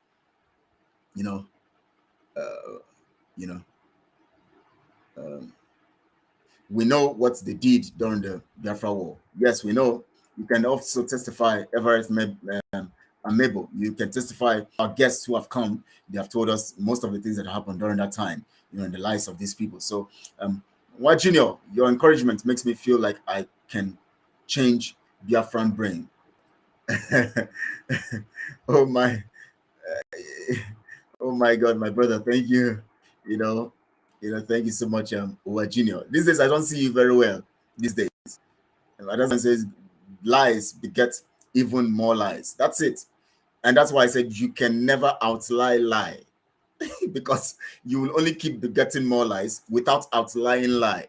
We know what they did during the Biafra War. Yes, we know. You can also testify, Everett Amebo. You can testify. Our guests who have come, they have told us most of the things that happened during that time, in the lives of these people. So, Junior, your encouragement makes me feel like I can change Biafran brain. Oh my God, my brother, thank you. Thank you so much, Junior. These days, I don't see you very well. These days, my husband says, lies beget even more lies. That's it, and that's why I said you can never outlie lie, because you will only keep begetting more lies without outlying lie.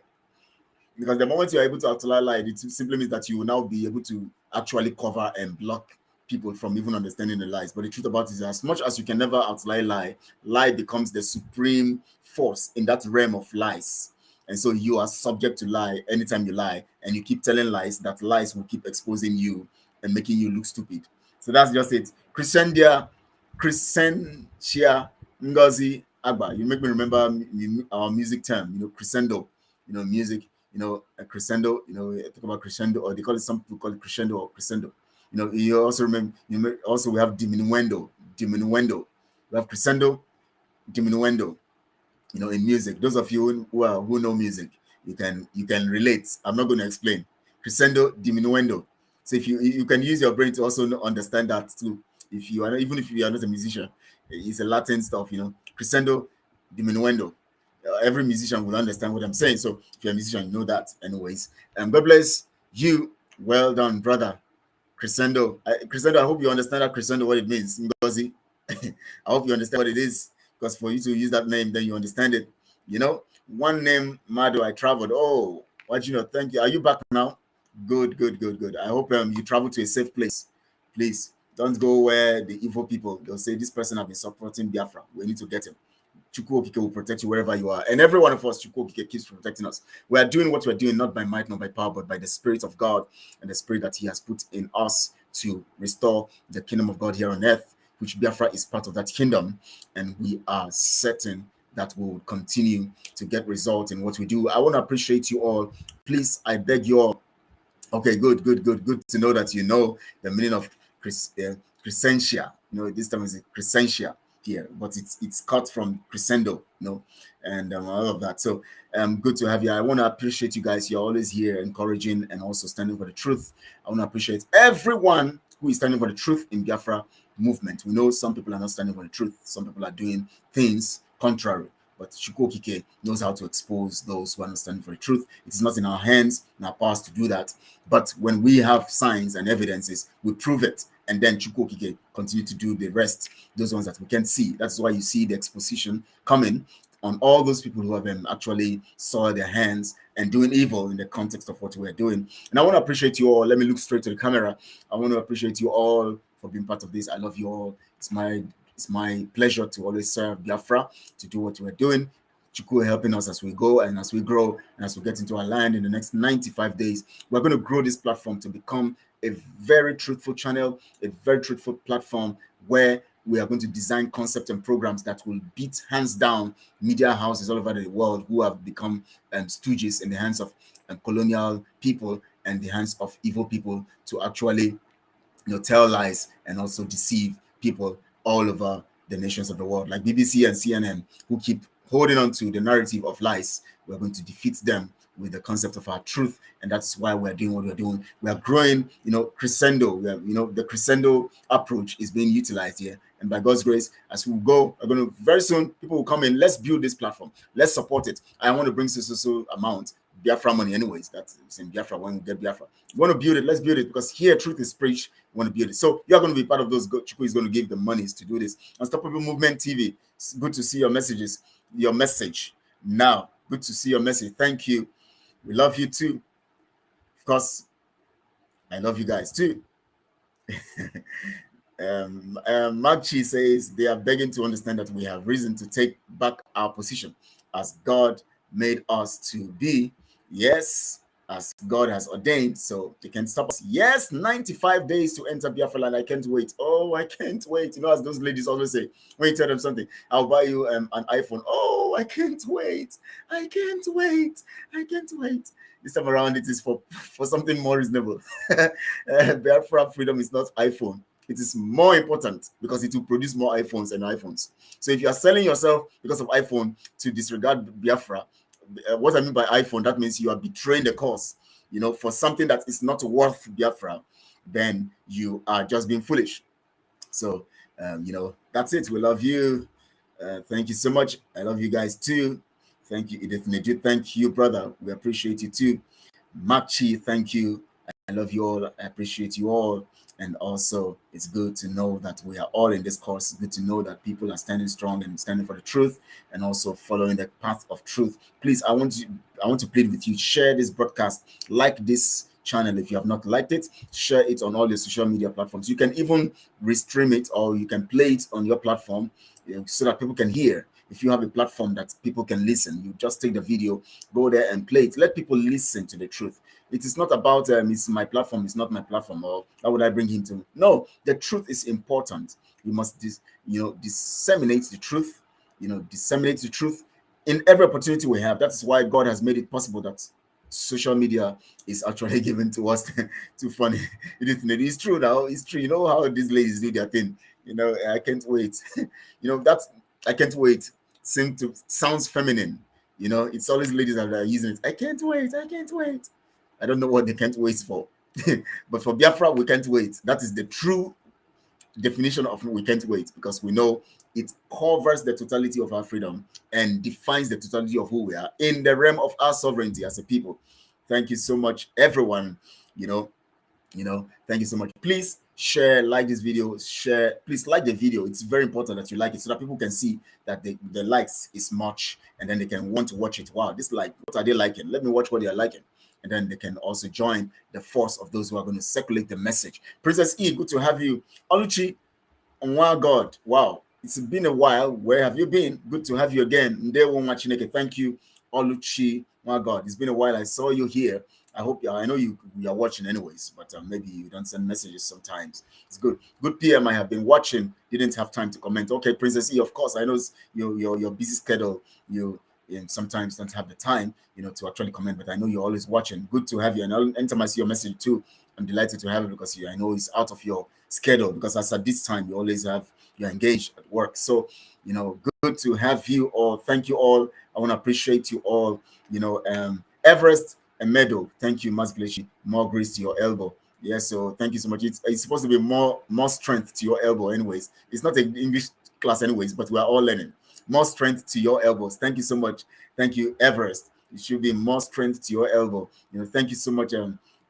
Because the moment you are able to outlie lie, it simply means that you will now be able to actually cover and block people from even understanding the lies. But the truth about it is, as much as you can never outlie lie becomes the supreme force in that realm of lies. And so you are subject to lie anytime you lie, and you keep telling lies, that lies will keep exposing you and making you look stupid. So that's just it. Crescentia Ngozi Agba. You make me remember our music term, crescendo, music. you know, a crescendo, you know, talk about crescendo, or they call it, some people call it crescendo or crescendo. You know, you also remember, also we have diminuendo. We have crescendo, diminuendo, you know, in music. Those of you who know music, you can relate. I'm not going to explain. Crescendo, diminuendo. So if you can use your brain to also understand that too. If you are not, even if you are not a musician, it's a Latin stuff, you know. Crescendo, diminuendo. Every musician will understand what I'm saying. So if you're a musician, you know that. Anyways, God bless you. Well done, brother. Crescendo. Crescendo, I hope you understand that crescendo, what it means. Ngozi. I hope you understand what it is, because for you to use that name, then you understand it. You know, one name, Mado, I traveled. Oh, what you know? Thank you. Are you back now? Good, good, good, good. I hope you travel to a safe place. Please don't go where the evil people, they'll say this person have been supporting Biafra. We need to get him. Chukwu Okike will protect you wherever you are. And every one of us, Chukwu Okike keeps protecting us. We are doing what we're doing, not by might, not by power, but by the Spirit of God and the Spirit that He has put in us to restore the kingdom of God here on earth, which Biafra is part of that kingdom. And we are certain that we will continue to get results in what we do. I want to appreciate you all. Please, I beg you all. Okay, good to know that you know the meaning of crescentia. You know, this time is crescentia here, but it's cut from crescendo, you know, and all of that. So good to have you. I want to appreciate you guys. You're always here encouraging and also standing for the truth. I want to appreciate everyone who is standing for the truth in Biafra movement. We know some people are not standing for the truth. Some people are doing things contrary. But Chukwu Okike knows how to expose those who are not standing for the truth. It is not in our hands, in our powers to do that. But when we have signs and evidences, we prove it. And then Chukwu Okike continue to do the rest, those ones that we can see. That's why you see the exposition coming on all those people who have actually soiled their hands and doing evil in the context of what we're doing. And I want to appreciate you all. Let me look straight to the camera. I want to appreciate you all for being part of this. I love you all. It's my pleasure to always serve Biafra, to do what we're doing. Chukwu helping us as we go and as we grow and as we get into our land in the next 95 days. We're going to grow this platform to become a very truthful channel, a very truthful platform where we are going to design concepts and programs that will beat hands down media houses all over the world who have become stooges in the hands of colonial people and the hands of evil people to actually tell lies and also deceive people all over the nations of the world, like BBC and CNN, who keep holding on to the narrative of lies. We're going to defeat them with the concept of our truth, and that's why we're doing what we're doing. We are growing, crescendo. We have, the crescendo approach is being utilized here, and by God's grace, as we go, we're going to very soon. People will come in. Let's build this platform. Let's support it. I want to bring so amount. Biafra money, anyways. That's in Biafra. When we get Biafra, we want to build it. Let's build it, because here truth is preached. We want to build it. So you're going to be part of those. Chukwu is going to give the monies to do this. Unstoppable Movement TV. It's good to see your messages. Your message now. Good to see your message. Thank you. We love you too. Of course, I love you guys too. Magchi says they are begging to understand that we have reason to take back our position as God made us to be. Yes, as God has ordained, so they can stop us. Yes, 95 days to enter Biafra land. I can't wait. Oh, I can't wait. As those ladies always say, when you tell them something, I'll buy you an iPhone. Oh, I can't wait. I can't wait. I can't wait. This time around, it is for something more reasonable. Biafra freedom is not iPhone. It is more important because it will produce more iPhones and iPhones. So if you are selling yourself because of iPhone to disregard Biafra, what I mean by iPhone, that means you are betraying the cause, for something that is not worth Biafra, then you are just being foolish. So, that's it. We love you. Thank you so much. I love you guys too. Thank you, Edith Neju. Thank you, brother. We appreciate you too. Makchi, thank you. I love you all. I appreciate you all. And also, it's good to know that we are all in this course. It's good to know that people are standing strong and standing for the truth and also following the path of truth. Please, I want to plead with you. Share this broadcast. Like this channel if you have not liked it. Share it on all your social media platforms. You can even restream it, or you can play it on your platform so that people can hear. If you have a platform that people can listen, you just take the video, go there and play it. Let people listen to the truth. It is not about it's my platform, it's not my platform, or how would I bring him to? No, the truth is important. You must disseminate the truth, disseminate the truth in every opportunity we have. That's why God has made it possible that social media is actually given to us too funny. It's true now. It's true. You know how these ladies do their thing. You know, I can't wait. I can't wait. Sounds feminine. You know, it's always ladies that are using it. I can't wait. I can't wait. I don't know what they can't wait for. But for Biafra, we can't wait. That is the true definition of we can't wait, because we know it covers the totality of our freedom and defines the totality of who we are in the realm of our sovereignty as a people. Thank you so much, everyone. Thank you so much. Please share, like this video, please like the video. It's very important that you like it so that people can see that the likes is much, and then they can want to watch it. Wow, this like, what are they liking? Let me watch what they are liking. And then they can also join the force of those who are going to circulate the message. Princess E, good to have you. Oluchi, wow, God, wow, it's been a while. Where have you been? Good to have you again. Thank you, Oluchi. My God, it's been a while. I saw you here. I know you are watching anyways, but maybe you don't send messages sometimes. It's good. Good PM. I have been watching. Didn't have time to comment. Okay, Princess E, of course, I know your busy schedule. You sometimes don't have the time, to actually comment, but I know you're always watching. Good to have you. And anytime I see your message too, I'm delighted to have it, because I know it's out of your schedule, because as at this time you're engaged at work. So good to have you all. Thank you all. I want to appreciate you all. Everest and Meadow, thank you, Mas Kelechi. More grace to your elbow. Yes, so thank you so much. It's supposed to be more strength to your elbow anyways. It's not an English class anyways, but we are all learning. More strength to your elbows. Thank you so much. Thank you, Everest. It should be more strength to your elbow. Thank you so much,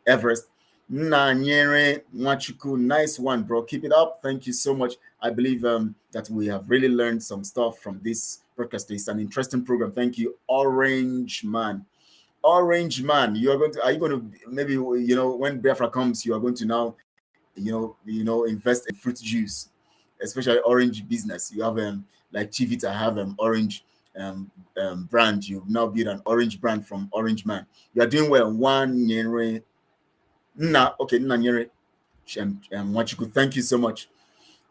Everest. Nanyere Mwachuku, nice one, bro. Keep it up. Thank you so much. I believe that we have really learned some stuff from this broadcast. It's an interesting program. Thank you, Orange Man. Orange Man, are you going to maybe when Biafra comes, you are going to now invest in fruit juice, especially orange business. You have like Chivita have orange brand. You've now built an orange brand from Orange Man. You are doing well. Nanyere. Thank you so much.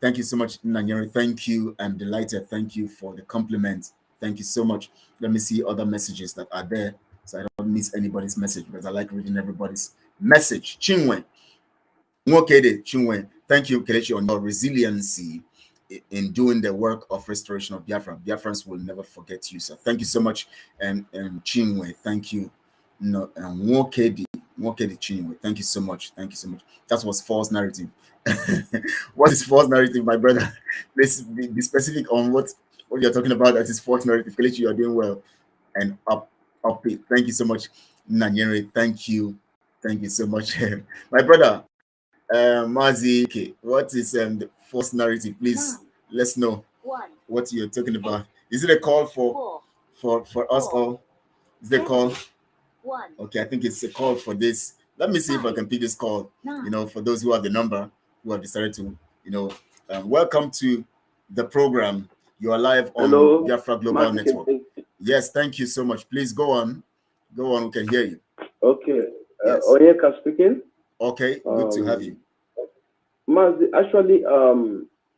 Thank you so much, Nanyere. Thank you. I'm delighted. Thank you for the compliment. Thank you so much. Let me see other messages that are there, so I don't miss anybody's message, because I like reading everybody's message. Chinwe. Chinwe. Thank you, Kelechi, on your resiliency in doing the work of restoration of Biafra. Biafrans will never forget you, sir. Thank you so much. And Chinwe, thank you. Chinwe, thank you so much. Thank you so much. That was false narrative. What is false narrative, my brother? Let's be specific on what you're talking about. That is false narrative. Kelechi, you are doing well. And up it. Thank you so much, Nanyere. Thank you so much. My brother, Mazi, what is the false narrative? Please let's know what you're talking about. Is it a call for us all? Is it a call? Okay, I think it's a call for this. Let me see if I can pick this call. For those who have the number, who have decided to, welcome to the program. You are live on Biafra Global Network. Yes, thank you so much. Please go on. We can hear you. Okay. Yes. Onyeka speaking. Okay, good to have you. Actually,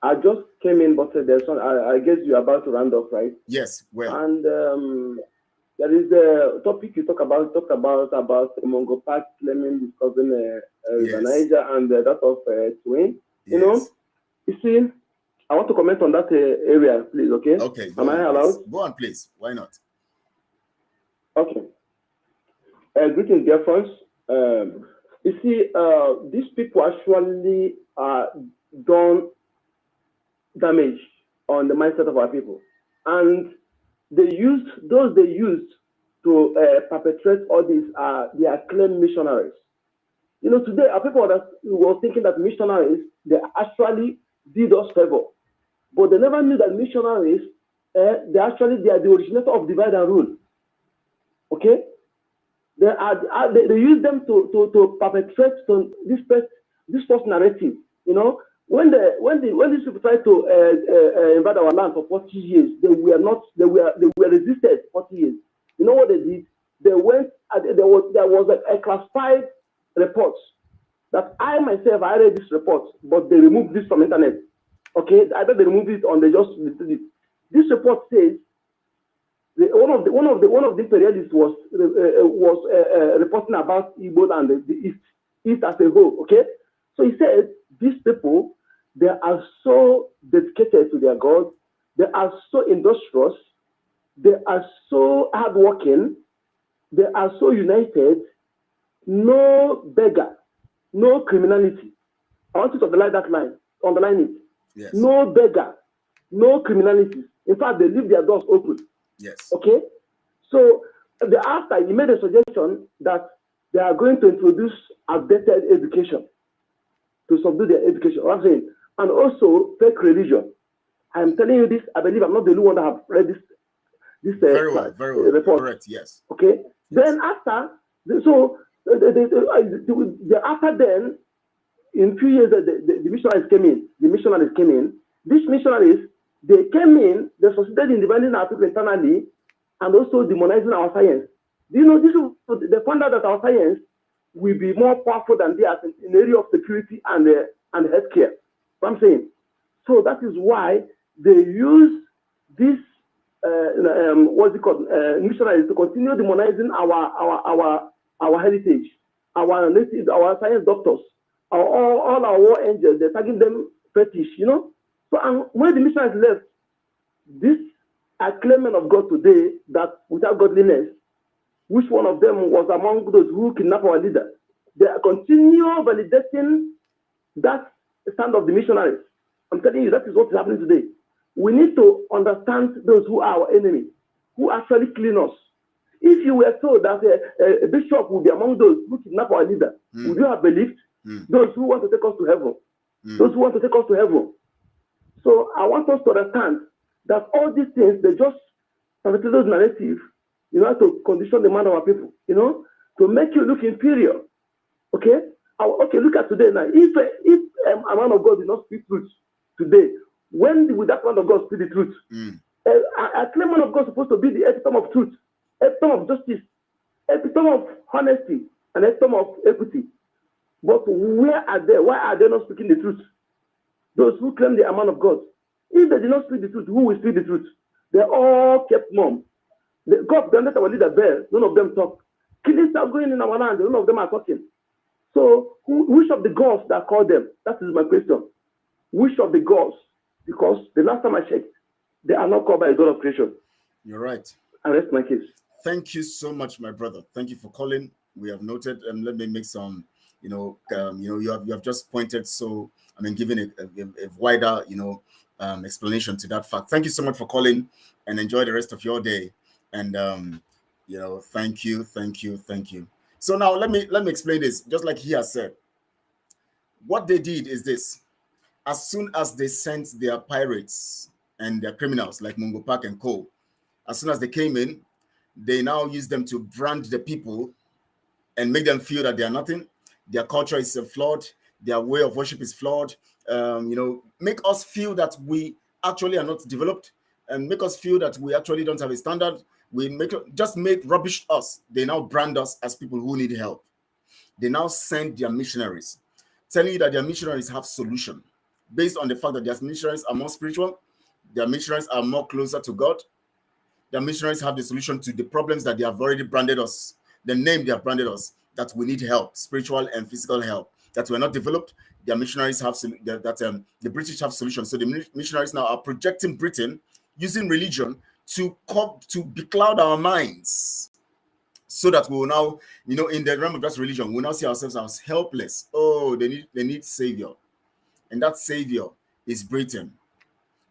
I just came in, but there's one. I guess you're about to round off, right? Yes. Well. And there is a topic you talked about Mongo Park claiming his cousin Niger and that of Twin. Yes. You see, I want to comment on that area, please. Okay. Okay. Am I allowed? Go on, please. Why not? Okay. Greetings, dear friends. You see, these people actually done damage on the mindset of our people, and they used to perpetrate all these. They are claimed missionaries. Today our people were thinking that missionaries, they actually did us favor, but they never knew that missionaries they are the originator of divide and rule. Okay. They use them to perpetrate this false narrative. When these people tried to invade our land for 40 years, they were resisted 40 years. You know what they did? They went. There was a classified report that I myself I read this report, but they removed this from internet. Okay, either they removed it or they just deleted it. This report says one of the imperialists was reporting about Igbo and the East as a whole. Okay, so he said these people, they are so dedicated to their God, they are so industrious, they are so hardworking, they are so united. No beggar, no criminality. I want you to underline that line. Underline it. Yes. No beggar, no criminality. In fact, they leave their doors open. Yes. Okay? So after he made a suggestion that they are going to introduce outdated education to subdue their education. What I'm saying, and also fake religion. I am telling you this. I believe I'm not the only one that have read this very well, report. Correct. Yes. Okay. Yes. Then after, after then, in a few years, the missionaries came in. These missionaries, they came in, they succeeded in dividing our people internally and also demonizing our science. Do you know, they found out that our science will be more powerful than theirs in the area of security and healthcare. What I'm saying. So that is why they use this, what's it called, missionaries to continue demonizing our heritage, our native, our science doctors, all our war angels. They're tagging them fetish, you know. So and when the missionaries left, this are claimant of God today that without godliness, which one of them was among those who kidnapped our leader? They are continue validating that stand of the missionaries. I'm telling you, that is what is happening today. We need to understand those who are our enemy, who actually clean us. If you were told that a bishop will be among those who kidnap our leader, would you have believed? Those who want to take us to heaven. Those who want to take us to heaven. So I want us to understand that all these things, they just perpetrate those narrative, you know, to condition the mind of our people, you know, to make you look inferior. Okay? Okay, look at today now. If a man of God did not speak truth today, when would that man of God speak the truth? A clear man of God is supposed to be the epitome of truth, epitome of justice, epitome of honesty, and epitome of equity. But where are they? Why are they not speaking the truth? Those who claim they are man of God. If they did not speak the truth, who will speak the truth? They all kept mum. God granted our leader bear. None of them talk. Killings are going in our land. None of them are talking. So, which of the gods that called them? That is my question. Which of the gods? Because the last time I checked, they are not called by the God of creation. You're right. I rest my case. Thank you so much, my brother. Thank you for calling. We have noted, and let me make some. You have just pointed. So I mean, giving a wider, explanation to that fact. Thank you so much for calling, and enjoy the rest of your day. And thank you. So now let me explain this. Just like he has said, what they did is this: as soon as they sent their pirates and their criminals like Mungo Park and Co., as soon as they came in, they now use them to brand the people and make them feel that they are nothing. Their culture is flawed. Their way of worship is flawed. Make us feel that we actually are not developed, and make us feel that we actually don't have a standard. Just make rubbish us. They now brand us as people who need help. They now send their missionaries, telling you that their missionaries have solution based on the fact that their missionaries are more spiritual. Their missionaries are more closer to God. Their missionaries have the solution to the problems that they have already branded us, the name they have branded us, that we need help, spiritual and physical help, that we're not developed. Their missionaries have the British have solutions. So the missionaries now are projecting Britain using religion to becloud our minds, so that we will now, in the realm of that religion, we'll now see ourselves as helpless. Oh, they need savior, and that savior is Britain.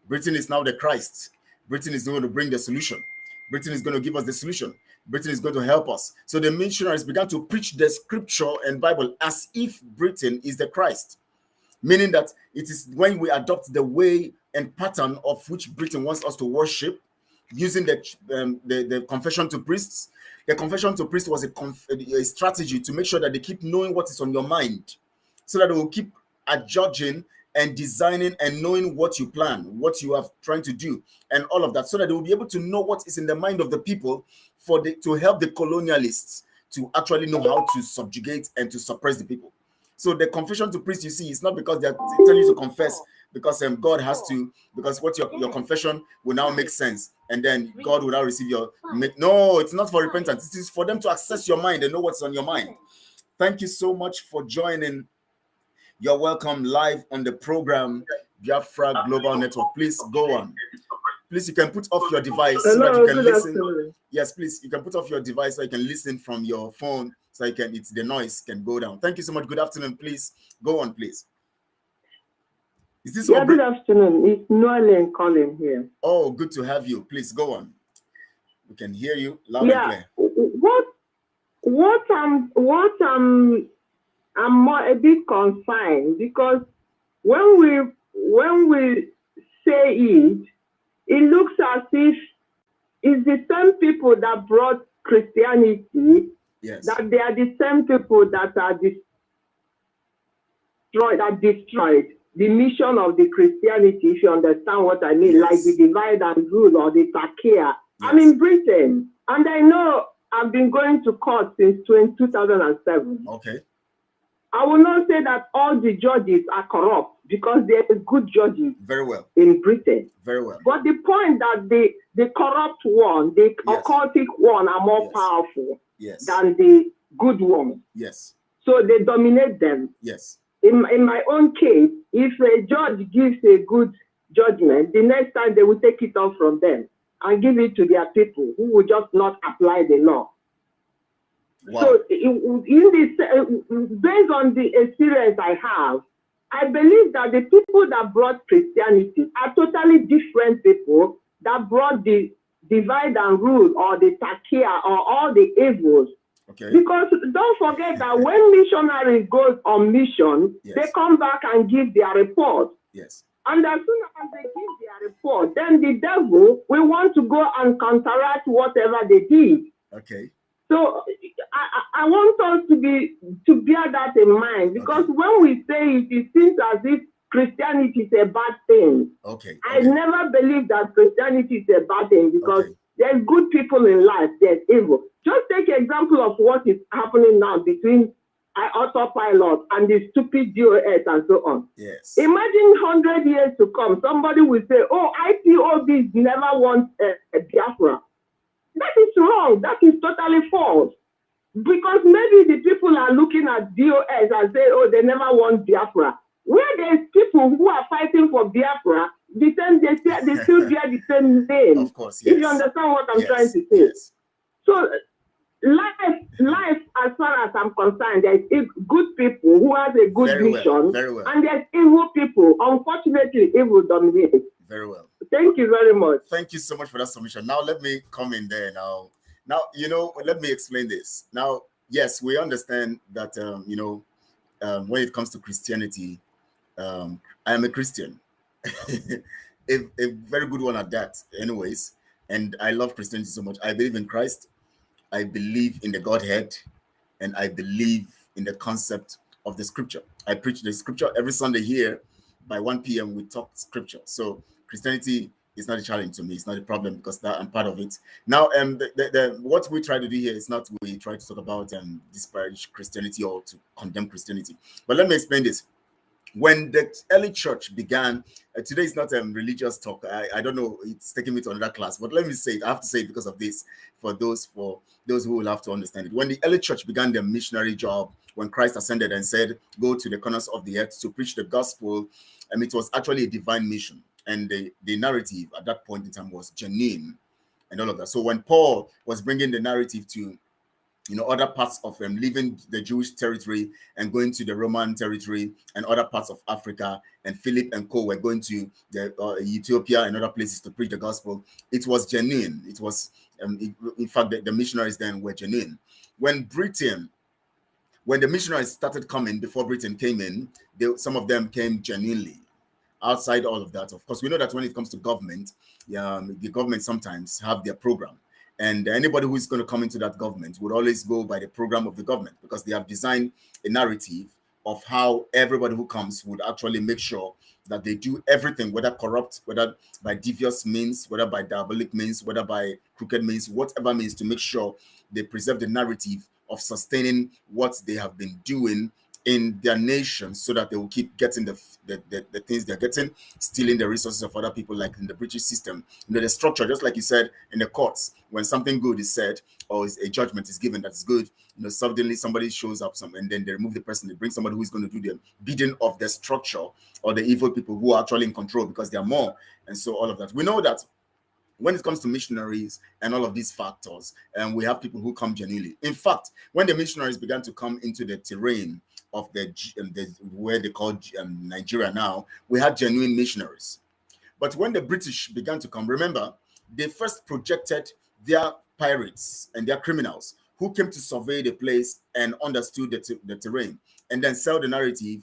Britain is now the Christ. Britain is going to bring the solution. Britain is going to give us the solution. Britain is going to help us. So the missionaries began to preach the scripture and Bible as if Britain is the Christ, meaning that it is when we adopt the way and pattern of which Britain wants us to worship, using the confession to priests. The confession to priests was a strategy to make sure that they keep knowing what is on your mind, so that they will keep adjudging and designing and knowing what you plan, what you are trying to do, and all of that, so that they will be able to know what is in the mind of the people to help the colonialists to actually know how to subjugate and to suppress the people. So the confession to priest, you see, it's not because they're telling you to confess, because God has to, because what your confession will now make sense, and then God will now receive your no, it's not for repentance. It is for them to access your mind and know what's on your mind. Thank you so much for joining. You're welcome live on the program Biafra Global Network. Please go on. Please, you can put off your device so that you can listen. Afternoon. Yes, please, you can put off your device so you can listen from your phone, so you can, the noise can go down. Thank you so much. Good afternoon. Please go on, please. Is this good afternoon. It's Noel calling here. Oh, good to have you. Please go on. We can hear you loud and clear. I'm more a bit concerned, because when we say it, it looks as if it's the same people that brought Christianity, yes, that they are the same people that are destroyed the mission of the Christianity, if you understand what I mean, yes, like the divide and rule or the Takia. Yes. I'm in Britain, and I know I've been going to court since 2007. Okay. I will not say that all the judges are corrupt, because there are good judges. Very well. In Britain. Very well. But the point that the corrupt one, the occultic one, are more powerful than the good one. Yes. So they dominate them. Yes. In my own case, if a judge gives a good judgment, the next time they will take it off from them and give it to their people who will just not apply the law. Wow. So, in this, based on the experience I have, I believe that the people that brought Christianity are totally different people that brought the divide and rule or the takia or all the evils. Okay. Because don't forget that when missionaries go on mission, they come back and give their report. Yes. And as soon as they give their report, then the devil will want to go and counteract whatever they did. Okay. So I want us to bear that in mind, because when we say it, it seems as if Christianity is a bad thing. Okay. I never believed that Christianity is a bad thing, because there's good people in life, there's evil. Just take an example of what is happening now between autopilot and the stupid DOS and so on. Yes. Imagine 100 years to come, somebody will say, oh, IPOBs never want a Biafra. That is wrong. That is totally false. Because maybe the people are looking at DOS and say, oh, they never want Biafra. Where there's people who are fighting for Biafra, they still bear the same name. Of course, yes. If you understand what I'm trying to say. Yes. So life, as far as I'm concerned, there's good people who have a good mission, and there's evil people. Unfortunately, evil dominates. Very well. Thank you very much. Thank you so much for that submission. Now let me come in there now. Let me explain this. Now, yes, we understand that when it comes to Christianity, I am a Christian. a very good one at that, anyways. And I love Christianity so much. I believe in Christ. I believe in the Godhead, and I believe in the concept of the scripture. I preach the scripture every Sunday here. By 1 p.m. we talk scripture. So Christianity is not a challenge to me. It's not a problem, because that I'm part of it. Now, what we try to do here is not we try to talk about disparage Christianity or to condemn Christianity. But let me explain this. When the early church began, today is not a religious talk. I don't know, it's taking me to another class, but let me say it. I have to say it because of this, for those who will have to understand it. When the early church began their missionary job, when Christ ascended and said, go to the corners of the earth to preach the gospel, it was actually a divine mission. And the narrative at that point in time was genuine and all of that. So when Paul was bringing the narrative to other parts of leaving the Jewish territory and going to the Roman territory and other parts of Africa, and Philip and co were going to the Ethiopia and other places to preach the gospel, it was genuine. It was, in fact, the missionaries then were genuine. When the missionaries started coming, before Britain came in, some of them came genuinely. Outside all of that, of course, we know that when it comes to government, the government sometimes have their program. And anybody who is going to come into that government would always go by the program of the government, because they have designed a narrative of how everybody who comes would actually make sure that they do everything, whether corrupt, whether by devious means, whether by diabolic means, whether by crooked means, whatever means, to make sure they preserve the narrative of sustaining what they have been doing in their nation so that they will keep getting the things they're getting, stealing the resources of other people, like in the British system. The structure, just like you said, in the courts, when something good is said or a judgment is given that's good, suddenly somebody shows up and then they remove the person, they bring somebody who is going to do the bidding of the structure or the evil people who are actually in control because they are more. And so all of that. We know that when it comes to missionaries and all of these factors, and we have people who come genuinely. In fact, when the missionaries began to come into the terrain of the where they call Nigeria now, we had genuine missionaries. But when the British began to come, remember, they first projected their pirates and their criminals who came to survey the place and understood the terrain, and then sell the narrative,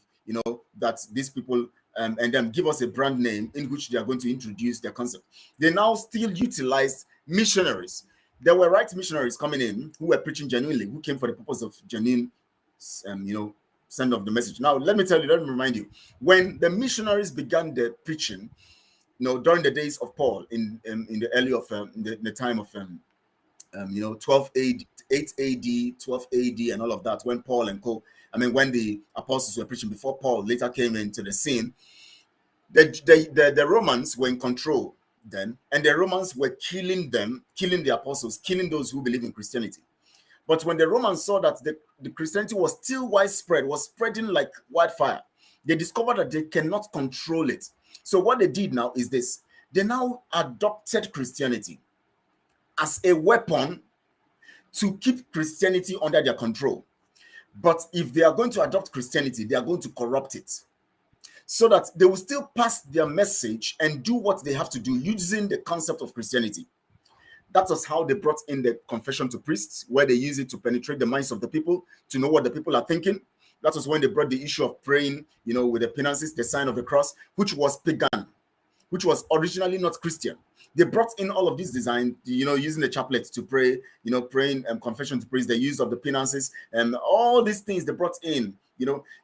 that these people and then give us a brand name in which they are going to introduce their concept. They now still utilize missionaries. There were right missionaries coming in who were preaching genuinely, who came for the purpose of genuine, send of the message. Now, let me remind you, when the missionaries began their preaching, during the days of Paul in the early of the time of 12 AD, 8 AD, 12 AD, and all of that, when Paul and when the apostles were preaching before Paul later came into the scene, the Romans were in control then, and the Romans were killing the apostles, killing those who believe in Christianity. But when the Romans saw that the Christianity was still widespread, was spreading like wildfire, they discovered that they cannot control it. So what they did now is this. They now adopted Christianity as a weapon to keep Christianity under their control. But if they are going to adopt Christianity, they are going to corrupt it so that they will still pass their message and do what they have to do using the concept of Christianity. That was how they brought in the confession to priests, where they use it to penetrate the minds of the people, to know what the people are thinking. That was when they brought the issue of praying, with the penances, the sign of the cross, which was pagan, which was originally not Christian. They brought in all of this design, using the chaplet to pray, praying and confession to priests, the use of the penances, and all these things they brought in,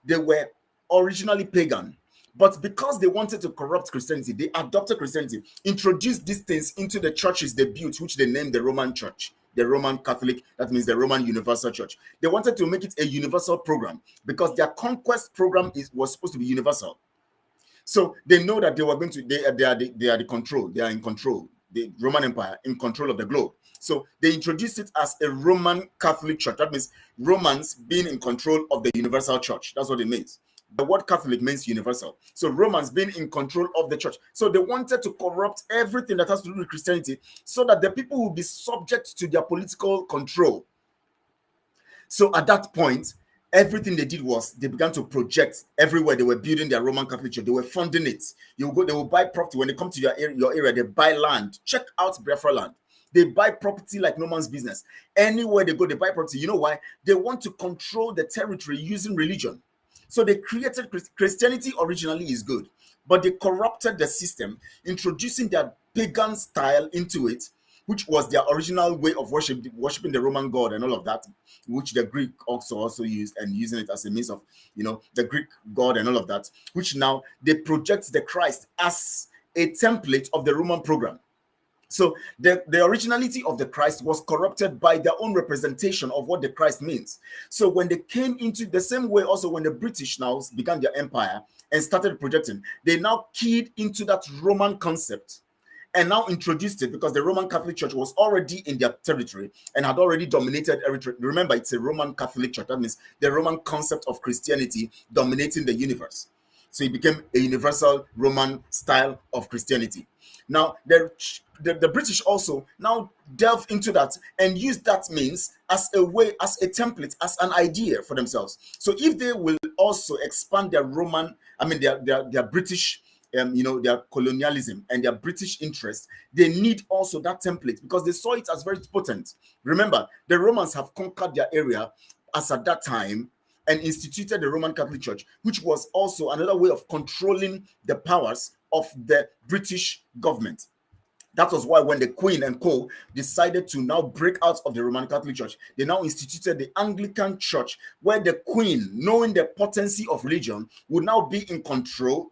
they were originally pagan. But because they wanted to corrupt Christianity, they adopted Christianity, introduced these things into the churches they built, which they named the Roman Church, the Roman Catholic, that means the Roman Universal Church. They wanted to make it a universal program because their conquest program was supposed to be universal. So they know that they were going to, they are in control, the Roman Empire in control of the globe. So they introduced it as a Roman Catholic Church. That means Romans being in control of the universal church. That's what it means. The word Catholic means universal. So Romans being in control of the church. So they wanted to corrupt everything that has to do with Christianity so that the people will be subject to their political control. So at that point, everything they did was they began to project everywhere they were building their Roman Catholic Church. They were funding it. They will buy property. When they come to your area, they buy land. Check out Biafra land. They buy property like no man's business. Anywhere they go, they buy property. You know why? They want to control the territory using religion. So they created Christianity originally is good, but they corrupted the system, introducing their pagan style into it, which was their original way of worshiping the Roman god and all of that, which the Greek also used, and using it as a means of, the Greek god and all of that, which now they project the Christ as a template of the Roman program. So the originality of the Christ was corrupted by their own representation of what the Christ means. So when they came into the same way, also when the British now began their empire and started projecting, they now keyed into that Roman concept and now introduced it because the Roman Catholic Church was already in their territory and had already dominated everything. Remember, it's a Roman Catholic Church. That means the Roman concept of Christianity dominating the universe. So it became a universal Roman style of Christianity. Now, the British also now delve into that and use that means as a way, as a template, as an idea for themselves. So if they will also expand their their British, their colonialism and their British interest, they need also that template because they saw it as very potent. Remember, the Romans have conquered their area as at that time and instituted the Roman Catholic Church, which was also another way of controlling the powers of the British government. That was why when the Queen and co decided to now break out of the Roman Catholic Church, they now instituted the Anglican Church, where the Queen, knowing the potency of religion, would now be in control.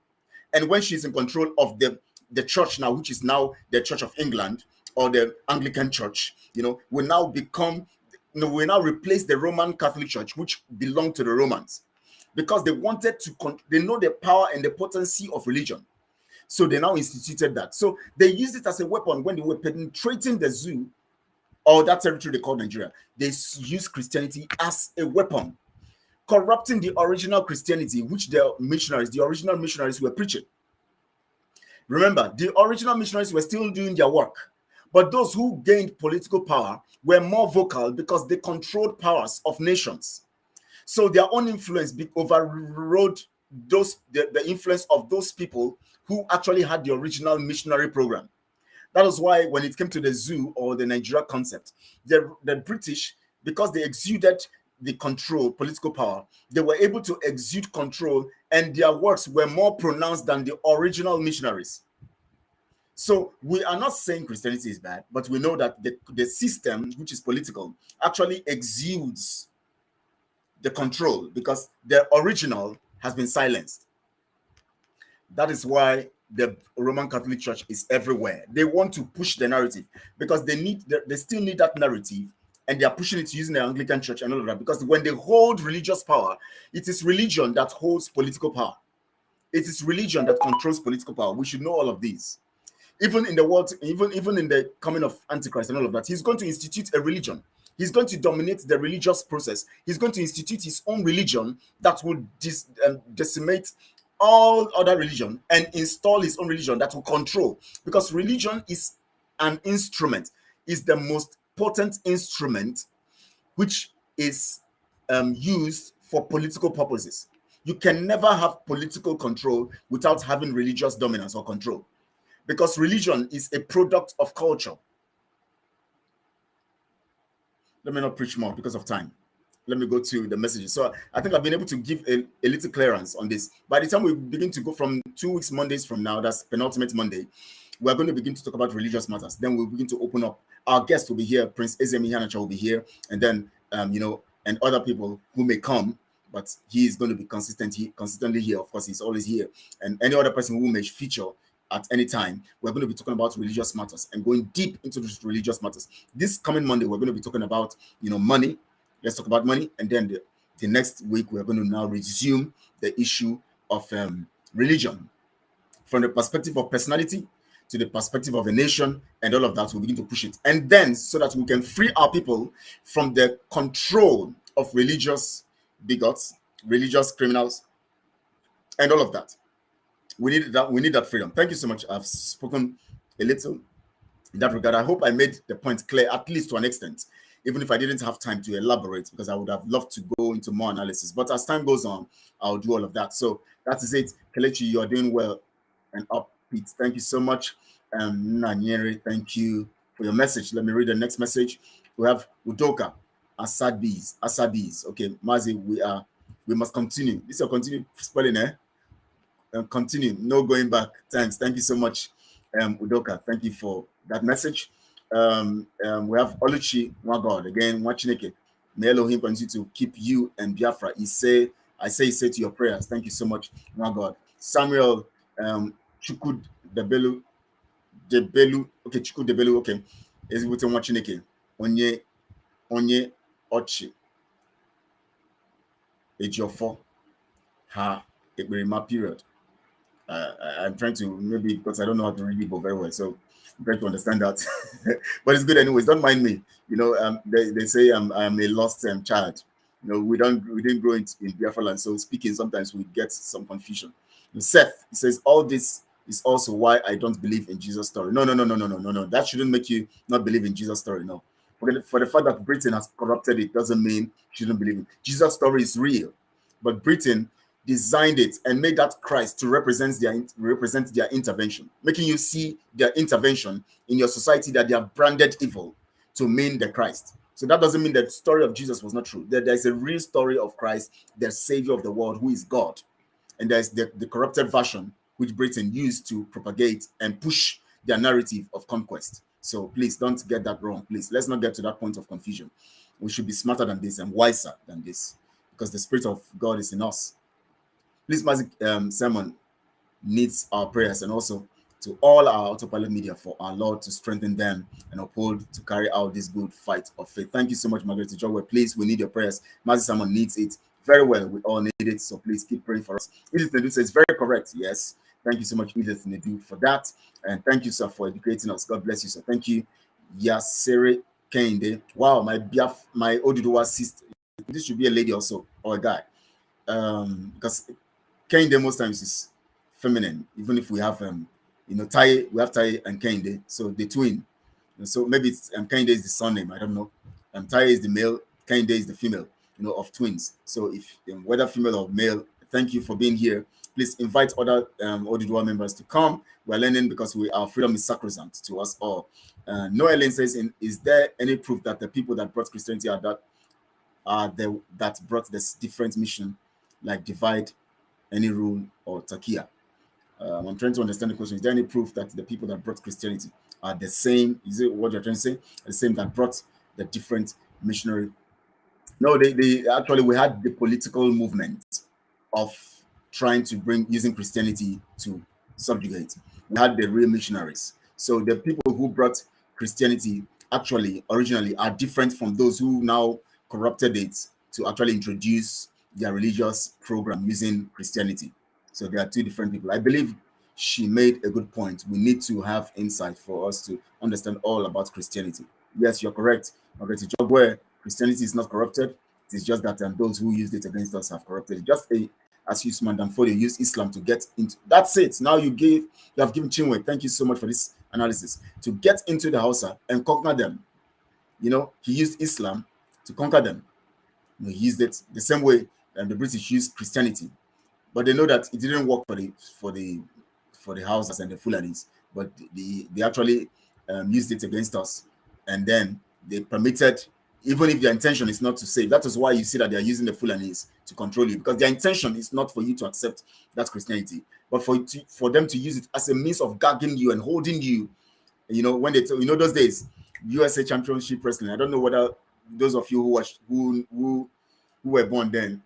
And when she's in control of the church now, which is now the Church of England or the Anglican Church, will now become, will now replace the Roman Catholic Church, which belonged to the Romans. because they wanted to, they know the power and the potency of religion. So they now instituted that. So they used it as a weapon when they were penetrating the zoo or that territory they call Nigeria. They used Christianity as a weapon, corrupting the original Christianity, which the original missionaries were preaching. Remember, the original missionaries were still doing their work, but those who gained political power were more vocal because they controlled powers of nations. So their own influence overrode the influence of those people who actually had the original missionary program. That was why when it came to the zoo or the Nigeria concept, the British, because they exuded the control, political power, they were able to exude control, and their works were more pronounced than the original missionaries. So we are not saying Christianity is bad, but we know that the system, which is political, actually exudes the control because the original has been silenced. That is why the Roman Catholic Church is everywhere. They want to push the narrative because they still need that narrative, and they are pushing it using the Anglican Church and all of that, because when they hold religious power, it is religion that holds political power. It is religion that controls political power. We should know all of these. Even in the world, even in the coming of Antichrist and all of that, he's going to institute a religion. He's going to dominate the religious process. He's going to institute his own religion that will decimate all other religion and install his own religion that will control. Because religion is an instrument, is the most potent instrument which is used for political purposes. You can never have political control without having religious dominance or control, because religion is a product of culture. Let me not preach more because of time. Let me go to the messages. So I think I've been able to give a little clearance on this. By the time we begin to go from 2 weeks Mondays from now, that's penultimate Monday, we're going to begin to talk about religious matters. Then we'll begin to open up. Our guest will be here. Prince Ezemi Hanacha will be here. And then, and other people who may come, but he is going to be consistently here. Of course, he's always here. And any other person who may feature at any time, we're going to be talking about religious matters and going deep into these religious matters. This coming Monday, we're going to be talking about, money. Let's talk about money. And then the next week, we're going to now resume the issue of religion from the perspective of personality to the perspective of a nation, and all of that. We'll begin to push it. And then so that we can free our people from the control of religious bigots, religious criminals, and all of that. We need that freedom. Thank you so much. I've spoken a little in that regard. I hope I made the point clear, at least to an extent, even if I didn't have time to elaborate, because I would have loved to go into more analysis. But as time goes on, I'll do all of that. So that is it. Kelechi, you are doing well and upbeat. Thank you so much. Nanyere, thank you for your message. Let me read the next message. We have Udoka, Asabis. Okay, Mazi, we must continue. This will continue spelling, continue, no going back. Thanks. Thank you so much, Udoka. Thank you for that message. We have Oluchi, my God, again, Wachineke. May Elohim continue to keep you and Biafra. I say to your prayers. Thank you so much, my God. Samuel Chukud Debelu. Okay, Chukud Debelu, okay. Is with Wachineke. Onye Ochi. Ejiofor. Ha. Ekberima period. I'm trying to, maybe because I don't know how to read Igbo very well, so I'm trying to understand that. But it's good anyways. Don't mind me. They say I'm a lost child. We didn't grow in Biafra land, so speaking sometimes we get some confusion. Seth, he says all this is also why I don't believe in Jesus' story. No. That shouldn't make you not believe in Jesus' story. No, for the fact that Britain has corrupted it doesn't mean you shouldn't believe it. Jesus' story is real, but Britain designed it and made that Christ to represent their intervention, making you see their intervention in your society that they have branded evil to mean the Christ. So that doesn't mean that the story of Jesus was not true. There's a real story of Christ, the Savior of the world, who is God. And there's the corrupted version which Britain used to propagate and push their narrative of conquest. So please don't get that wrong. Please, let's not get to that point of confusion. We should be smarter than this and wiser than this, because the Spirit of God is in us. Please, Mazik Simon needs our prayers, and also to all our autopilot media for our Lord to strengthen them and uphold to carry out this good fight of faith. Thank you so much, Margaret Jowe. Please, we need your prayers. Mazik Simon needs it very well. We all need it, so please keep praying for us. Edith Nedu says very correct. Yes, thank you so much, Edith Nedu, for that, and thank you, sir, for educating us. God bless you, sir. Thank you, Yasere Kende. Wow, my Oduduwa sister. This should be a lady also or a guy, because Kende most times is feminine. Even if we have Tai, we have Tai and Kende, so the twin. And so maybe it's Kende is the surname. I don't know. Tai is the male, Kende is the female. Of twins. So if whether female or male, thank you for being here. Please invite other Oduduwa members to come. We're learning because our freedom is sacrosanct to us all. Noah Ellen says, is there any proof that the people that brought Christianity that brought this different mission, like divide, any rule, or takia? I'm trying to understand the question. Is there any proof that the people that brought Christianity are the same? Is it what you're trying to say? The same that brought the different missionary? No, they actually, we had the political movement of trying to using Christianity to subjugate. We had the real missionaries. So the people who brought Christianity actually originally are different from those who now corrupted it to actually introduce their religious program using Christianity. So there are two different people. I believe she made a good point. We need to have insight for us to understand all about Christianity. Yes, you're correct. Margaret Jogwe, Christianity is not corrupted. It is just that those who used it against us have corrupted it. Just as Usman Danfodio used Islam to get into. That's it. Now you have given Chinwe. Thank you so much for this analysis. To get into the Hausa and conquer them. He used Islam to conquer them. He used it the same way the British used Christianity. But they know that it didn't work for the Hausas and the Fulanis. But they actually used it against us. And then they permitted, even if their intention is not to save. That is why you see that they are using the Fulanis to control you, because their intention is not for you to accept that Christianity, but for them to use it as a means of gagging you and holding you. When they those days, USA Championship Wrestling. I don't know whether those of you who watched who were born then.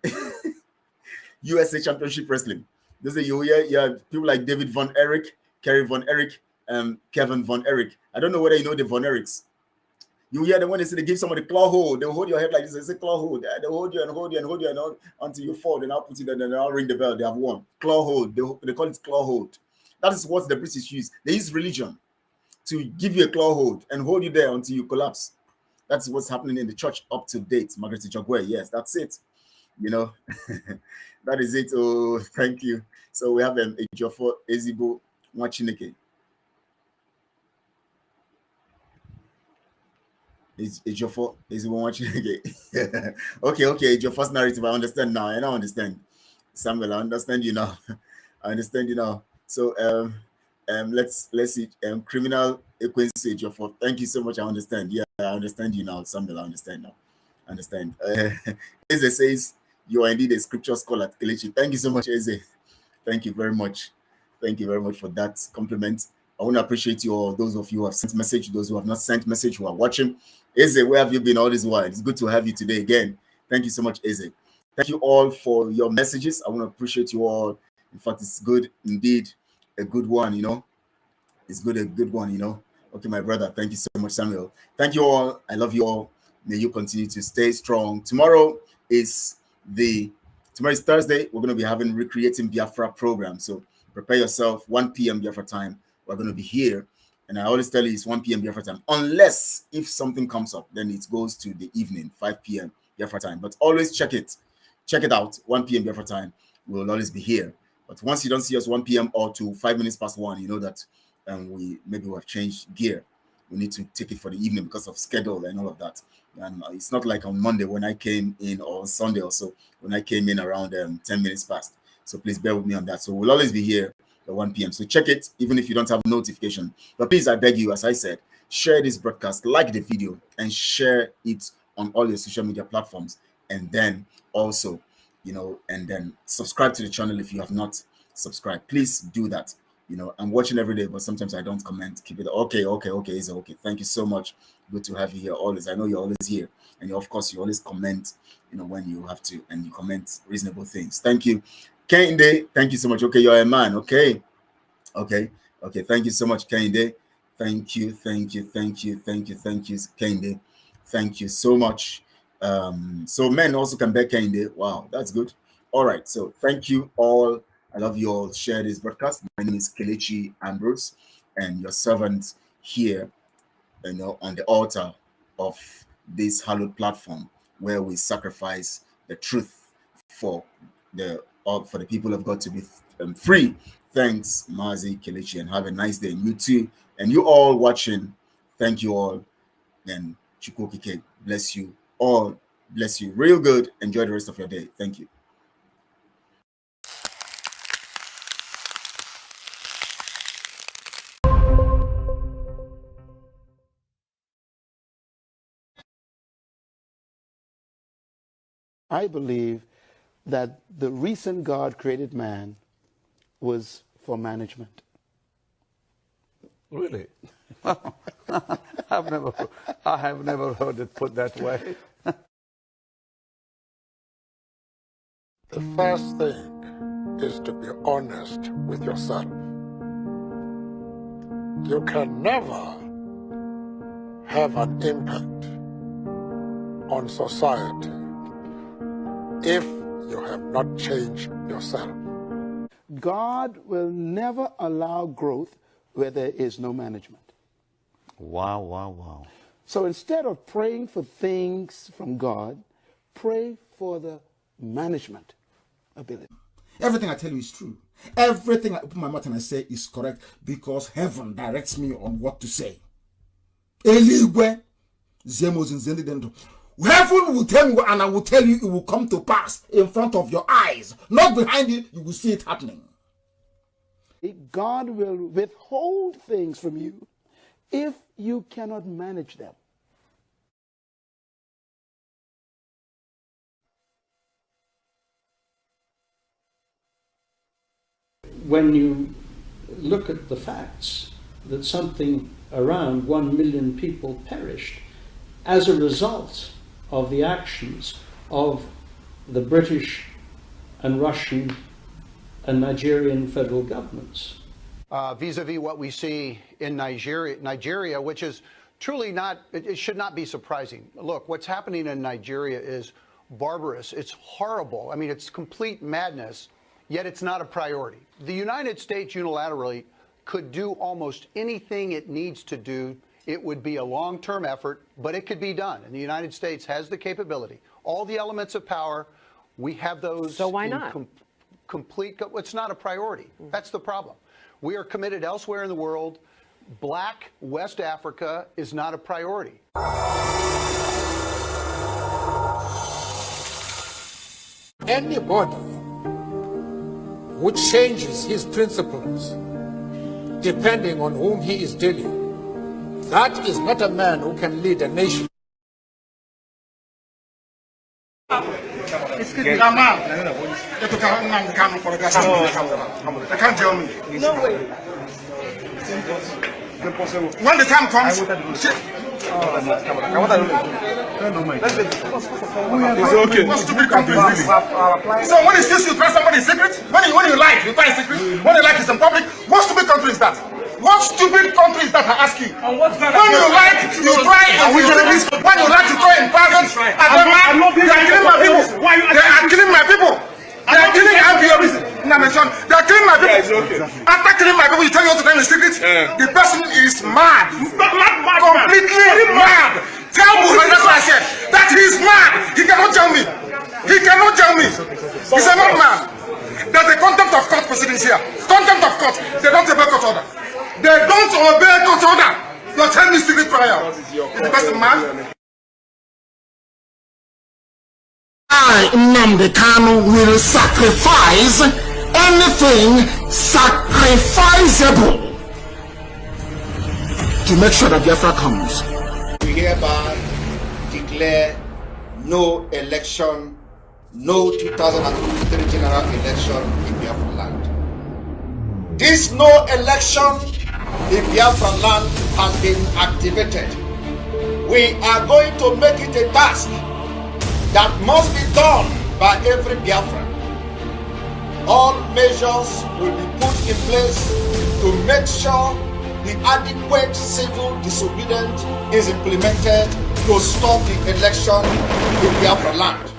USA Championship Wrestling. Those you hear people like David Von Erich, Kerry Von Erich, Kevin Von Erich. I don't know whether you know the Von Erichs. You hear them when they say they give somebody claw hold, they'll hold your head like this. They say claw hold. They'll hold you and hold you and hold you and until you fall. Then I'll put it and then I'll ring the bell. They have won. Claw hold. They call it claw hold. That is what the British use. They use religion to give you a claw hold and hold you there until you collapse. That's what's happening in the church up to date. Margaret Jogwe. Yes, that's it. That is it. Oh, thank you. So we have Ejiofor Ezigbo Nwachineke. Ejiofor Ezigbo Nwachineke. Okay. Ejiofor's narrative. I understand now. I now understand. Samuel, I understand you now. I understand you now. So let's see. Criminal Equency Ejiofor. Thank you so much. I understand. Yeah, I understand you now. Samuel, I understand now. I understand. Eze says you are indeed a scripture scholar, Kelechi. Thank you so much, Eze. Thank you very much. Thank you very much for that compliment. I want to appreciate you all, those of you who have sent message, those who have not sent message, who are watching. Eze, where have you been all this while? It's good to have you today again. Thank you so much, Eze. Thank you all for your messages. I want to appreciate you all. In fact, it's good indeed, a good one, It's good, a good one, Okay, my brother, thank you so much, Samuel. Thank you all. I love you all. May you continue to stay strong. Tomorrow is Thursday. We're going to be having Recreating Biafra program. So prepare yourself. 1 p.m. Biafra time. We're going to be here. And I always tell you it's 1 p.m. Biafra time. Unless if something comes up, then it goes to the evening, 5 p.m. Biafra time. But always check it. Check it out. 1 p.m. Biafra time. We'll always be here. But once you don't see us 1 p.m. or to 5 minutes past 1, you know that we have changed gear. We need to take it for the evening because of schedule and all of that. And it's not like on Monday when I came in, or on Sunday or so when I came in around 10 minutes past. So please bear with me on that. So we'll always be here at 1 p.m. So check it, even if you don't have notification. But please, I beg you, as I said, share this broadcast, like the video, and share it on all your social media platforms. And then also, and then subscribe to the channel if you have not subscribed. Please do that. I'm watching every day, but sometimes I don't comment. Keep it okay. It's okay. Thank you so much. Good to have you here always. I know you're always here, and of course you always comment, when you have to, and you comment reasonable things. Thank you, Kehinde. Thank you so much. Okay, you're a man. Okay. Thank you so much, Kehinde. Thank you, Kehinde. Thank you so much. So men also can back in there. Wow, that's good. All right, so thank you all. I love you all. Share this broadcast. My name is Kelechi Ambrose, and your servant here, on the altar of this hallowed platform where we sacrifice the truth for the people of God to be free. Thanks, Mazi, Kelechi, and have a nice day. And you too, and you all watching. Thank you all, and Chukwokike bless you all. Bless you real good. Enjoy the rest of your day. Thank you. I believe that the reason God created man was for management. Really? I have never heard it put that way. The first thing is to be honest with yourself. You can never have an impact on society if you have not changed yourself. God will never allow growth where there is no management. Wow, wow, wow. So instead of praying for things from God, pray for the management ability. Everything I tell you is true. Everything I open my mouth and I say is correct because heaven directs me on what to say. Eligwe, heaven will tell me and I will tell you it will come to pass in front of your eyes. Not behind you, you will see it happening. God will withhold things from you if you cannot manage them. When you look at the facts that something around 1 million people perished as a result of the actions of the British and Russian and Nigerian federal governments. Vis-a-vis what we see in Nigeria, which is truly not, it should not be surprising. Look, what's happening in Nigeria is barbarous. It's horrible. I mean, it's complete madness, yet it's not a priority. The United States unilaterally could do almost anything it needs to do. It would be a long-term effort, but it could be done. And the United States has the capability. All the elements of power, we have those. So why not? Complete, it's not a priority. That's the problem. We are committed elsewhere in the world. Black West Africa is not a priority. Anybody who changes his principles depending on whom he is dealing, that is not a man who can lead a nation. They can't tell me. No way. When the time comes, it's okay. What stupid country is this? So when it's this, you try somebody's secret? When you like, you try a secret? When you like, it's in public? What stupid country is that? What stupid country is that, I ask you? When you like, you try and you secret. When you like, you try in private. They are killing my people. They are killing my people. They are killing IPOBs. They are killing my people. After killing my people, you tell me what to tell in secret? The person is mad. Completely mad. Tell Buhari, that's what I said. That he is mad. He cannot tell me. He cannot tell me. He's a madman. There's a contempt of court proceedings here. Contempt of court. They don't obey court order. They don't obey court order. You're telling me secret trial. Is the person mad? I, Nnamdi Kanu, will sacrifice anything sacrificable to make sure that Biafra comes. We hereby declare no election, no 2023 general election in Biafra land. This no election in Biafra land has been activated. We are going to make it a task that must be done by every Biafran. All measures will be put in place to make sure the adequate civil disobedience is implemented to stop the election in Biafra land.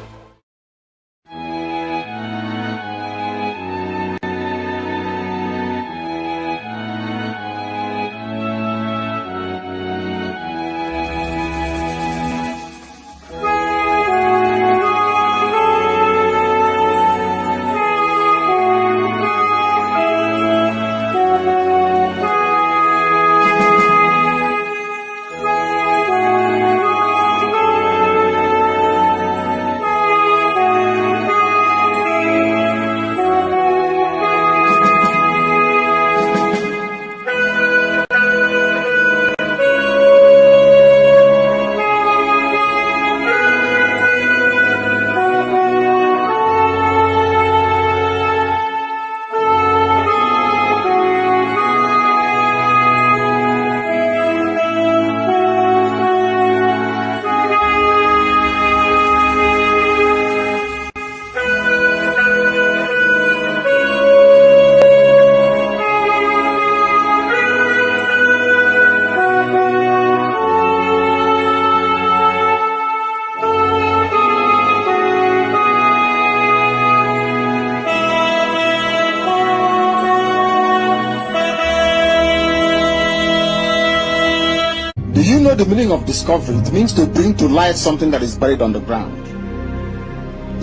Do you know the meaning of discovery? It means to bring to light something that is buried on the ground.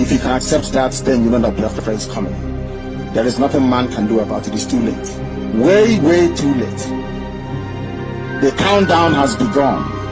If you can accept that, then you know that Biafra is coming. There is nothing man can do about it. It's too late. Way, way too late. The countdown has begun.